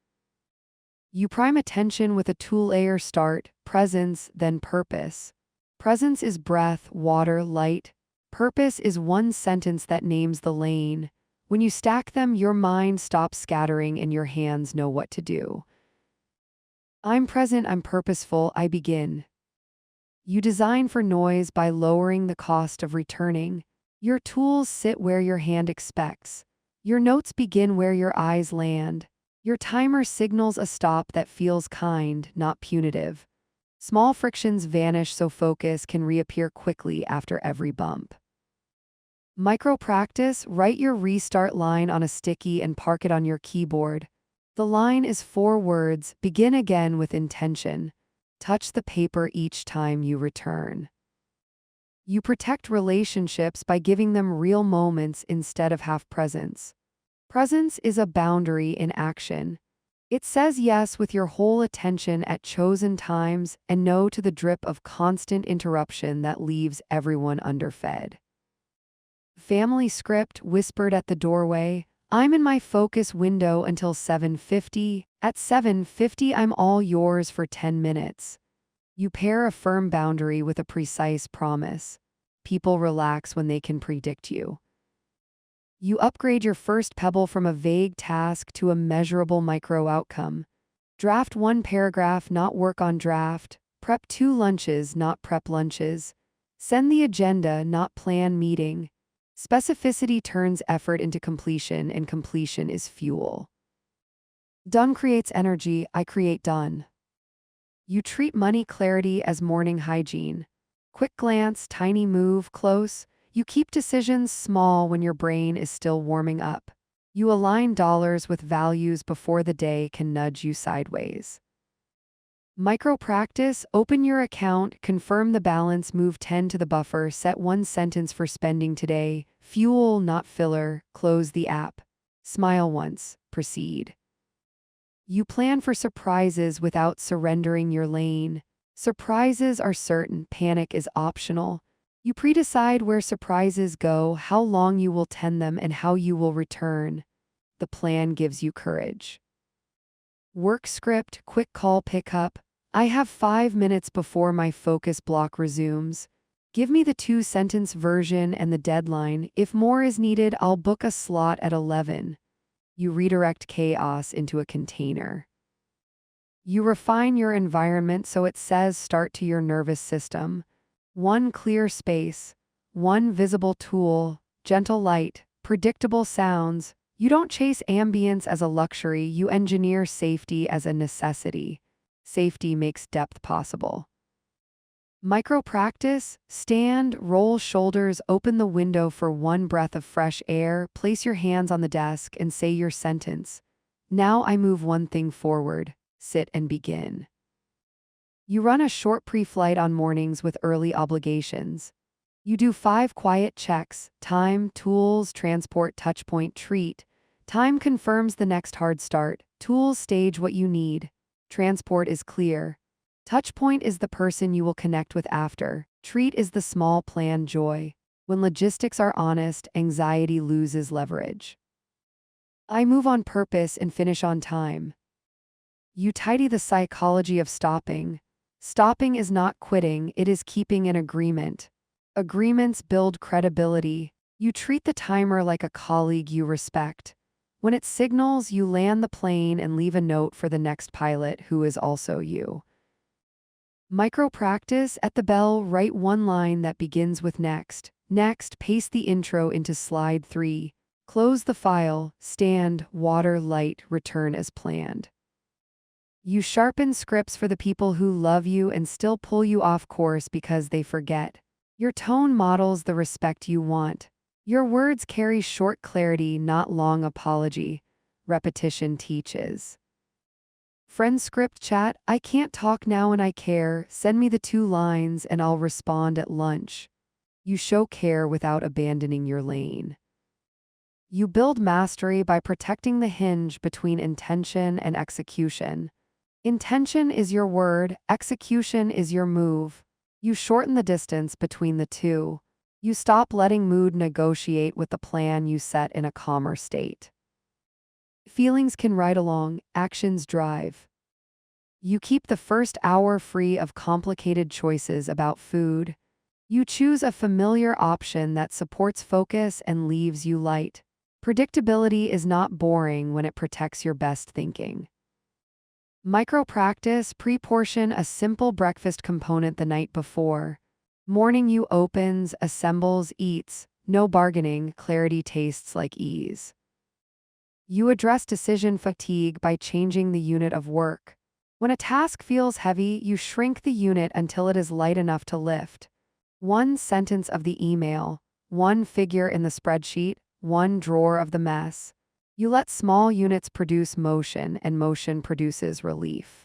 You prime attention with a tool layer start, presence, then purpose. Presence is breath, water, light. Purpose is 1 sentence that names the lane. When you stack them, your mind stops scattering and your hands know what to do. I'm present, I'm purposeful, I begin. You design for noise by lowering the cost of returning. Your tools sit where your hand expects. Your notes begin where your eyes land. Your timer signals a stop that feels kind, not punitive. Small frictions vanish so focus can reappear quickly after every bump. Micro practice, write your restart line on a sticky and park it on your keyboard. The line is 4 words, begin again with intention. Touch the paper each time you return. You protect relationships by giving them real moments instead of half presence. Presence is a boundary in action. It says yes with your whole attention at chosen times and no to the drip of constant interruption that leaves everyone underfed. Family script whispered at the doorway. I'm in my focus window until 7:50. At 7:50, I'm all yours for 10 minutes. You pair a firm boundary with a precise promise. People relax when they can predict you. You upgrade your first pebble from a vague task to a measurable micro outcome. Draft 1 paragraph, not work on draft. Prep 2 lunches, not prep lunches. Send the agenda, not plan meeting. Specificity turns effort into completion, and completion is fuel. Done creates energy, I create done. You treat money clarity as morning hygiene. Quick glance, tiny move, close. You keep decisions small when your brain is still warming up. You align dollars with values before the day can nudge you sideways. Micro practice, open your account, confirm the balance, move 10 to the buffer, set 1 sentence for spending today, fuel, not filler, close the app. Smile once, proceed. You plan for surprises without surrendering your lane. Surprises are certain, panic is optional. You pre-decide where surprises go, how long you will tend them, and how you will return. The plan gives you courage. Work script, quick call pickup. I have 5 minutes before my focus block resumes. Give me the 2-sentence version and the deadline. If more is needed, I'll book a slot at 11. You redirect chaos into a container. You refine your environment so it says start to your nervous system. One clear space, one visible tool, gentle light, predictable sounds. You don't chase ambience as a luxury, you engineer safety as a necessity. Safety makes depth possible. Micro practice, stand, roll shoulders, open the window for one breath of fresh air, place your hands on the desk and say your sentence. Now I move one thing forward, sit and begin. You run a short pre-flight on mornings with early obligations. You do 5 quiet checks, time, tools, transport, touchpoint, treat. Time confirms the next hard start, tools stage what you need. Transport is clear. Touchpoint is the person you will connect with after. Treat is the small planned joy. When logistics are honest, anxiety loses leverage. I move on purpose and finish on time. You tidy the psychology of stopping. Stopping is not quitting, it is keeping an agreement. Agreements build credibility. You treat the timer like a colleague you respect. When it signals, you land the plane and leave a note for the next pilot who is also you. Micro practice, at the bell, write one line that begins with next. Next, paste the intro into slide 3. Close the file, stand, water, light, return as planned. You sharpen scripts for the people who love you and still pull you off course because they forget. Your tone models the respect you want. Your words carry short clarity, not long apology. Repetition teaches. Friend script chat, I can't talk now and I care. Send me the 2 lines and I'll respond at lunch. You show care without abandoning your lane. You build mastery by protecting the hinge between intention and execution. Intention is your word, execution is your move. You shorten the distance between the two. You stop letting mood negotiate with the plan you set in a calmer state. Feelings can ride along, actions drive. You keep the first hour free of complicated choices about food. You choose a familiar option that supports focus and leaves you light. Predictability is not boring when it protects your best thinking. Micro practice, pre-portion a simple breakfast component the night before. Morning you opens, assembles, eats. No bargaining, clarity tastes like ease. You address decision fatigue by changing the unit of work. When a task feels heavy, you shrink the unit until it is light enough to lift. One sentence of the email, one figure in the spreadsheet, one drawer of the mess. You let small units produce motion, and motion produces relief.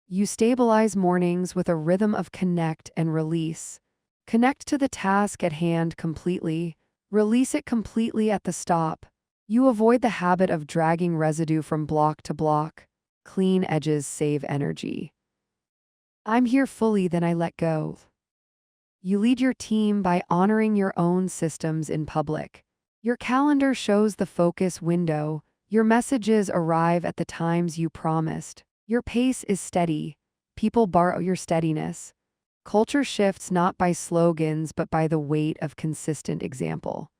You stabilize mornings with a rhythm of connect and release. Connect to the task at hand completely. Release it completely at the stop. You avoid the habit of dragging residue from block to block. Clean edges save energy. I'm here fully, then I let go. You lead your team by honoring your own systems in public. Your calendar shows the focus window. Your messages arrive at the times you promised. Your pace is steady. People borrow your steadiness. Culture shifts not by slogans but by the weight of consistent example.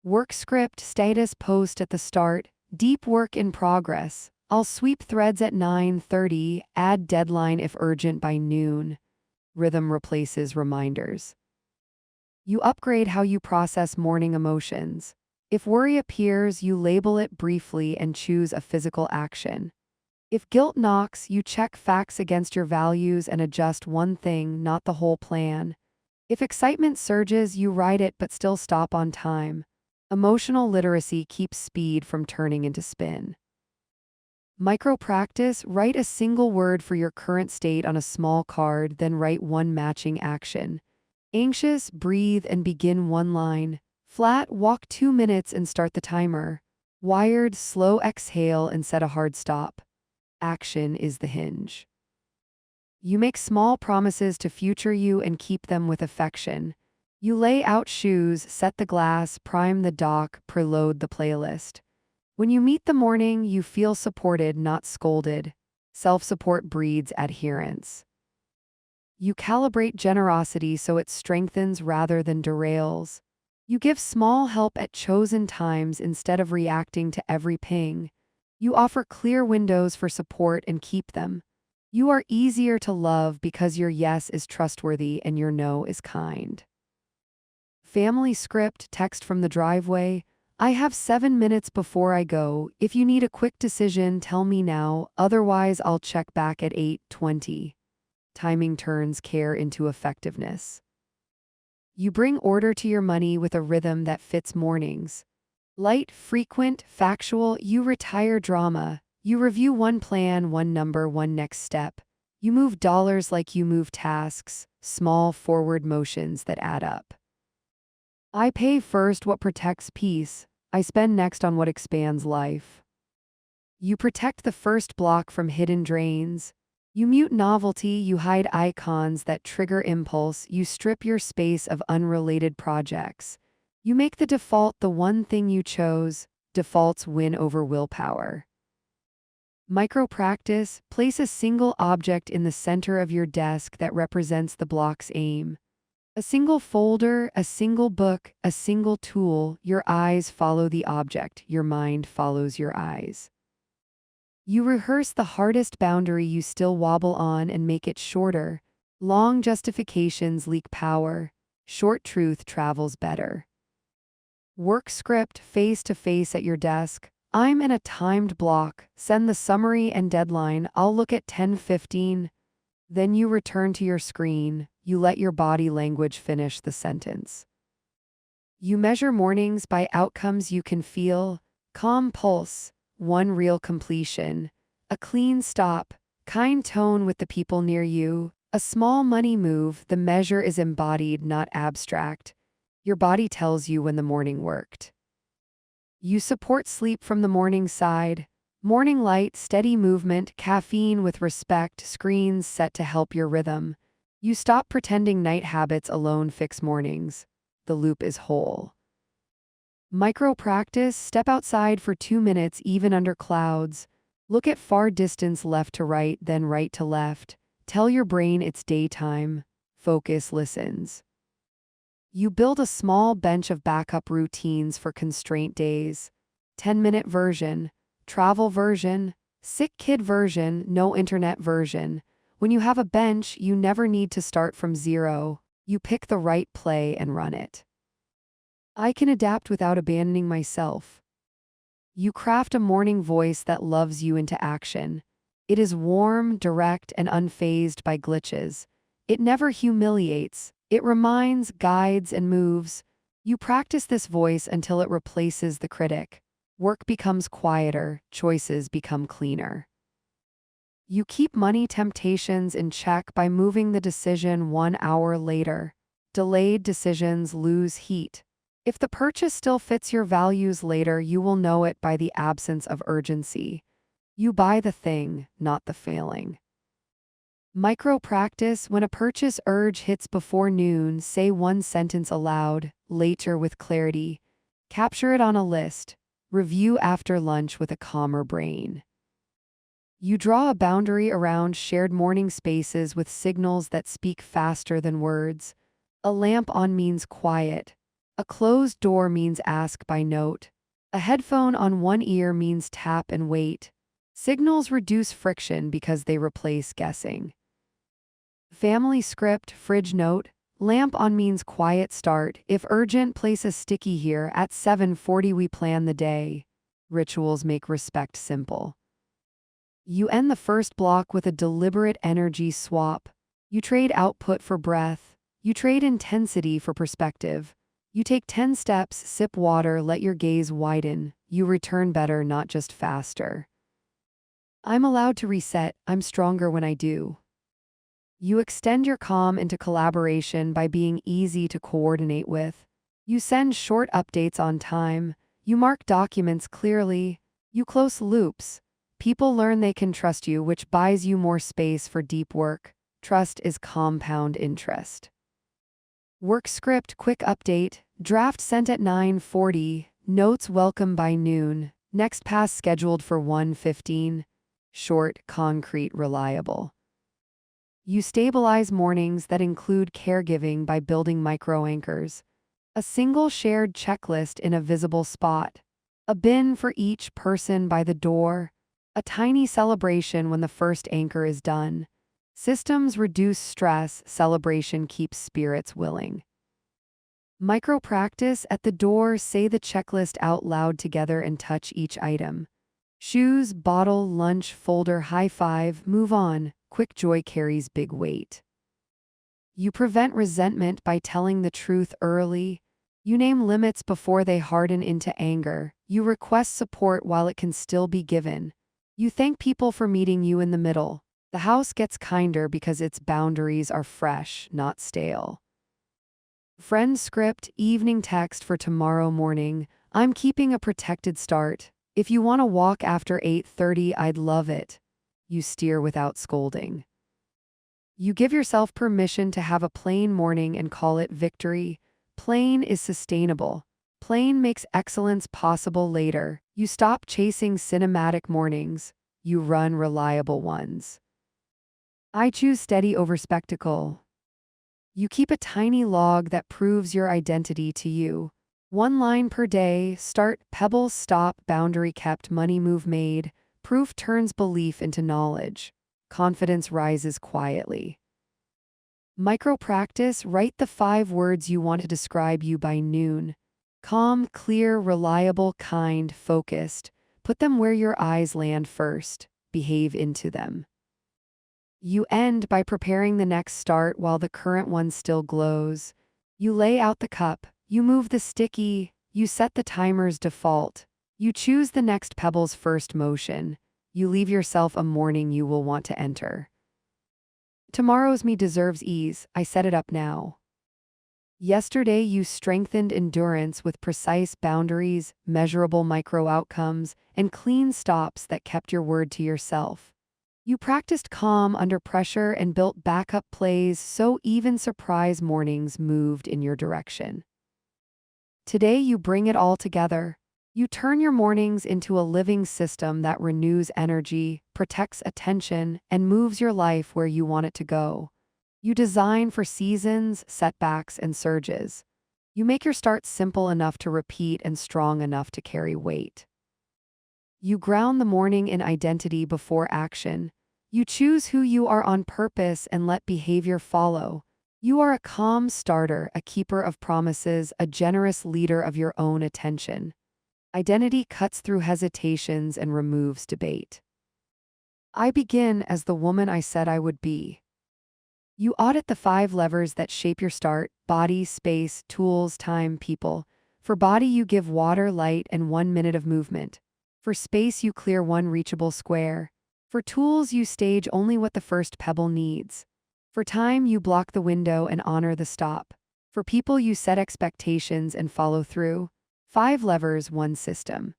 Work script, status post at the start, deep work in progress. I'll sweep threads at 9:30, add deadline if urgent by noon. Rhythm replaces reminders. You upgrade how you process morning emotions. If worry appears, you label it briefly and choose a physical action. If guilt knocks, you check facts against your values and adjust one thing, not the whole plan. If excitement surges, you ride it but still stop on time. Emotional literacy keeps speed from turning into spin. Micro practice, write a single word for your current state on a small card, then write one matching action. Anxious, breathe and begin one line. Flat, walk 2 minutes and start the timer. Wired, slow exhale and set a hard stop. Action is the hinge. You make small promises to future you and keep them with affection. You lay out shoes, set the glass, prime the dock, preload the playlist. When you meet the morning, you feel supported, not scolded. Self-support breeds adherence. You calibrate generosity so it strengthens rather than derails. You give small help at chosen times instead of reacting to every ping. You offer clear windows for support and keep them. You are easier to love because your yes is trustworthy and your no is kind. Family script text from the driveway. I have 7 minutes before I go. If you need a quick decision, tell me now. Otherwise, I'll check back at 8:20. Timing turns care into effectiveness. You bring order to your money with a rhythm that fits mornings. Light, frequent, factual, you retire drama. You review one plan, one number, one next step. You move dollars like you move tasks, small forward motions that add up. I pay first what protects peace. I spend next on what expands life. You protect the first block from hidden drains. You mute novelty, you hide icons that trigger impulse, you strip your space of unrelated projects. You make the default the one thing you chose. Defaults win over willpower. Micro practice, place a single object in the center of your desk that represents the block's aim. A single folder, a single book, a single tool. Your eyes follow the object, your mind follows your eyes. You rehearse the hardest boundary you still wobble on and make it shorter. Long justifications leak power. Short truth travels better. Work script face to face at your desk. I'm in a timed block. Send the summary and deadline. I'll look at 10:15. Then you return to your screen. You let your body language finish the sentence. You measure mornings by outcomes you can feel. Calm pulse. One real completion, a clean stop, kind tone with the people near you, a small money move. The measure is embodied, not abstract. Your body tells you when the morning worked. You support sleep from the morning side. Morning light, steady movement, caffeine with respect, screens set to help your rhythm. You stop pretending night habits alone fix mornings. The loop is whole. Micro practice, step outside for 2 minutes even under clouds. Look at far distance left to right, then right to left. Tell your brain it's daytime. Focus listens. You build a small bench of backup routines for constraint days. 10-minute version, travel version, sick kid version, no internet version. When you have a bench, you never need to start from zero. You pick the right play and run it. I can adapt without abandoning myself. You craft a morning voice that loves you into action. It is warm, direct, and unfazed by glitches. It never humiliates. It reminds, guides, and moves. You practice this voice until it replaces the critic. Work becomes quieter, choices become cleaner. You keep money temptations in check by moving the decision 1 hour later. Delayed decisions lose heat. If the purchase still fits your values later, you will know it by the absence of urgency. You buy the thing, not the failing. Micro practice, when a purchase urge hits before noon, say one sentence aloud, later with clarity. Capture it on a list. Review after lunch with a calmer brain. You draw a boundary around shared morning spaces with signals that speak faster than words. A lamp on means quiet. A closed door means ask by note. A headphone on one ear means tap and wait. Signals reduce friction because they replace guessing. Family script, fridge note. Lamp on means quiet start. If urgent, place a sticky here. At 7:40 we plan the day. Rituals make respect simple. You end the first block with a deliberate energy swap. You trade output for breath. You trade intensity for perspective. You take 10 steps, sip water, let your gaze widen. You return better, not just faster. I'm allowed to reset. I'm stronger when I do. You extend your calm into collaboration by being easy to coordinate with. You send short updates on time. You mark documents clearly. You close loops. People learn they can trust you, which buys you more space for deep work. Trust is compound interest. Work script, quick update. Draft sent at 9:40. Notes welcome by noon. Next pass scheduled for 1:15. Short, concrete, reliable. You stabilize mornings that include caregiving by building micro anchors. A single shared checklist in a visible spot. A bin for each person by the door. A tiny celebration when the first anchor is done. Systems reduce stress, celebration keeps spirits willing. Micro practice at the door, say the checklist out loud together and touch each item. Shoes, bottle, lunch, folder, high five, move on. Quick joy carries big weight. You prevent resentment by telling the truth early. You name limits before they harden into anger. You request support while it can still be given. You thank people for meeting you in the middle. The house gets kinder because its boundaries are fresh, not stale. Friend script, evening text for tomorrow morning. I'm keeping a protected start. If you want to walk after 8:30, I'd love it. You steer without scolding. You give yourself permission to have a plain morning and call it victory. Plain is sustainable. Plain makes excellence possible later. You stop chasing cinematic mornings. You run reliable ones. I choose steady over spectacle. You keep a tiny log that proves your identity to you. One line per day, start, pebble, stop, boundary kept, money move made. Proof turns belief into knowledge. Confidence rises quietly. Micro practice, write the 5 words you want to describe you by noon. Calm, clear, reliable, kind, focused. Put them where your eyes land first. Behave into them. You end by preparing the next start while the current one still glows. You lay out the cup. You move the sticky. You set the timer's default. You choose the next pebble's first motion. You leave yourself a morning you will want to enter. Tomorrow's me deserves ease. I set it up now. Yesterday you strengthened endurance with precise boundaries, measurable micro outcomes, and clean stops that kept your word to yourself. You practiced calm under pressure and built backup plays so even surprise mornings moved in your direction. Today you bring it all together. You turn your mornings into a living system that renews energy, protects attention, and moves your life where you want it to go. You design for seasons, setbacks, and surges. You make your start simple enough to repeat and strong enough to carry weight. You ground the morning in identity before action. You choose who you are on purpose and let behavior follow. You are a calm starter, a keeper of promises, a generous leader of your own attention. Identity cuts through hesitations and removes debate. I begin as the woman I said I would be. You audit the 5 levers that shape your start: body, space, tools, time, people. For body, you give water, light, and 1 minute of movement. For space, you clear 1 reachable square. For tools, you stage only what the first pebble needs. For time, you block the window and honor the stop. For people, you set expectations and follow through. 5 levers, 1 system.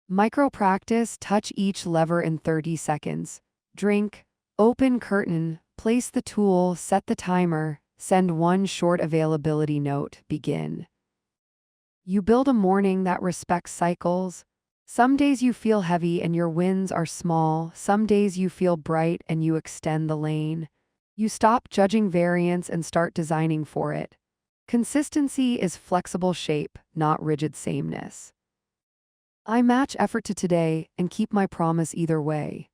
Micro practice, touch each lever in 30 seconds. Drink, open curtain, place the tool, set the timer, send 1 short availability note, begin. You build a morning that respects cycles. Some days you feel heavy and your wins are small. Some days you feel bright and you extend the lane. You stop judging variance and start designing for it. Consistency is flexible shape, not rigid sameness. I match effort to today and keep my promise either way.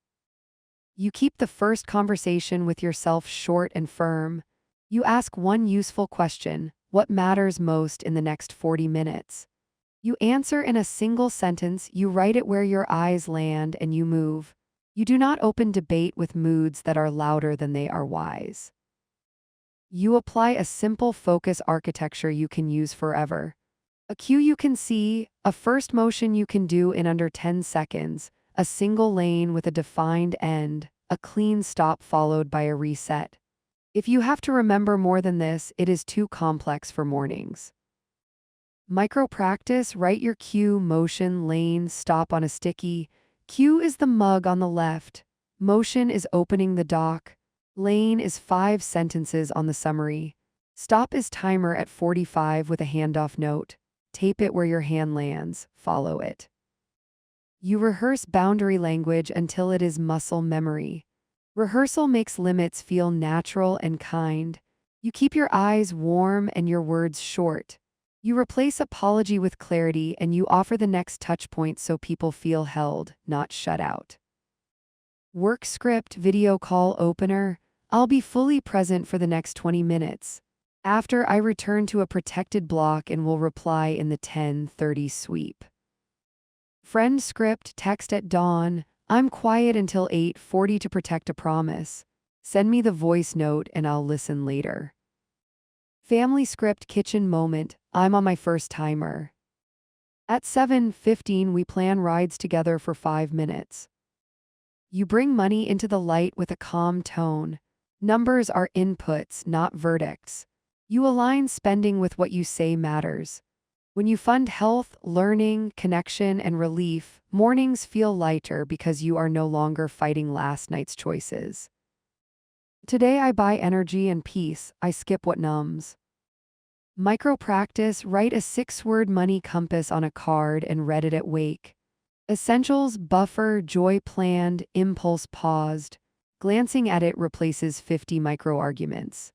You keep the first conversation with yourself short and firm. You ask 1 useful question: what matters most in the next 40 minutes? You answer in a single sentence, you write it where your eyes land, and you move. You do not open debate with moods that are louder than they are wise. You apply a simple focus architecture you can use forever. A cue you can see, a first motion you can do in under 10 seconds, a single lane with a defined end, a clean stop followed by a reset. If you have to remember more than this, it is too complex for mornings. Micro practice, write your cue, motion, lane, stop on a sticky. Cue is the mug on the left. Motion is opening the dock. Lane is 5 sentences on the summary. Stop is timer at 45 with a handoff note. Tape it where your hand lands. Follow it. You rehearse boundary language until it is muscle memory. Rehearsal makes limits feel natural and kind. You keep your eyes warm and your words short. You replace apology with clarity and you offer the next touch point so people feel held, not shut out. Work script, video call opener. I'll be fully present for the next 20 minutes. After I return to a protected block and will reply in the 10:30 sweep. Friend script, text at dawn. I'm quiet until 8:40 to protect a promise. Send me the voice note and I'll listen later. Family script, kitchen moment. I'm on my first timer. At 7:15 we plan rides together for 5 minutes. You bring money into the light with a calm tone. Numbers are inputs, not verdicts. You align spending with what you say matters. When you fund health, learning, connection, and relief, mornings feel lighter because you are no longer fighting last night's choices. Today I buy energy and peace, I skip what numbs. Micro practice, write a 6-word money compass on a card and read it at wake. Essentials, buffer, joy planned, impulse paused. Glancing at it replaces 50 micro arguments.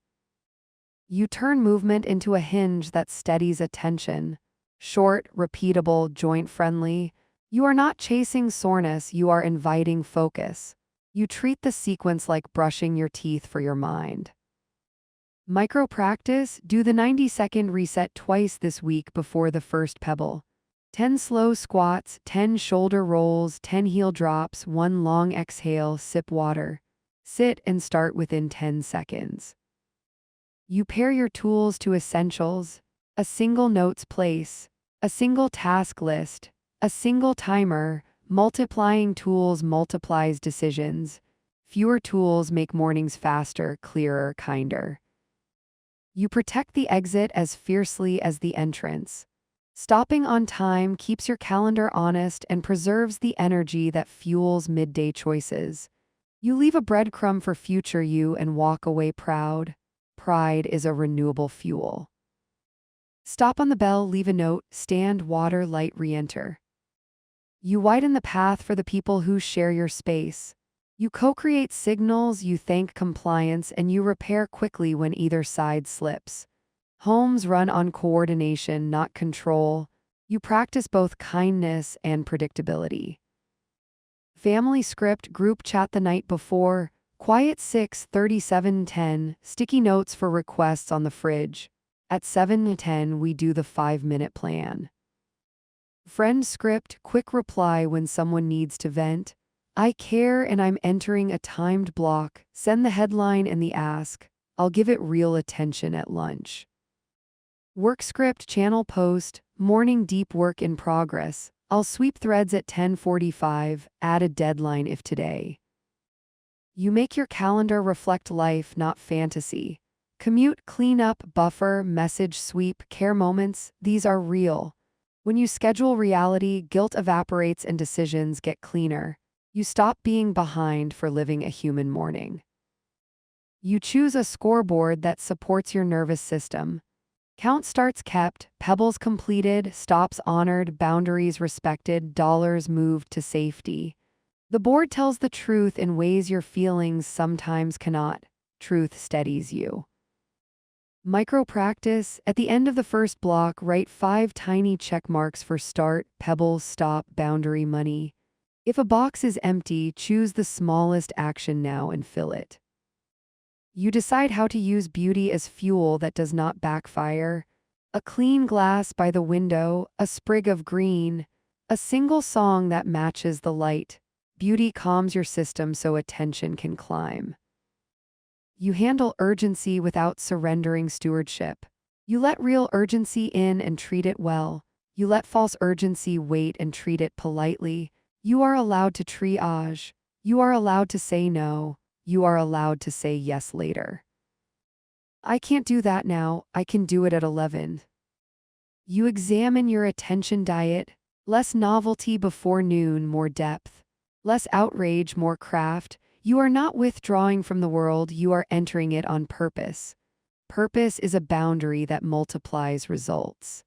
You turn movement into a hinge that steadies attention. Short, repeatable, joint-friendly. You are not chasing soreness, you are inviting focus. You treat the sequence like brushing your teeth for your mind. Micro practice, do the 90-second reset twice this week before the first pebble. 10 slow squats, 10 shoulder rolls, 10 heel drops, 1 long exhale, sip water. Sit and start within 10 seconds. You pair your tools to essentials, a single notes place, a single task list, a single timer. Multiplying tools multiplies decisions. Fewer tools make mornings faster, clearer, kinder. You protect the exit as fiercely as the entrance. Stopping on time keeps your calendar honest and preserves the energy that fuels midday choices. You leave a breadcrumb for future you and walk away proud. Pride is a renewable fuel. Stop on the bell, leave a note, stand, water, light, re-enter. You widen the path for the people who share your space. You co-create signals, you thank compliance, and you repair quickly when either side slips. Homes run on coordination, not control. You practice both kindness and predictability. Family script, group chat the night before. Quiet 6:37:10, sticky notes for requests on the fridge. At 7:10 we do the 5-minute plan. Friend script, quick reply when someone needs to vent. I care and I'm entering a timed block. Send the headline and the ask. I'll give it real attention at lunch. Work script, channel post, morning deep work in progress. I'll sweep threads at 10:45, add a deadline if today. You make your calendar reflect life, not fantasy. Commute, cleanup, buffer, message sweep, care moments, these are real. When you schedule reality, guilt evaporates and decisions get cleaner. You stop being behind for living a human morning. You choose a scoreboard that supports your nervous system. Count starts kept, pebbles completed, stops honored, boundaries respected, dollars moved to safety. The board tells the truth in ways your feelings sometimes cannot. Truth steadies you. Micro practice, at the end of the first block, write 5 tiny check marks for start, pebble, stop, boundary, money. If a box is empty, choose the smallest action now and fill it. You decide how to use beauty as fuel that does not backfire. A clean glass by the window, a sprig of green, a single song that matches the light. Beauty calms your system so attention can climb. You handle urgency without surrendering stewardship. You let real urgency in and treat it well. You let false urgency wait and treat it politely. You are allowed to triage. You are allowed to say no. You are allowed to say yes later. I can't do that now, I can do it at 11. You examine your attention diet. Less novelty before noon, more depth. Less outrage, more craft. You are not withdrawing from the world, you are entering it on purpose. Purpose is a boundary that multiplies results.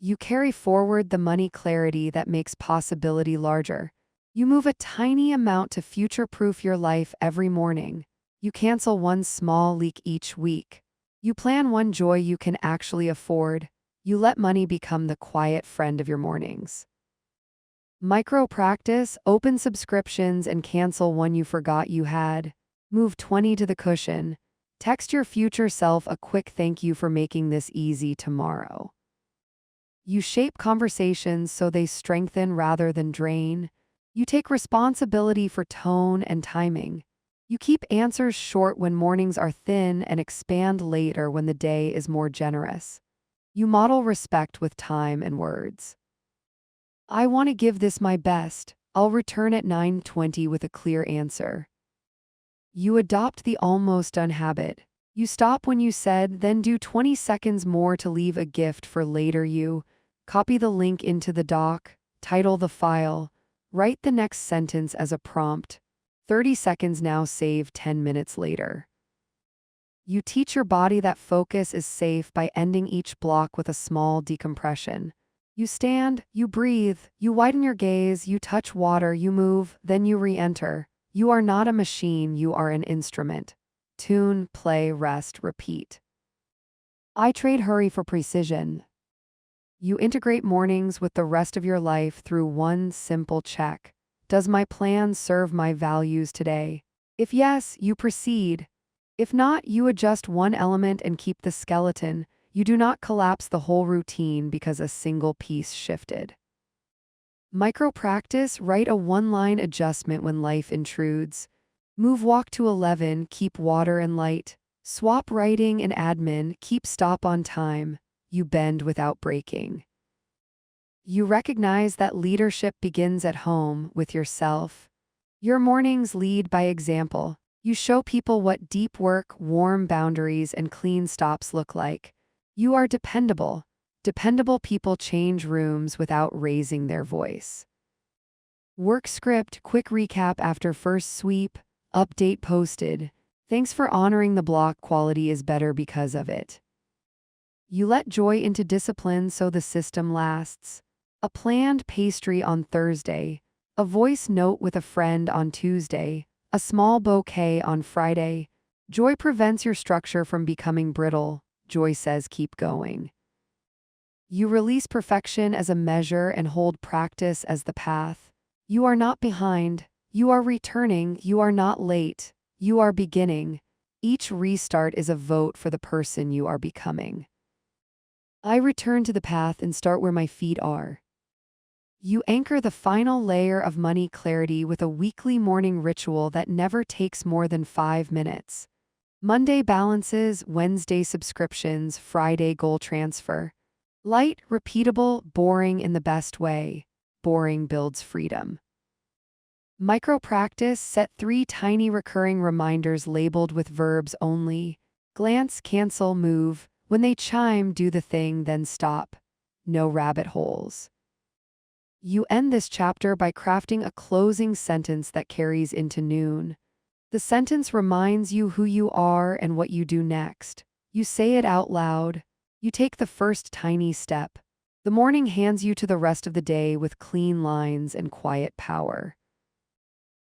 You carry forward the money clarity that makes possibility larger. You move a tiny amount to future-proof your life every morning. You cancel one small leak each week. You plan one joy you can actually afford. You let money become the quiet friend of your mornings. Micro practice, open subscriptions and cancel one you forgot you had. Move 20 to the cushion. Text your future self a quick thank you for making this easy tomorrow. You shape conversations so they strengthen rather than drain. You take responsibility for tone and timing. You keep answers short when mornings are thin and expand later when the day is more generous. You model respect with time and words. I want to give this my best. I'll return at 9:20 with a clear answer. You adopt the almost done habit. You stop when you said, then do 20 seconds more to leave a gift for later you. Copy the link into the doc, title the file, write the next sentence as a prompt. 30 seconds now save 10 minutes later. You teach your body that focus is safe by ending each block with a small decompression. You stand, you breathe, you widen your gaze, you touch water, you move, then you re-enter. You are not a machine, you are an instrument. Tune, play, rest, repeat. I trade hurry for precision. You integrate mornings with the rest of your life through one simple check. Does my plan serve my values today? If yes, you proceed. If not, you adjust one element and keep the skeleton. You do not collapse the whole routine because a single piece shifted. Micro practice, write a one-line adjustment when life intrudes. Move walk to 11, keep water and light. Swap writing and admin, keep stop on time. You bend without breaking. You recognize that leadership begins at home, with yourself. Your mornings lead by example. You show people what deep work, warm boundaries, and clean stops look like. You are dependable. Dependable people change rooms without raising their voice. Work script, quick recap after first sweep, update posted. Thanks for honoring the block, quality is better because of it. You let joy into discipline so the system lasts. A planned pastry on Thursday, a voice note with a friend on Tuesday, a small bouquet on Friday. Joy prevents your structure from becoming brittle. Joy says keep going. You release perfection as a measure and hold practice as the path. You are not behind. You are returning. You are not late. You are beginning. Each restart is a vote for the person you are becoming. I return to the path and start where my feet are. You anchor the final layer of money clarity with a weekly morning ritual that never takes more than 5 minutes. Monday balances, Wednesday subscriptions, Friday goal transfer. Light, repeatable, boring in the best way. Boring builds freedom. Micro practice, set 3 tiny recurring reminders labeled with verbs only. Glance, cancel, move. When they chime, do the thing, then stop. No rabbit holes. You end this chapter by crafting a closing sentence that carries into noon. The sentence reminds you who you are and what you do next. You say it out loud. You take the first tiny step. The morning hands you to the rest of the day with clean lines and quiet power.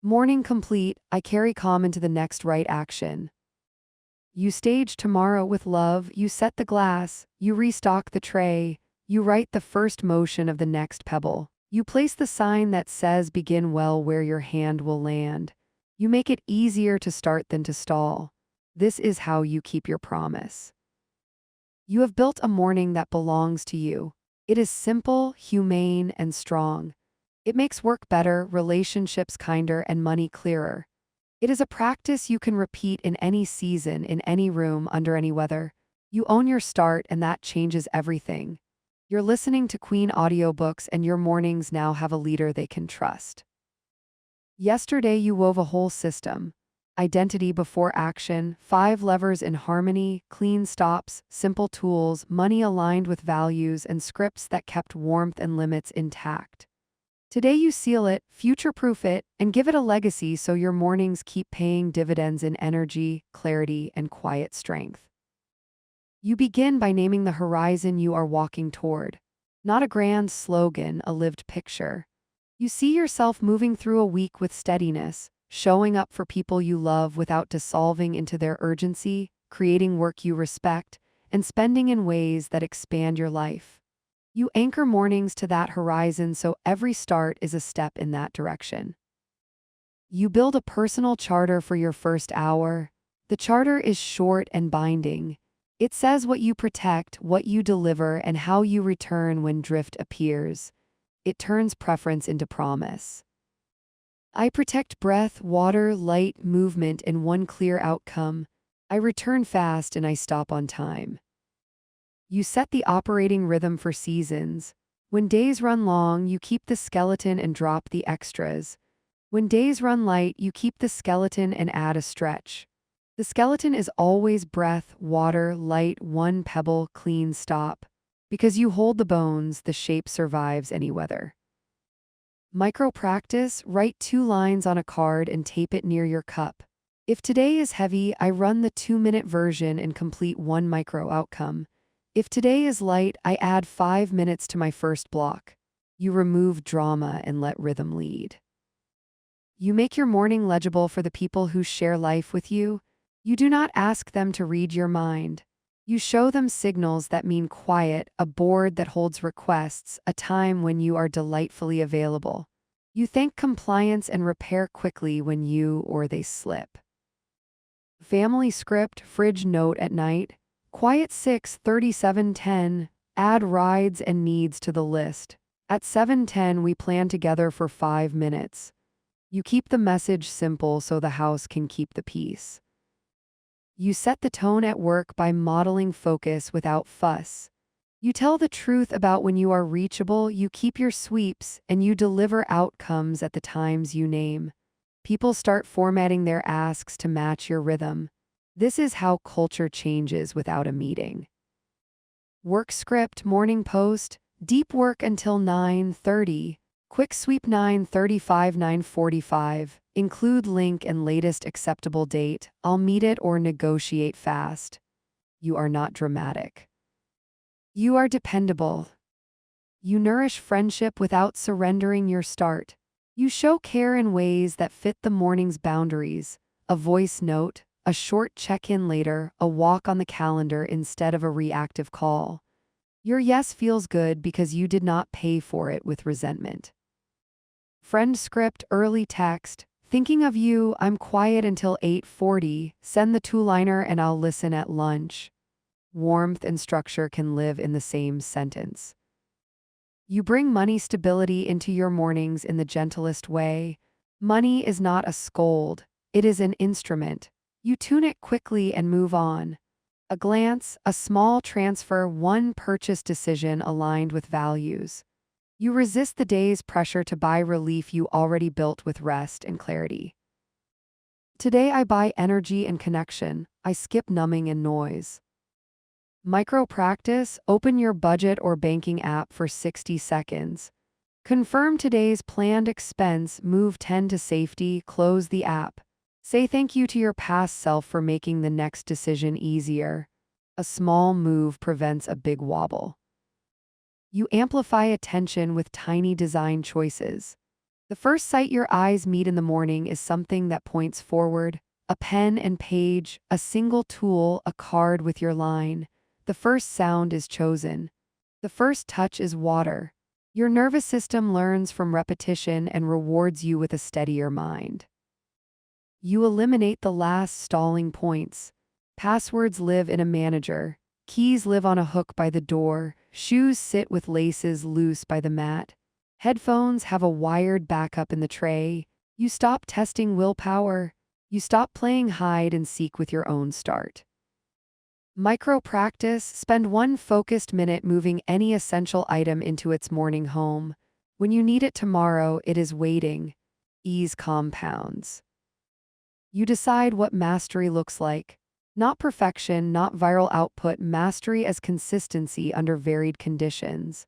Morning complete, I carry calm into the next right action. You stage tomorrow with love, you set the glass, you restock the tray, you write the first motion of the next pebble. You place the sign that says begin well where your hand will land. You make it easier to start than to stall. This is how you keep your promise. You have built a morning that belongs to you. It is simple, humane, and strong. It makes work better, relationships kinder, and money clearer. It is a practice you can repeat in any season, in any room, under any weather. You own your start, and that changes everything. You're listening to Queen Audiobooks, and your mornings now have a leader they can trust. Yesterday you wove a whole system. Identity before action, 5 levers in harmony, clean stops, simple tools, money aligned with values, and scripts that kept warmth and limits intact. Today you seal it, future-proof it, and give it a legacy so your mornings keep paying dividends in energy, clarity, and quiet strength. You begin by naming the horizon you are walking toward. Not a grand slogan, a lived picture. You see yourself moving through a week with steadiness, showing up for people you love without dissolving into their urgency, creating work you respect, and spending in ways that expand your life. You anchor mornings to that horizon so every start is a step in that direction. You build a personal charter for your first hour. The charter is short and binding. It says what you protect, what you deliver, and how you return when drift appears. It turns preference into promise. I protect breath, water, light, movement, and one clear outcome. I return fast and I stop on time. You set the operating rhythm for seasons. When days run long, you keep the skeleton and drop the extras. When days run light, you keep the skeleton and add a stretch. The skeleton is always breath, water, light, one pebble, clean stop. Because you hold the bones, the shape survives any weather. Micro practice, write 2 lines on a card and tape it near your cup. If today is heavy, I run the 2-minute version and complete 1 micro outcome. If today is light, I add 5 minutes to my first block. You remove drama and let rhythm lead. You make your morning legible for the people who share life with you. You do not ask them to read your mind. You show them signals that mean quiet, a board that holds requests, a time when you are delightfully available. You thank compliance and repair quickly when you or they slip. Family script, fridge note at night. Quiet 6:37:10. Add rides and needs to the list. At 7:10 we plan together for 5 minutes. You keep the message simple so the house can keep the peace. You set the tone at work by modeling focus without fuss. You tell the truth about when you are reachable, you keep your sweeps, and you deliver outcomes at the times you name. People start formatting their asks to match your rhythm. This is how culture changes without a meeting. Work script, morning post, deep work until 9:30. Quick sweep 9:35, 9:45. Include link and latest acceptable date. I'll meet it or negotiate fast. You are not dramatic. You are dependable. You nourish friendship without surrendering your start. You show care in ways that fit the morning's boundaries. A voice note, a short check-in later, a walk on the calendar instead of a reactive call. Your yes feels good because you did not pay for it with resentment. Friend script, early text. Thinking of you, I'm quiet until 8:40. Send the 2-liner and I'll listen at lunch. Warmth and structure can live in the same sentence. You bring money stability into your mornings in the gentlest way. Money is not a scold. It is an instrument. You tune it quickly and move on. A glance, a small transfer, one purchase decision aligned with values. You resist the day's pressure to buy relief you already built with rest and clarity. Today I buy energy and connection. I skip numbing and noise. Micro practice, open your budget or banking app for 60 seconds. Confirm today's planned expense, move 10 to safety, close the app. Say thank you to your past self for making the next decision easier. A small move prevents a big wobble. You amplify attention with tiny design choices. The first sight your eyes meet in the morning is something that points forward. A pen and page, a single tool, a card with your line. The first sound is chosen. The first touch is water. Your nervous system learns from repetition and rewards you with a steadier mind. You eliminate the last stalling points. Passwords live in a manager. Keys live on a hook by the door. Shoes sit with laces loose by the mat. Headphones have a wired backup in the tray. You stop testing willpower. You stop playing hide and seek with your own start. Micro practice, spend 1 focused minute moving any essential item into its morning home. When you need it tomorrow, it is waiting. Ease compounds. You decide what mastery looks like. Not perfection, not viral output, mastery as consistency under varied conditions.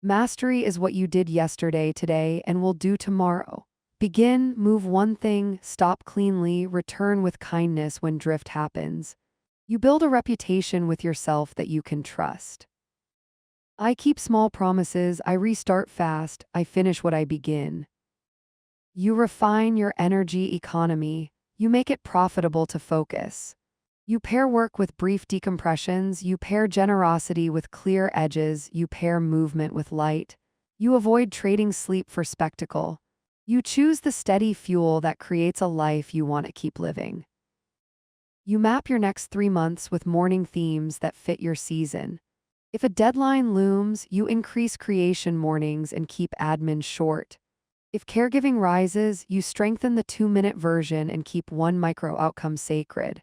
Mastery is what you did yesterday, today, and will do tomorrow. Begin, move one thing, stop cleanly, return with kindness when drift happens. You build a reputation with yourself that you can trust. I keep small promises, I restart fast, I finish what I begin. You refine your energy economy, you make it profitable to focus. You pair work with brief decompressions, you pair generosity with clear edges, you pair movement with light. You avoid trading sleep for spectacle. You choose the steady fuel that creates a life you want to keep living. You map your next 3 months with morning themes that fit your season. If a deadline looms, you increase creation mornings and keep admin short. If caregiving rises, you strengthen the 2-minute version and keep one micro outcome sacred.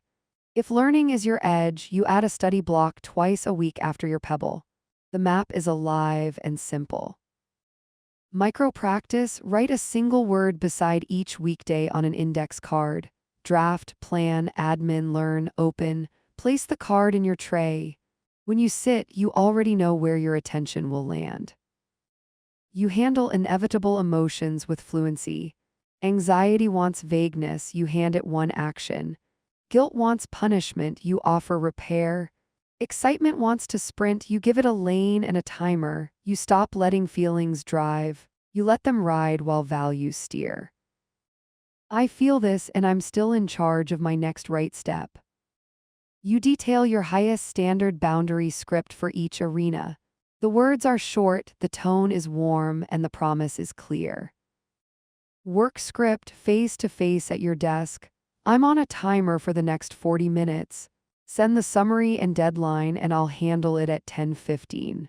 If learning is your edge, you add a study block twice a week after your pebble. The map is alive and simple. Micro practice, write a single word beside each weekday on an index card. Draft, plan, admin, learn, open. Place the card in your tray. When you sit, you already know where your attention will land. You handle inevitable emotions with fluency. Anxiety wants vagueness, you hand it one action. Guilt wants punishment, you offer repair. Excitement wants to sprint, you give it a lane and a timer. You stop letting feelings drive. You let them ride while values steer. I feel this and I'm still in charge of my next right step. You detail your highest standard boundary script for each arena. The words are short, the tone is warm, and the promise is clear. Work script face to face at your desk. I'm on a timer for the next 40 minutes. Send the summary and deadline and I'll handle it at 10:15.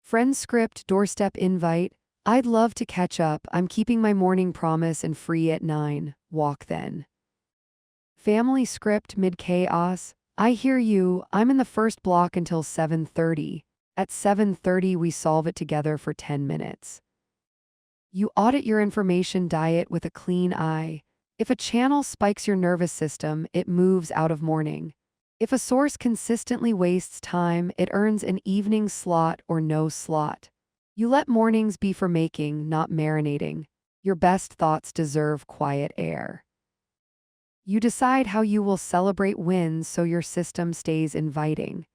Friend script doorstep invite. I'd love to catch up. I'm keeping my morning promise and free at 9. Walk then. Family script mid-chaos. I hear you. I'm in the first block until 7:30. At 7:30 we solve it together for 10 minutes. You audit your information diet with a clean eye. If a channel spikes your nervous system, it moves out of morning. If a source consistently wastes time, it earns an evening slot or no slot. You let mornings be for making, not marinating. Your best thoughts deserve quiet air. You decide how you will celebrate wins so your system stays inviting.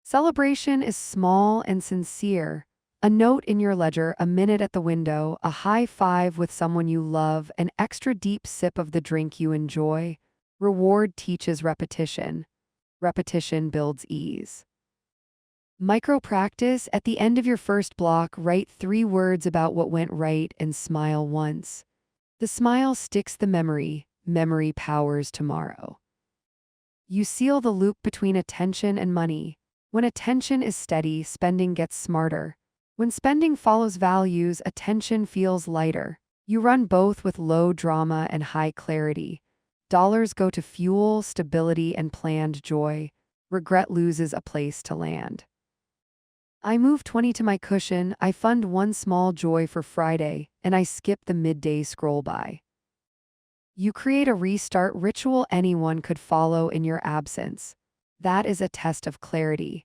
Celebration is small and sincere. A note in your ledger, a minute at the window, a high five with someone you love, an extra deep sip of the drink you enjoy. Reward teaches repetition. Repetition builds ease. Micro practice, at the end of your first block, write 3 words about what went right and smile once. The smile sticks the memory. Memory powers tomorrow. You seal the loop between attention and money. When attention is steady, spending gets smarter. When spending follows values, attention feels lighter. You run both with low drama and high clarity. Dollars go to fuel, stability, and planned joy. Regret loses a place to land. I move 20 to my cushion, I fund one small joy for Friday, and I skip the midday scroll by. You create a restart ritual anyone could follow in your absence. That is a test of clarity.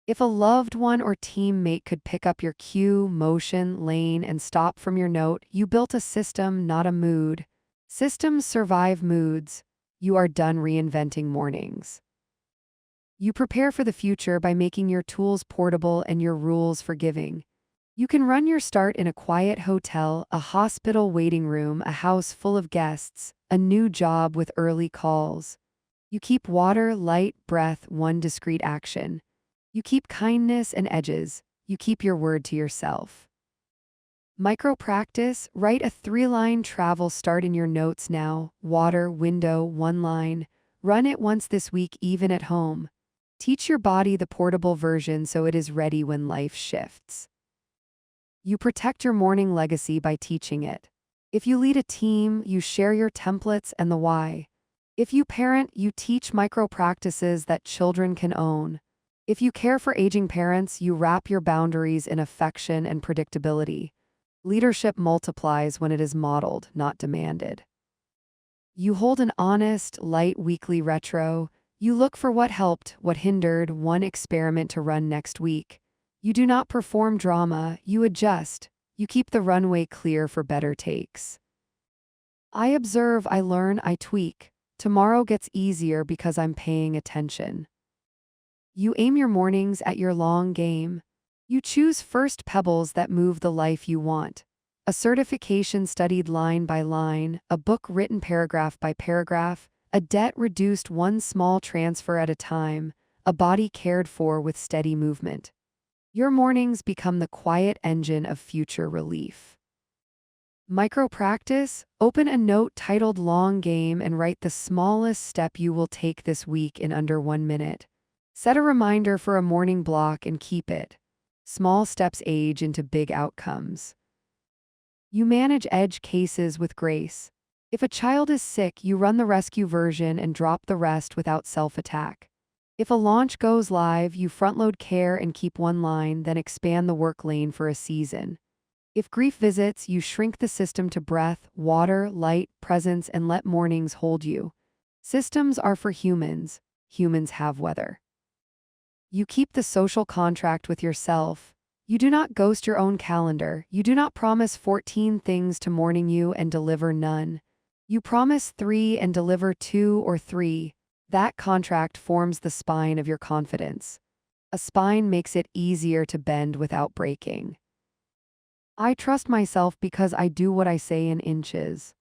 If a loved one or teammate could pick up your cue, motion, lane, and stop from your note, you built a system, not a mood. Systems survive moods. You are done reinventing mornings. You prepare for the future by making your tools portable and your rules forgiving. You can run your start in a quiet hotel, a hospital waiting room, a house full of guests, a new job with early calls. You keep water, light, breath, one discrete action. You keep kindness and edges. You keep your word to yourself. Micro practice, write a 3-line travel start in your notes now. Water, window, 1 line. Run it once this week, even at home. Teach your body the portable version so it is ready when life shifts. You protect your morning legacy by teaching it. If you lead a team, you share your templates and the why. If you parent, you teach micro practices that children can own. If you care for aging parents, you wrap your boundaries in affection and predictability. Leadership multiplies when it is modeled, not demanded. You hold an honest, light weekly retro. You look for what helped, what hindered, one experiment to run next week. You do not perform drama, you adjust. You keep the runway clear for better takes. I observe, I learn, I tweak. Tomorrow gets easier because I'm paying attention. You aim your mornings at your long game. You choose first pebbles that move the life you want. A certification studied line by line, a book written paragraph by paragraph, a debt reduced one small transfer at a time, a body cared for with steady movement. Your mornings become the quiet engine of future relief. Micro practice, open a note titled Long Game and write the smallest step you will take this week in under 1 minute. Set a reminder for a morning block and keep it. Small steps age into big outcomes. You manage edge cases with grace. If a child is sick, you run the rescue version and drop the rest without self-attack. If a launch goes live, you front-load care and keep one line, then expand the work lane for a season. If grief visits, you shrink the system to breath, water, light, presence, and let mornings hold you. Systems are for humans. Humans have weather. You keep the social contract with yourself. You do not ghost your own calendar. You do not promise 14 things to morning you and deliver none. You promise 3 and deliver 2 or 3. That contract forms the spine of your confidence. A spine makes it easier to bend without breaking. I trust myself because I do what I say in inches.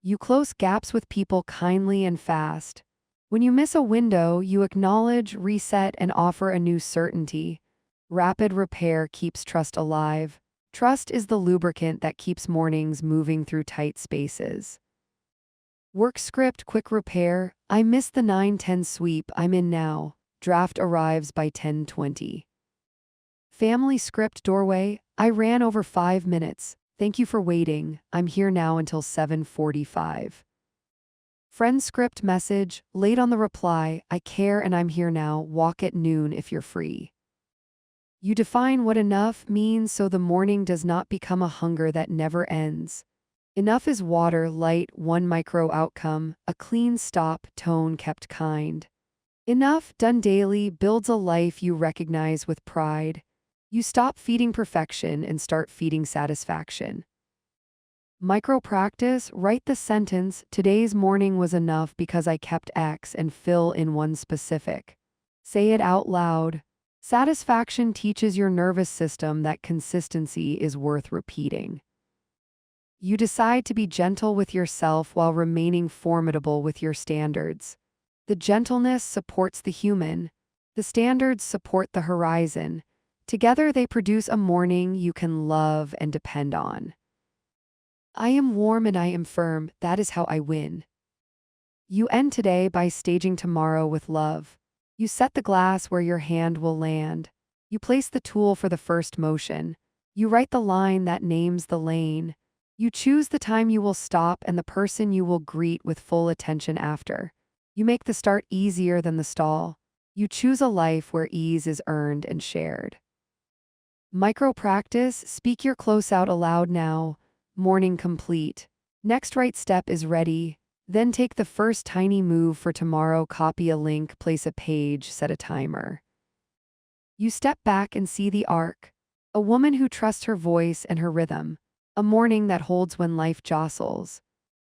You close gaps with people kindly and fast. When you miss a window, you acknowledge, reset, and offer a new certainty. Rapid repair keeps trust alive. Trust is the lubricant that keeps mornings moving through tight spaces. Work script, quick repair. I missed the 9:10 sweep. I'm in now. Draft arrives by 10:20. Family script doorway. I ran over 5 minutes. Thank you for waiting. I'm here now until 7:45. Friend script message. Late on the reply. I care and I'm here now. Walk at noon if you're free. You define what enough means so the morning does not become a hunger that never ends. Enough is water, light, one micro outcome, a clean stop, tone kept kind. Enough, done daily, builds a life you recognize with pride. You stop feeding perfection and start feeding satisfaction. Micro practice, write the sentence, today's morning was enough because I kept X and fill in one specific. Say it out loud. Satisfaction teaches your nervous system that consistency is worth repeating. You decide to be gentle with yourself while remaining formidable with your standards. The gentleness supports the human. The standards support the horizon. Together they produce a morning you can love and depend on. I am warm and I am firm, that is how I win. You end today by staging tomorrow with love. You set the glass where your hand will land. You place the tool for the first motion. You write the line that names the lane. You choose the time you will stop and the person you will greet with full attention after. You make the start easier than the stall. You choose a life where ease is earned and shared. Micro practice, speak your close out aloud now. Morning complete. Next right step is ready. Then take the first tiny move for tomorrow, copy a link, place a page, set a timer. You step back and see the arc. A woman who trusts her voice and her rhythm. A morning that holds when life jostles.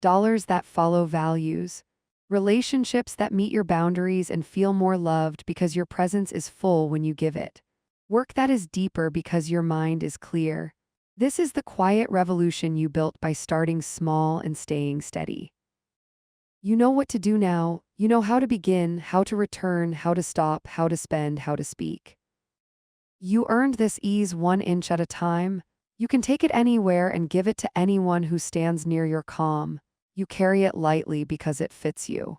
Dollars that follow values. Relationships that meet your boundaries and feel more loved because your presence is full when you give it. Work that is deeper because your mind is clear. This is the quiet revolution you built by starting small and staying steady. You know what to do now. You know how to begin, how to return, how to stop, how to spend, how to speak. You earned this ease 1 inch at a time. You can take it anywhere and give it to anyone who stands near your calm. You carry it lightly because it fits you.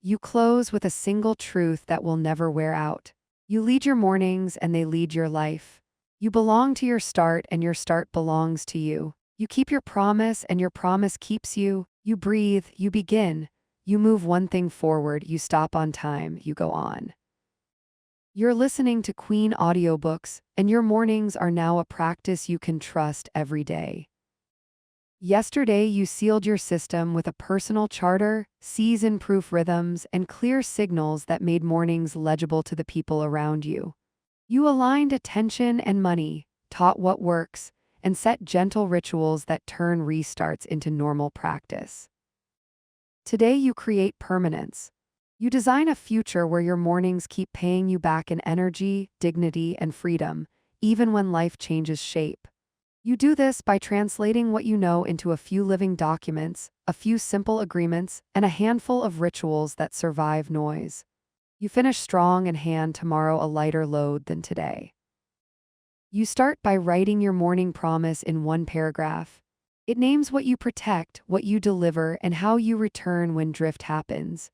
You close with a single truth that will never wear out. You lead your mornings and they lead your life. You belong to your start and your start belongs to you. You keep your promise and your promise keeps you. You breathe, you begin. You move one thing forward, you stop on time, you go on. You're listening to Queen Audiobooks, and your mornings are now a practice you can trust every day. Yesterday, you sealed your system with a personal charter, season-proof rhythms, and clear signals that made mornings legible to the people around you. You aligned attention and money, taught what works, and set gentle rituals that turn restarts into normal practice. Today, you create permanence. You design a future where your mornings keep paying you back in energy, dignity, and freedom, even when life changes shape. You do this by translating what you know into a few living documents, a few simple agreements, and a handful of rituals that survive noise. You finish strong and hand tomorrow a lighter load than today. You start by writing your morning promise in one paragraph. It names what you protect, what you deliver, and how you return when drift happens.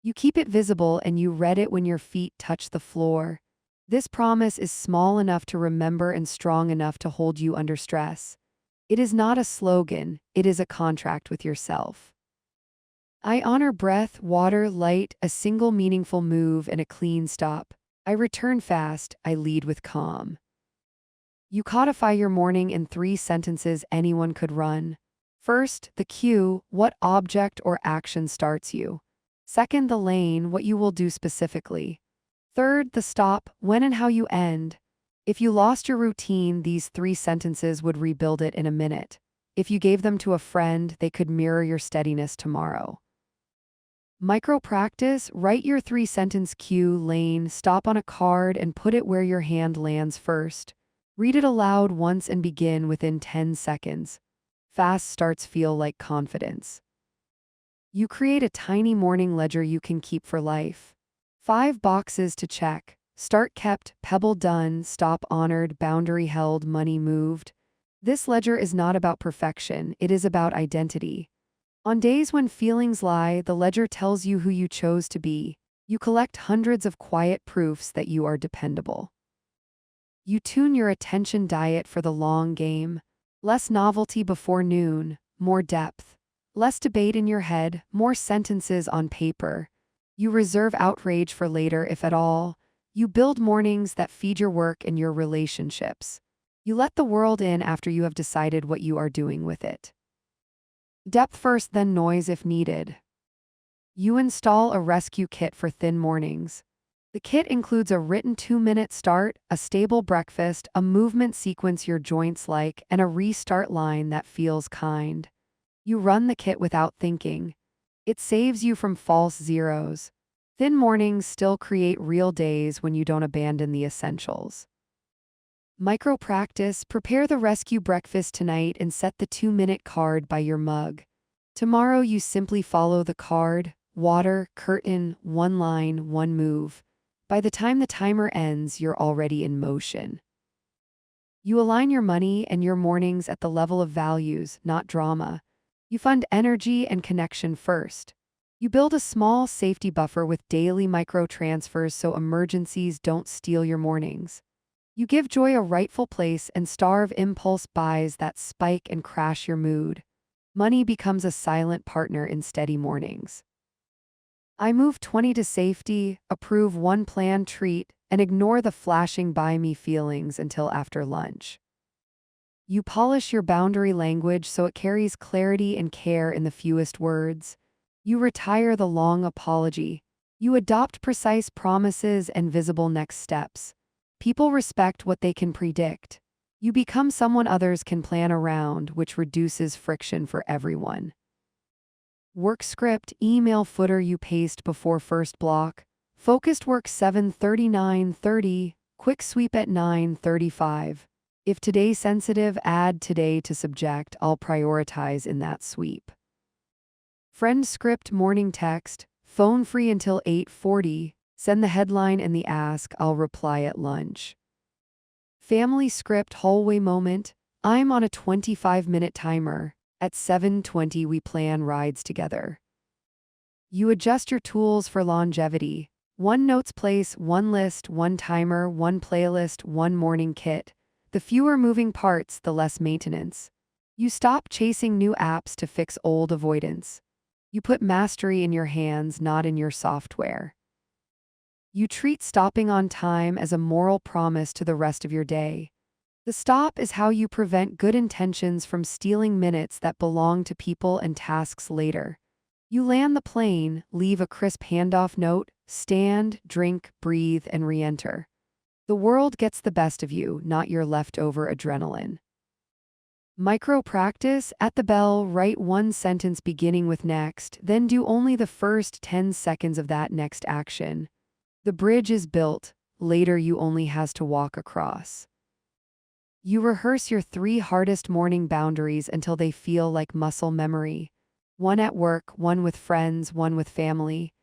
You keep it visible and you read it when your feet touch the floor. This promise is small enough to remember and strong enough to hold you under stress. It is not a slogan, it is a contract with yourself. I honor breath, water, light, a single meaningful move, and a clean stop. I return fast, I lead with calm. You codify your morning in 3 sentences anyone could run. First, the cue, what object or action starts you. Second, the lane, what you will do specifically. Third, the stop, when and how you end. If you lost your routine, these 3 sentences would rebuild it in a minute. If you gave them to a friend, they could mirror your steadiness tomorrow. Micro practice, write your 3-sentence cue, lane, stop on a card and put it where your hand lands first. Read it aloud once and begin within 10 seconds. Fast starts feel like confidence. You create a tiny morning ledger you can keep for life. 5 boxes to check. Start kept, pebble done, stop honored, boundary held, money moved. This ledger is not about perfection, it is about identity. On days when feelings lie, the ledger tells you who you chose to be. You collect hundreds of quiet proofs that you are dependable. You tune your attention diet for the long game. Less novelty before noon, more depth. Less debate in your head, more sentences on paper. You reserve outrage for later, if at all. You build mornings that feed your work and your relationships. You let the world in after you have decided what you are doing with it. Depth first, then noise if needed. You install a rescue kit for thin mornings. The kit includes a written 2-minute start, a stable breakfast, a movement sequence your joints like, and a restart line that feels kind. You run the kit without thinking. It saves you from false zeros. Thin mornings still create real days when you don't abandon the essentials. Micro practice, prepare the rescue breakfast tonight and set the 2-minute card by your mug. Tomorrow you simply follow the card, water, curtain, 1 line, 1 move. By the time the timer ends, you're already in motion. You align your money and your mornings at the level of values, not drama. You fund energy and connection first. You build a small safety buffer with daily micro transfers so emergencies don't steal your mornings. You give joy a rightful place and starve impulse buys that spike and crash your mood. Money becomes a silent partner in steady mornings. I move 20 to safety, approve 1 planned treat, and ignore the flashing by me feelings until after lunch. You polish your boundary language so it carries clarity and care in the fewest words. You retire the long apology. You adopt precise promises and visible next steps. People respect what they can predict. You become someone others can plan around, which reduces friction for everyone. Work script, email footer you paste before first block. Focused work 7:39:30, quick sweep at 9:35. If today sensitive, add today to subject, I'll prioritize in that sweep. Friend script morning text, phone free until 8:40, send the headline and the ask, I'll reply at lunch. Family script hallway moment, I'm on a 25-minute timer, at 7:20 we plan rides together. You adjust your tools for longevity, 1 notes place, 1 list, 1 timer, 1 playlist, 1 morning kit. The fewer moving parts, the less maintenance. You stop chasing new apps to fix old avoidance. You put mastery in your hands, not in your software. You treat stopping on time as a moral promise to the rest of your day. The stop is how you prevent good intentions from stealing minutes that belong to people and tasks later. You land the plane, leave a crisp handoff note, stand, drink, breathe, and re-enter. The world gets the best of you, not your leftover adrenaline. Micro practice, at the bell, write one sentence beginning with next, then do only the first 10 seconds of that next action. The bridge is built, later you only has to walk across. You rehearse your 3 hardest morning boundaries until they feel like muscle memory. One at work, one with friends, one with family.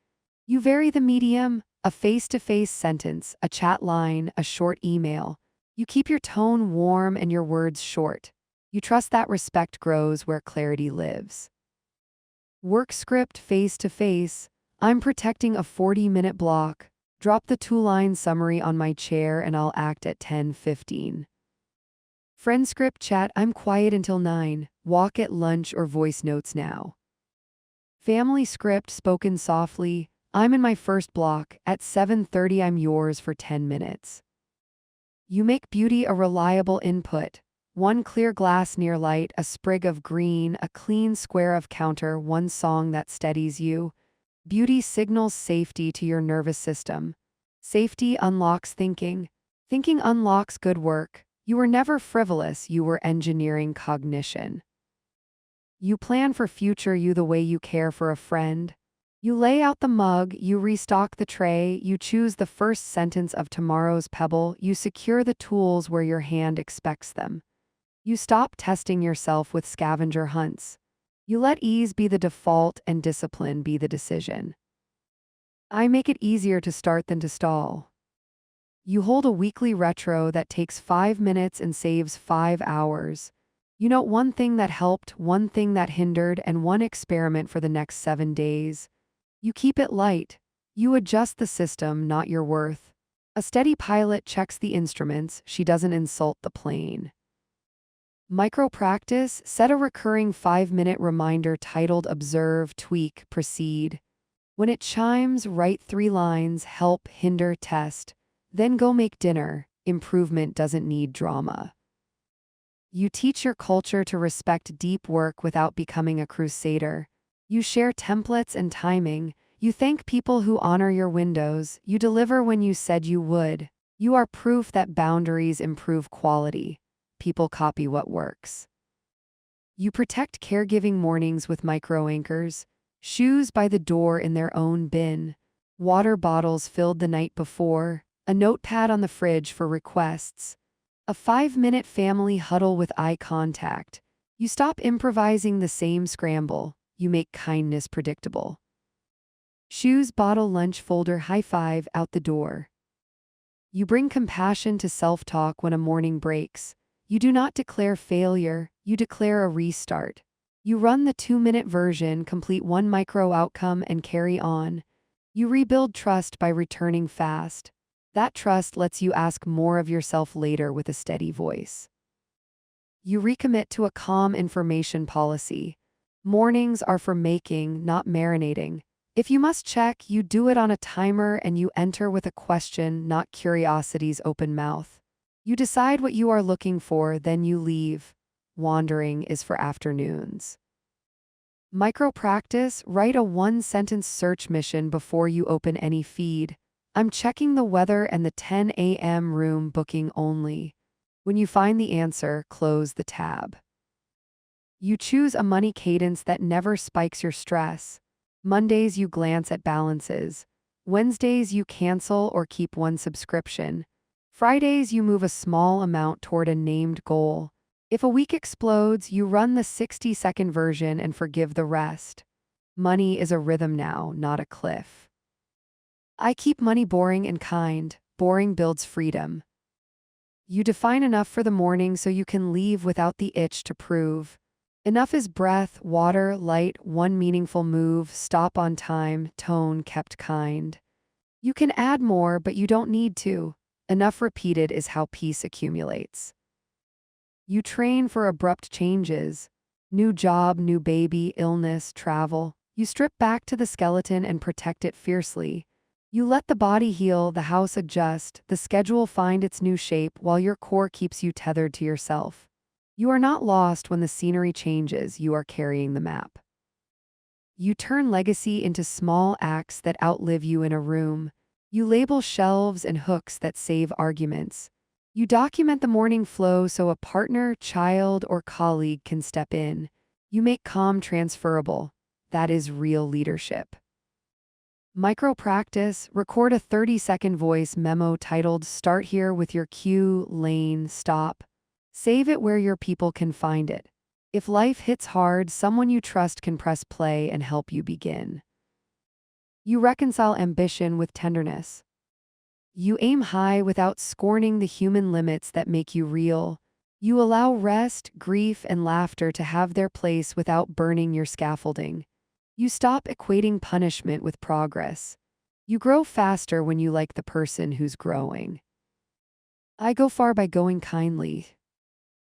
You vary the medium, a face-to-face sentence, a chat line, a short email. You keep your tone warm and your words short. You trust that respect grows where clarity lives. Work script face-to-face. I'm protecting a 40-minute block. Drop the 2-line summary on my chair and I'll act at 10:15. Friend script chat, I'm quiet until 9. Walk at lunch or voice notes now. Family script spoken softly. I'm in my first block. At 7:30 I'm yours for 10 minutes. You make beauty a reliable input. One clear glass near light, a sprig of green, a clean square of counter, one song that steadies you. Beauty signals safety to your nervous system. Safety unlocks thinking. Thinking unlocks good work. You were never frivolous, you were engineering cognition. You plan for future you the way you care for a friend. You lay out the mug, you restock the tray, you choose the first sentence of tomorrow's pebble, you secure the tools where your hand expects them. You stop testing yourself with scavenger hunts. You let ease be the default and discipline be the decision. I make it easier to start than to stall. You hold a weekly retro that takes 5 minutes and saves 5 hours. You note one thing that helped, one thing that hindered, and one experiment for the next 7 days. You keep it light. You adjust the system, not your worth. A steady pilot checks the instruments, she doesn't insult the plane. Micro practice, set a recurring 5-minute reminder titled Observe, Tweak, Proceed. When it chimes, write 3 lines, help, hinder, test. Then go make dinner. Improvement doesn't need drama. You teach your culture to respect deep work without becoming a crusader. You share templates and timing. You thank people who honor your windows. You deliver when you said you would. You are proof that boundaries improve quality. People copy what works. You protect caregiving mornings with micro anchors. Shoes by the door in their own bin. Water bottles filled the night before. A notepad on the fridge for requests. A 5-minute family huddle with eye contact. You stop improvising the same scramble. You make kindness predictable. Shoes, bottle, lunch folder, high five, out the door. You bring compassion to self-talk when a morning breaks. You do not declare failure, you declare a restart. You run the 2-minute version, complete one micro outcome, and carry on. You rebuild trust by returning fast. That trust lets you ask more of yourself later with a steady voice. You recommit to a calm information policy. Mornings are for making, not marinating. If you must check, you do it on a timer and you enter with a question, not curiosity's open mouth. You decide what you are looking for, then you leave. Wandering is for afternoons. Micro practice, write a 1-sentence search mission before you open any feed. I'm checking the weather and the 10 a.m. room booking only. When you find the answer, close the tab. You choose a money cadence that never spikes your stress. Mondays you glance at balances. Wednesdays you cancel or keep one subscription. Fridays you move a small amount toward a named goal. If a week explodes, you run the 60-second version and forgive the rest. Money is a rhythm now, not a cliff. I keep money boring and kind. Boring builds freedom. You define enough for the morning so you can leave without the itch to prove. Enough is breath, water, light, one meaningful move, stop on time, tone kept kind. You can add more, but you don't need to. Enough repeated is how peace accumulates. You train for abrupt changes. New job, new baby, illness, travel. You strip back to the skeleton and protect it fiercely. You let the body heal, the house adjust, the schedule find its new shape while your core keeps you tethered to yourself. You are not lost when the scenery changes, you are carrying the map. You turn legacy into small acts that outlive you in a room. You label shelves and hooks that save arguments. You document the morning flow so a partner, child, or colleague can step in. You make calm transferable. That is real leadership. Micro practice, record a 30-second voice memo titled Start Here with your cue, lane, stop. Save it where your people can find it. If life hits hard, someone you trust can press play and help you begin. You reconcile ambition with tenderness. You aim high without scorning the human limits that make you real. You allow rest, grief, and laughter to have their place without burning your scaffolding. You stop equating punishment with progress. You grow faster when you like the person who's growing. I go far by going kindly.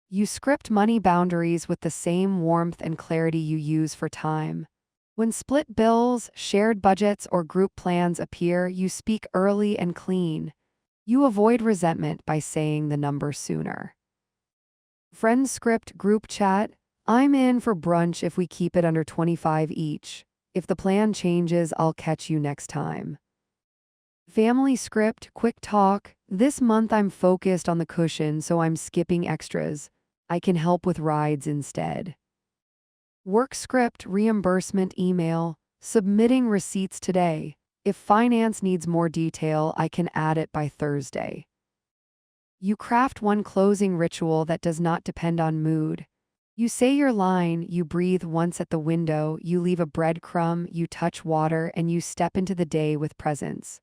You script money boundaries with the same warmth and clarity you use for time. When split bills, shared budgets, or group plans appear, you speak early and clean. You avoid resentment by saying the number sooner. Friends script group chat. I'm in for brunch if we keep it under 25 each. If the plan changes, I'll catch you next time. Family script quick talk. This month I'm focused on the cushion, so I'm skipping extras. I can help with rides instead. Work script reimbursement email. Submitting receipts today. If finance needs more detail, I can add it by Thursday. You craft one closing ritual that does not depend on mood. You say your line, you breathe once at the window, you leave a breadcrumb, you touch water, and you step into the day with presence.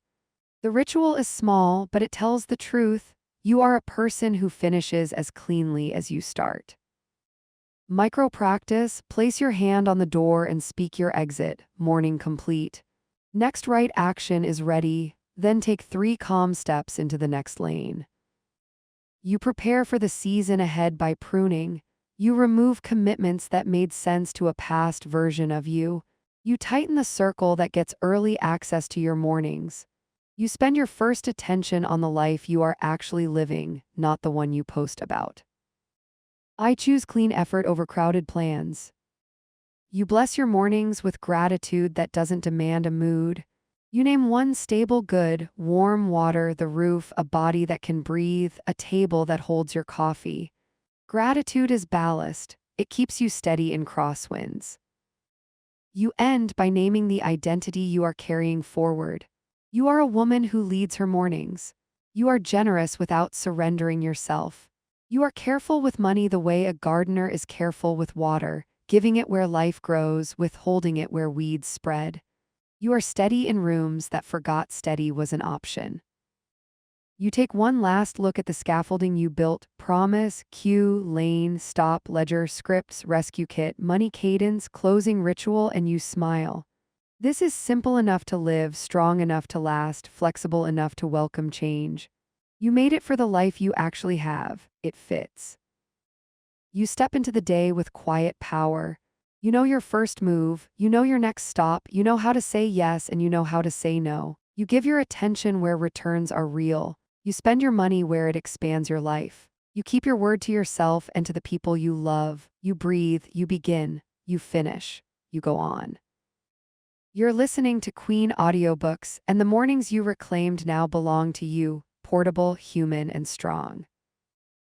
The ritual is small, but it tells the truth. You are a person who finishes as cleanly as you start. Micro practice, place your hand on the door and speak your exit, morning complete. Next right action is ready, then take 3 calm steps into the next lane. You prepare for the season ahead by pruning. You remove commitments that made sense to a past version of you. You tighten the circle that gets early access to your mornings. You spend your first attention on the life you are actually living, not the one you post about. I choose clean effort over crowded plans. You bless your mornings with gratitude that doesn't demand a mood. You name one stable good: warm water, the roof, a body that can breathe, a table that holds your coffee. Gratitude is ballast. It keeps you steady in crosswinds. You end by naming the identity you are carrying forward. You are a woman who leads her mornings. You are generous without surrendering yourself. You are careful with money the way a gardener is careful with water, giving it where life grows, withholding it where weeds spread. You are steady in rooms that forgot steady was an option. You take one last look at the scaffolding you built: promise, cue, lane, stop, ledger, scripts, rescue kit, money cadence, closing ritual, and you smile. This is simple enough to live, strong enough to last, flexible enough to welcome change. You made it for the life you actually have. It fits. You step into the day with quiet power. You know your first move, you know your next stop, you know how to say yes, and you know how to say no. You give your attention where returns are real. You spend your money where it expands your life. You keep your word to yourself and to the people you love. You breathe, you begin, you finish, you go on. You're listening to Queen Audiobooks, and the mornings you reclaimed now belong to you, portable, human, and strong.